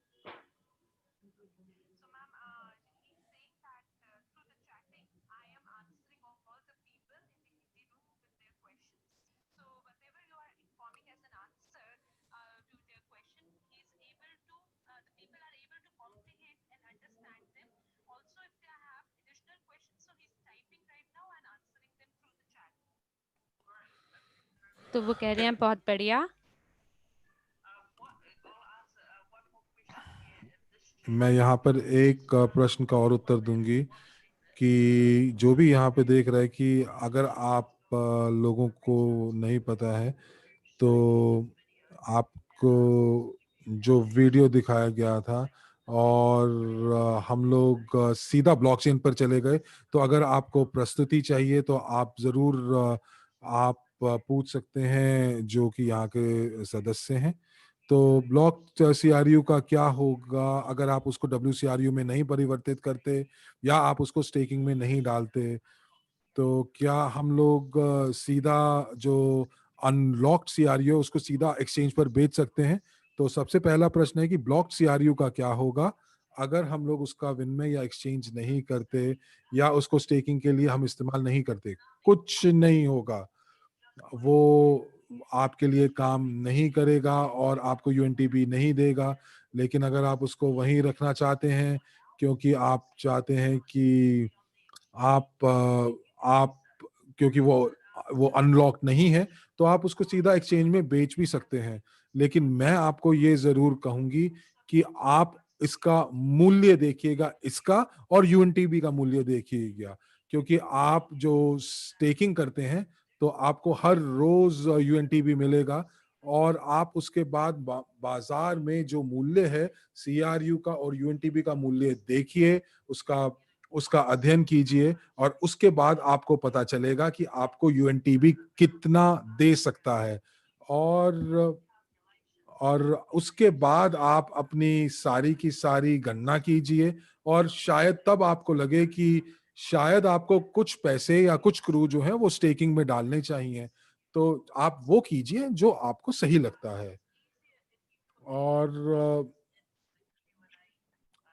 तो वो कह रहे हैं बहुत बढ़िया। मैं यहाँ पर एक प्रश्न का और उत्तर दूंगी कि जो भी यहाँ पे देख रहा है कि अगर आप लोगों को नहीं पता है तो आपको जो वीडियो दिखाया गया था और हम लोग सीधा ब्लॉकचेन पर चले गए, तो अगर आपको प्रस्तुति चाहिए तो आप जरूर आप पूछ सकते हैं जो कि यहाँ के सदस्य हैं। तो ब्लॉक सीआरयू का क्या होगा अगर आप उसको डब्ल्यू सीआरयू में नहीं परिवर्तित करते या आप उसको स्टेकिंग में नहीं डालते, तो क्या हम लोग सीधा जो अनलॉक्ड सीआरयू उसको सीधा एक्सचेंज पर बेच सकते हैं? तो सबसे पहला प्रश्न है कि ब्लॉक्ड सीआरयू का क्या होगा अगर हम लोग उसका विनिमय या एक्सचेंज नहीं करते या उसको स्टेकिंग के लिए हम इस्तेमाल नहीं करते। कुछ नहीं होगा, वो आपके लिए काम नहीं करेगा और आपको यूएनटीबी नहीं देगा। लेकिन अगर आप उसको वहीं रखना चाहते हैं क्योंकि आप चाहते हैं कि आप क्योंकि वो अनलॉक नहीं है, तो आप उसको सीधा एक्सचेंज में बेच भी सकते हैं। लेकिन मैं आपको ये जरूर कहूंगी कि आप इसका मूल्य देखिएगा, इसका और यूएनटीबी का मूल्य देखिएगा, क्योंकि आप जो स्टेकिंग करते हैं तो आपको हर रोज यूएनटीबी मिलेगा और आप उसके बाद बाजार में जो मूल्य है सीआरयू का और यूएनटीबी का मूल्य देखिए, उसका उसका अध्ययन कीजिए और उसके बाद आपको पता चलेगा कि आपको यूएनटीबी कितना दे सकता है। और और उसके बाद आप अपनी सारी की सारी गणना कीजिए और शायद तब आपको लगे कि शायद आपको कुछ पैसे या कुछ क्रू जो है वो स्टेकिंग में डालने चाहिए, तो आप वो कीजिए जो आपको सही लगता है। और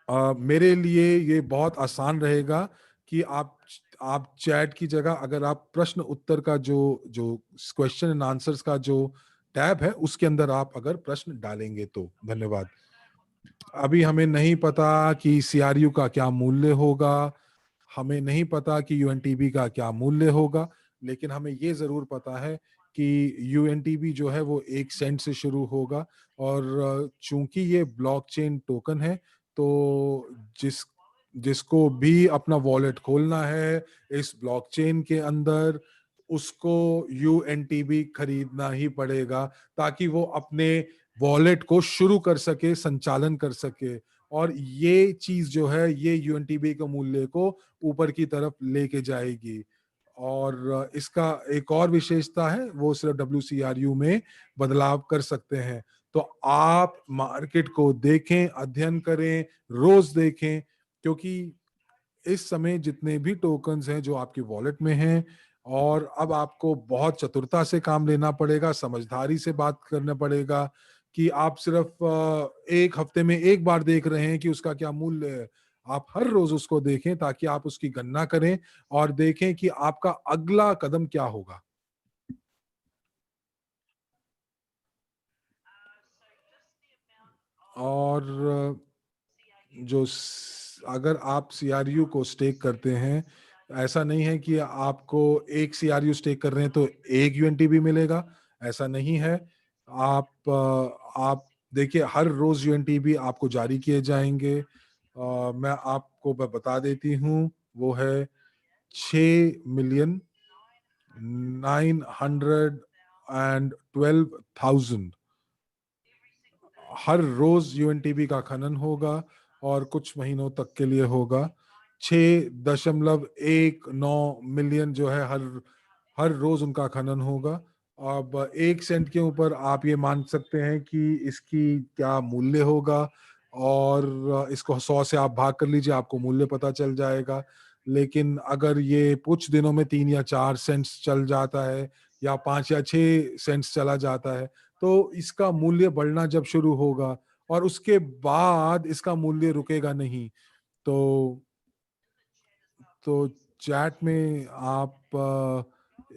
मेरे लिए ये बहुत आसान रहेगा कि आप चैट की जगह अगर आप प्रश्न उत्तर का जो जो क्वेश्चन एंड आंसर्स का जो टैब है उसके अंदर आप अगर प्रश्न डालेंगे तो। धन्यवाद। अभी हमें नहीं पता कि सीआरयू का क्या मूल्य होगा, हमें नहीं पता कि यूएनटीबी का क्या मूल्य होगा, लेकिन हमें ये जरूर पता है कि यूएनटीबी जो है वो 1 सेंट से शुरू होगा। और चूंकि ये ब्लॉकचेन टोकन है, तो जिस जिसको भी अपना वॉलेट खोलना है इस ब्लॉकचेन के अंदर, उसको यूएनटीबी खरीदना ही पड़ेगा ताकि वो अपने वॉलेट को शुरू कर सके, संचालन कर सके। और ये चीज जो है ये यूएनटीबी के मूल्य को ऊपर की तरफ लेके जाएगी। और इसका एक और विशेषता है, वो सिर्फ डब्ल्यूसीआरयू में बदलाव कर सकते हैं। तो आप मार्केट को देखें, अध्ययन करें, रोज देखें, क्योंकि इस समय जितने भी टोकन्स हैं जो आपके वॉलेट में हैं, और अब आपको बहुत चतुरता से काम लेना पड़ेगा, समझदारी से बात करना पड़ेगा कि आप सिर्फ एक हफ्ते में एक बार देख रहे हैं कि उसका क्या मूल्य है। आप हर रोज उसको देखें ताकि आप उसकी गणना करें और देखें कि आपका अगला कदम क्या होगा। और अगर आप सीआरयू को स्टेक करते हैं, ऐसा नहीं है कि आपको एक सीआरयू स्टेक कर रहे हैं तो एक यूएनटीबी मिलेगा, ऐसा नहीं है। आप देखिए हर रोज यूएनटीबी आपको जारी किए जाएंगे। मैं आपको बता देती हूँ, वो है 6,912,000। हर रोज यूएनटीबी का खनन होगा और कुछ महीनों तक के लिए होगा। 6.19 मिलियन जो है हर हर रोज उनका खनन होगा। अब 1 सेंट के ऊपर आप ये मान सकते हैं कि इसकी क्या मूल्य होगा, और इसको 100 से आप भाग कर लीजिए, आपको मूल्य पता चल जाएगा। लेकिन अगर ये कुछ दिनों में 3 या 4 सेंट्स चल जाता है या 5 या 6 सेंट्स चला जाता है, तो इसका मूल्य बढ़ना जब शुरू होगा और उसके बाद इसका मूल्य रुकेगा नहीं। तो तो चैट में आप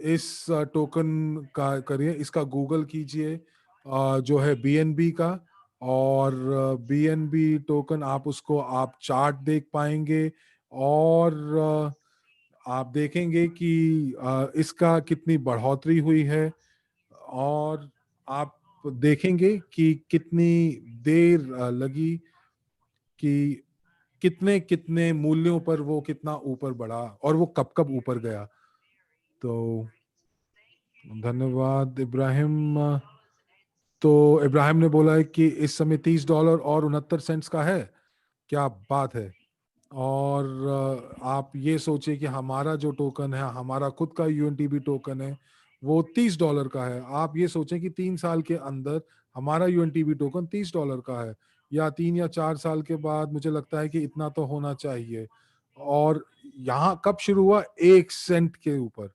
इस टोकन का करिए, इसका गूगल कीजिए जो है बीएनबी का। और बीएनबी टोकन आप उसको आप चार्ट देख पाएंगे और आप देखेंगे कि इसका कितनी बढ़ोतरी हुई है। और आप देखेंगे कि कितनी देर लगी, कि कितने कितने मूल्यों पर वो कितना ऊपर बढ़ा और वो कब कब ऊपर गया। तो धन्यवाद इब्राहिम। तो इब्राहिम ने बोला है कि इस समय $30 और 69 का है। क्या बात है। और आप ये सोचिए कि हमारा जो टोकन है, हमारा खुद का यूएनटीबी टोकन है, वो $30 का है। आप ये सोचें कि 3 साल के अंदर हमारा यूएनटीबी टोकन $30 का है, या 3 या 4 साल के बाद मुझे लगता है कि इतना तो होना चाहिए। और यहाँ कब शुरू हुआ? 1 सेंट के ऊपर।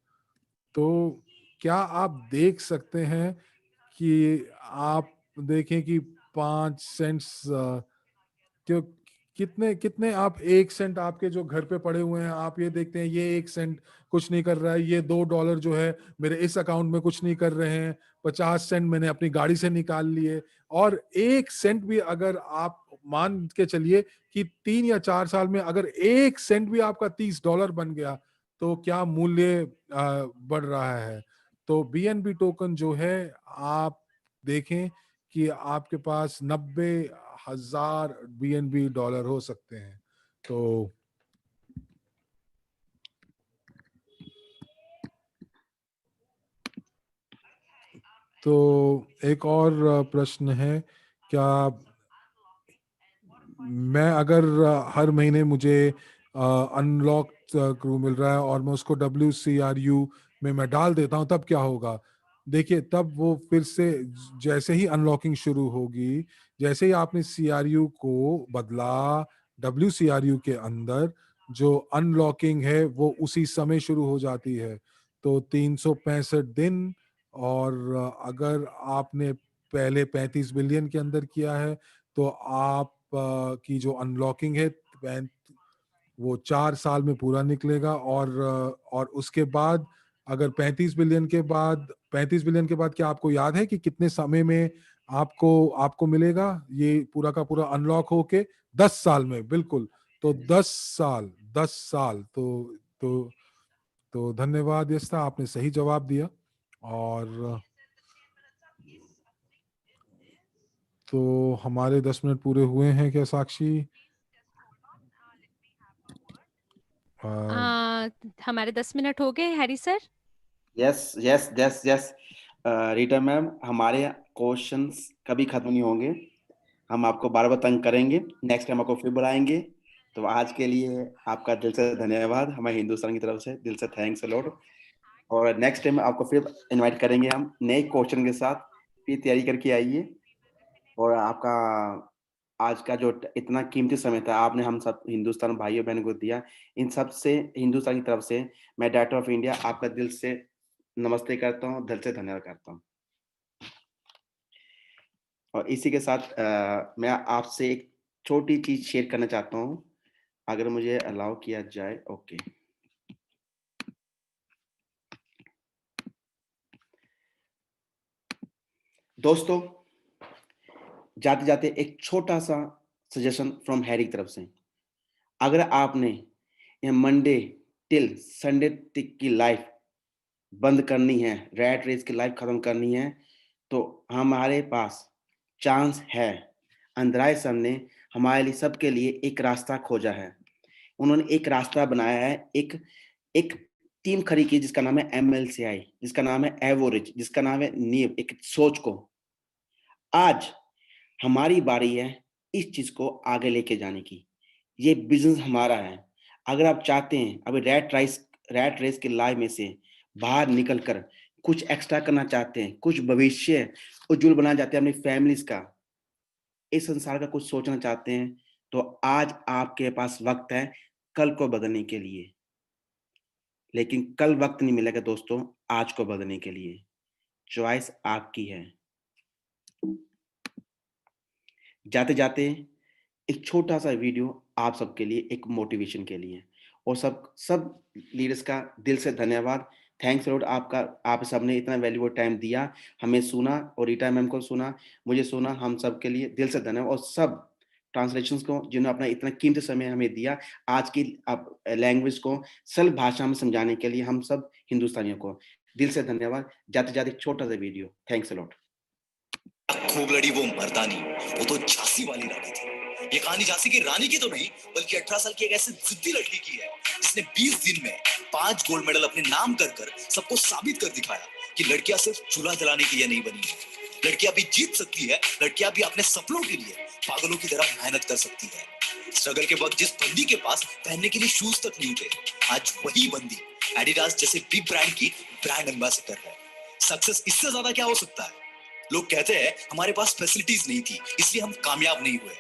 तो क्या आप देख सकते हैं कि आप देखें कि 5 सेंट्स क्यों, कितने कितने आप 1 सेंट आपके जो घर पे पड़े हुए हैं, आप ये देखते हैं ये 1 सेंट कुछ नहीं कर रहा है, ये $2 जो है मेरे इस अकाउंट में कुछ नहीं कर रहे हैं, 50 सेंट मैंने अपनी गाड़ी से निकाल लिए। और 1 सेंट भी अगर आप मान के चलिए कि 3 या 4 साल में अगर 1 सेंट भी आपका $30 बन गया, तो क्या मूल्य बढ़ रहा है। तो बीएनबी टोकन जो है, आप देखें कि आपके पास 90,000 बीएनबी डॉलर हो सकते हैं। तो एक और प्रश्न है, क्या मैं अगर हर महीने मुझे अनलॉक क्रू मिल रहा है और मैं उसको WCRU में मैं डाल देता हूं, तब क्या होगा? देखिए, तब वो फिर से जैसे ही अनलॉकिंग शुरू होगी, जैसे ही आपने CRU को बदला WCRU के अंदर, जो अनलॉकिंग है वो उसी समय शुरू हो जाती है। तो 365 दिन। और अगर आपने पहले 35 बिलियन के अंदर किया है, तो आप की जो अनलॉकिंग है वो 4 साल में पूरा निकलेगा। और उसके बाद अगर 35 बिलियन के बाद क्या आपको याद है कि कितने समय में आपको आपको मिलेगा ये पूरा का पूरा अनलॉक होके? 10 साल में, बिल्कुल। तो 10 साल, 10 साल। तो धन्यवाद यस्ता, आपने सही जवाब दिया। और तो हमारे 10 मिनट पूरे हुए हैं क्या साक्षी? हमारे 10 मिनट हो गए Harry sir. Yes yes yes yes. Rita ma'am, हमारे क्वेश्चंस कभी खत्म नहीं होंगे, हम आपको बार बार तंग करेंगे, नेक्स्ट टाइम आपको फिर बुलाएंगे। तो आज के लिए आपका दिल से धन्यवाद, हमारे हिंदुस्तान की तरफ से दिल से थैंक्स अ लॉट। और नेक्स्ट टाइम आपको फिर इनवाइट करेंगे हम नए क्वेश्चन के साथ, फिर तैयारी करके आइए। और आपका आज का जो इतना कीमती समय था आपने हम सब हिंदुस्तान भाइयों बहनों को दिया, इन सब से हिंदुस्तान की तरफ से मैं डायरेक्टर ऑफ इंडिया आपका दिल से नमस्ते करता हूँ, दिल से धन्यवाद करता हूँ। और इसी के साथ मैं आपसे एक छोटी चीज शेयर करना चाहता हूँ, अगर मुझे अलाउ किया जाए। ओके दोस्तों, जाते जाते एक छोटा सा सजेशन फ्रॉम हैरी की तरफ से। अगर आपने ये मंडे टिल संडे तक की लाइफ बंद करनी है, रैट रेस की लाइफ खत्म करनी है, तो हमारे पास चांस है। अंधराय सर ने हमारे लिए, सबके लिए एक रास्ता खोजा है। उन्होंने एक रास्ता बनाया है, एक एक टीम खड़ी की जिसका नाम है MLCI, जिसका नाम है एवोरिज, जिसका नाम है नीव, एक सोच को। आज हमारी बारी है इस चीज को आगे लेके जाने की। ये बिजनेस हमारा है। अगर आप चाहते हैं अभी रैट रेस के लाइफ में से बाहर निकलकर कुछ एक्स्ट्रा करना चाहते हैं, कुछ भविष्य उज्जवल बनाना चाहते हैं अपनी फैमिलीज का, इस संसार का कुछ सोचना चाहते हैं, तो आज आपके पास वक्त है कल को बदलने के लिए। लेकिन कल वक्त नहीं मिलेगा दोस्तों, आज को बदलने के लिए। चॉइस आपकी है। जाते जाते एक छोटा सा वीडियो आप सबके लिए, एक मोटिवेशन के लिए। और सब सब लीडर्स का दिल से धन्यवाद, थैंक्स लॉट। आपका, आप सबने इतना वैल्यूएबल टाइम दिया, हमें सुना, और रीटा मैम को सुना, मुझे सुना, हम सब के लिए दिल से धन्यवाद। और सब ट्रांसलेशंस को जिन्होंने अपना इतना कीमती समय हमें दिया, आज की लैंग्वेज को सरल भाषा में समझाने के लिए हम सब हिंदुस्तानियों को दिल से धन्यवाद। जाते-जाते एक छोटा-सा वीडियो। Thanks a lot. खूब लड़ी वो मर्दानी, वो तो झांसी वाली रानी थी। ये कहानी झांसी की रानी की तो नहीं, बल्कि 18 साल की एक ऐसी जिद्दी लड़की की है जिसने 20 दिन में 5 गोल्ड मेडल अपने नाम कर कर सबको साबित कर दिखाया कि लड़कियां सिर्फ चूल्हा जलाने के लिए नहीं बनी है। लड़कियां भी जीत सकती है, लड़कियां भी अपने सपनों के लिए पागलों की तरह मेहनत कर सकती है। स्ट्रगल के वक्त जिस बंदी के पास पहनने के लिए शूज तक नहीं थे, आज वही बंदी एडिडास जैसे बिग ब्रांड की ब्रांड एम्बेसडर है। सक्सेस इससे ज्यादा क्या हो सकता है? लोग कहते हैं हमारे पास फैसिलिटीज नहीं थी इसलिए हम कामयाब नहीं हुए,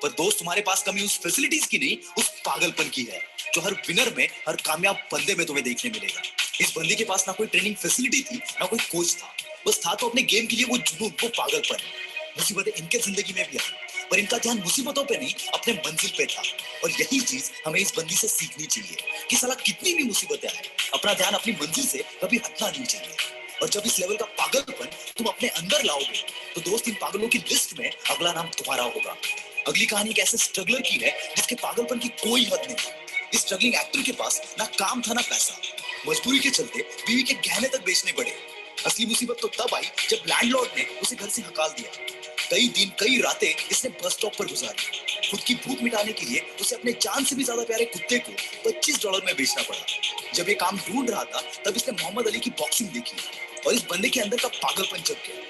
पर दोस्त तुम्हारे पास कमी उस फैसिलिटीज की नहीं, उस पागलपन की है जो हर विनर में, हर कामयाब बंदे में तुम्हें देखने मिलेगा। इस बंदी के पास ना कोई ट्रेनिंग फैसिलिटी थी, ना कोई कोच था, बस था तो अपने गेम के लिए वो जुनून, वो पागलपन। मुसीबतें इनके जिंदगी में भी आई, पर इनका ध्यान मुसीबतों पे नहीं, अपने मंजिल पे था। और यही चीज हमें इस बंदी से सीखनी चाहिए कि साला कितनी भी मुसीबतें आए, अपना ध्यान अपनी मंजिल से कभी हटना नहीं चाहिए। और जब इस लेवल का पागलपन तुम अपने अंदर लाओगे, तो दोस्त इन पागलों की लिस्ट में अगला नाम तुम्हारा होगा। अगली कहानी एक ऐसे स्ट्रगलर की है जिसके पागलपन की कोई हद नहीं। इस स्ट्रगलिंग एक्टर के पास ना काम था ना पैसा, मजबूरी के चलते बीवी के गहने तक बेचने पड़े। असली मुसीबत तो तब आई जब लैंडलॉर्ड ने उसे घर से हकाल दिया। कई दिन कई रातें इसने बस स्टॉप पर गुजारी। खुद की भूख मिटाने के लिए उसे अपने जान से भी ज्यादा प्यारे कुत्ते को $25 में बेचना पड़ा। जब ये काम ढूंढ रहा था तब इसने मोहम्मद अली की बॉक्सिंग देखी और इस बंदे के अंदर का पागलपन जग गया।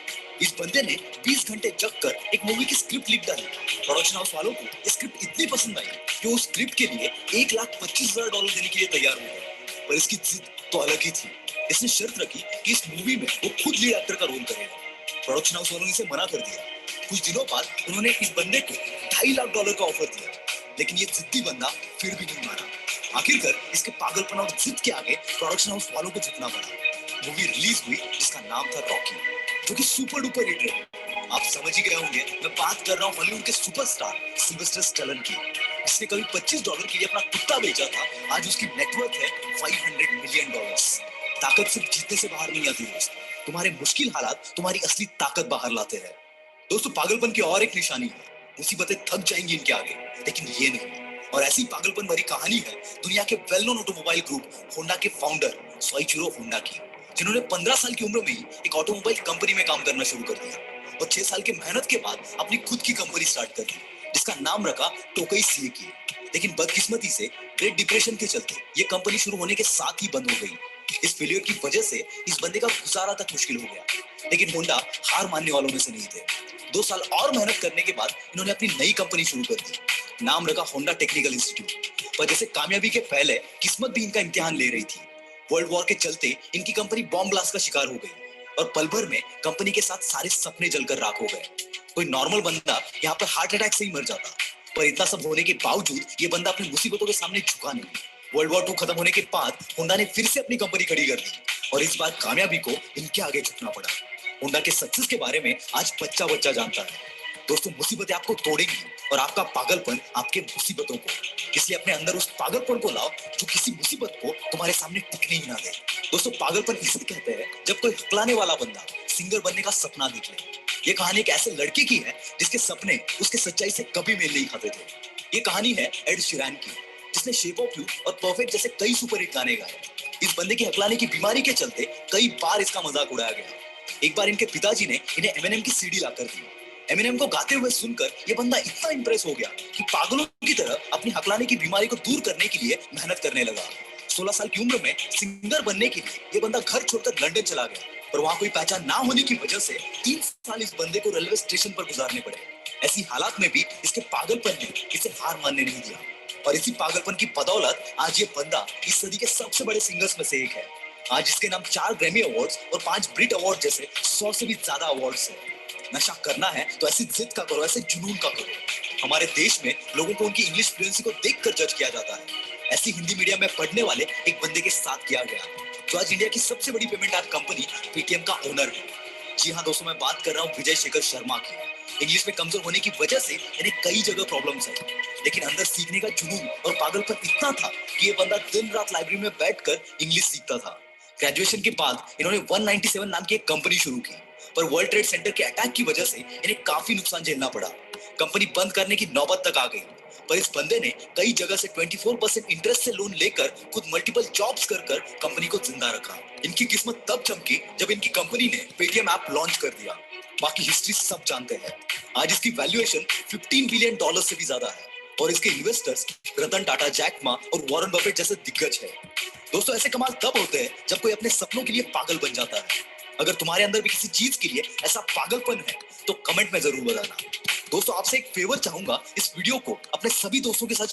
इस बंदे ने 20 घंटे जग कर एक मूवी की स्क्रिप्ट लिख डाली। प्रोडक्शन हाउस वालों को ये स्क्रिप्ट इतनी पसंद आई कि वो स्क्रिप्ट के लिए $1,25,000 देने के लिए तैयार हो गए। पर इसकी जिद तो अलग ही थी। इसने शर्त रखी कि इस मूवी में वो खुद लीड एक्टर का रोल करेगा। प्रोडक्शन हाउस वालों ने इसे मना कर दिया। कुछ दिनों बाद उन्होंने इस बंदे को $2.5 लाख का ऑफर दिया, लेकिन ये जिद्दी बंदा फिर भी नहीं माना। आखिरकार इसके पागलपन और जिद के आगे प्रोडक्शन हाउस वालों को झुकना पड़ा। मूवी रिलीज हुई जिसका नाम था रॉकी, जो कि सुपर डुपर हिट रही। आप समझ ही गए होंगे मैं बात कर रहा हूँ हॉलीवुड के सुपरस्टार सिल्वेस्टर स्टैलोन की, जिसने कभी $25 के लिए अपना कुत्ता बेचा था। आज उसकी नेटवर्थ है $500 मिलियन। ताकत सिर्फ जीतने से बाहर नहीं आती दोस्त, तुम्हारे मुश्किल हालात तुम्हारी असली ताकत बाहर लाते हैं। दोस्तों, पागलपन की और एक निशानी है, मुसीबतें थक जाएंगी इनके आगे, लेकिन ये नहीं। और ऐसी पागलपन भरी कहानी है दुनिया के well known automobile group Honda के फाउंडर सोइचिरो होंडा की, जिन्होंने 15 साल की उम्र में ही एक ऑटोमोबाइल कंपनी में काम करना शुरू कर दिया और 6 साल की मेहनत के बाद अपनी खुद की कंपनी स्टार्ट कर दी, जिसका नाम रखा टोकई सीएकी। लेकिन बदकिस्मती से ग्रेट डिप्रेशन के चलते ये कंपनी शुरू होने के साथ ही बंद हो गई। इस फेलियर की वजह से इस बंदे का गुजारा तक मुश्किल हो गया, लेकिन होंडा हार मानने वालों में से नहीं थे। 2 साल और मेहनत करने के बाद इन्होंने अपनी नई कंपनी शुरू कर दी, नाम रखा होंडा टेक्निकल इंस्टीट्यूट। पर जैसे कामयाबी के पहले किस्मत भी इनका इम्तिहान ले रही थी। वर्ल्ड वॉर के चलते इनकी कंपनी बॉम्ब ब्लास्ट का शिकार हो गई और पल भर में कंपनी के साथ सारे सपने जलकर राख हो गए। कोई नॉर्मल बंदा यहाँ पर हार्ट अटैक से ही मर जाता, पर इतना सब होने के बावजूद ये बंदा अपनी मुसीबतों के सामने झुका नहीं। वर्ल्ड वॉर 2 खत्म होने के बाद होंडा ने फिर से अपनी कंपनी खड़ी कर दी और इस बार कामयाबी को इनके आगे झुकना पड़ा। होंडा के सक्सेस के बारे में आज बच्चा बच्चा जानता है। दोस्तों, मुसीबतें आपको तोड़ेंगी और आपका पागलपन आपके मुसीबतों को। इसलिए अपने अंदर उस पागलपन को लाओ जो किसी मुसीबत को तुम्हारे सामने टिकने ही ना दे। दोस्तों, पागलपन इसे कहते हैं जब कोई हकलाने वाला बंदा सिंगर बनने का सपना देख ले। ये कहानी एक ऐसे लड़के की है जिसके सपने उसके सच्चाई से कभी मेल नहीं खाते थे। ये कहानी है एड शीरन की, जिसने शेप ऑफ यू और परफेक्ट जैसे कई सुपरहिट गाने गाए। इस बंदे की हकलाने की बीमारी के चलते कई बार इसका मजाक उड़ाया गया। एक बार इनके पिताजी ने इन्हें एमिनेम की सीडी लाकर दी। एमिनेम को गाते हुए सुनकर ये बंदा इतना इंप्रेस हो गया कि पागलों की तरह अपनी हकलाने की बीमारी को दूर करने के लिए मेहनत करने लगा। 16 साल की उम्र में सिंगर बनने के लिए ये बंदा घर छोड़कर लंदन चला गया, पर वहां कोई पहचान ना होने की वजह से 3 साल इस बंदे को रेलवे स्टेशन पर गुजारने पड़े। ऐसी हालात में भी इसके पागलपन ने इसे हार मानने नहीं दिया और इसी पागलपन की बदौलत आज ये बंदा इस सदी के सबसे बड़े सिंगर्स में से एक है। आज इसके नाम 4 ग्रैमी अवार्ड्स और 5 ब्रिट अवार्ड जैसे 100 से भी ज्यादा अवार्ड्स हैं। नशा करना है तो ऐसी जिद का करो, ऐसे जुनून का करो। हमारे देश में लोगों को उनकी इंग्लिश फ्लुएंसी को देखकर जज किया जाता है। ऐसी हिंदी मीडियम में पढ़ने वाले एक बंदे के साथ किया गया, जो आज इंडिया की सबसे बड़ी पेमेंट ऐप कंपनी पेटीएम का ओनर है। जी हाँ दोस्तों, मैं बात कर रहा हूँ विजय शेखर शर्मा की। इंग्लिश में कमजोर होने की वजह से इन्हें कई जगह प्रॉब्लम्स है, लेकिन अंदर सीखने का जुनून और पागलपन इतना था कि ये बंदा दिन रात लाइब्रेरी में बैठकर इंग्लिश सीखता था। ग्रेजुएशन के बाद इन्होंने 197 नाम की एक कंपनी शुरू की, पर वर्ल्ड ट्रेड सेंटर के अटैक की वजह से इन्हें काफी नुकसान झेलना पड़ा। कंपनी बंद करने की नौबत तक आ गई। पर इस बंदे ने कई जगह से 24% इंटरेस्ट से लोन लेकर खुद मल्टीपल जॉब्स कर कर कंपनी को जिंदा रखा। इनकी किस्मत तब चमकी जब इनकी कंपनी ने पेटीएम ऐप लॉन्च कर दिया। बाकी हिस्ट्री सब जानते हैं। आज इसकी वैल्यूएशन $15 बिलियन से भी ज्यादा है और इसके investors Ratan Tata, Jack Ma और वॉरेन बफेट जैसे दिग्गज है। दोस्तों, ऐसे कमाल तब होते हैं जब कोई अपने सपनों के लिए पागल बन जाता है। अगर तुम्हारे अंदर भी किसी चीज के लिए ऐसा पागलपन है तो कमेंट में जरूर बताना। दोस्तों, आपसे एक फेवर चाहूंगा, इस वीडियो को अपने सभी दोस्तों के साथ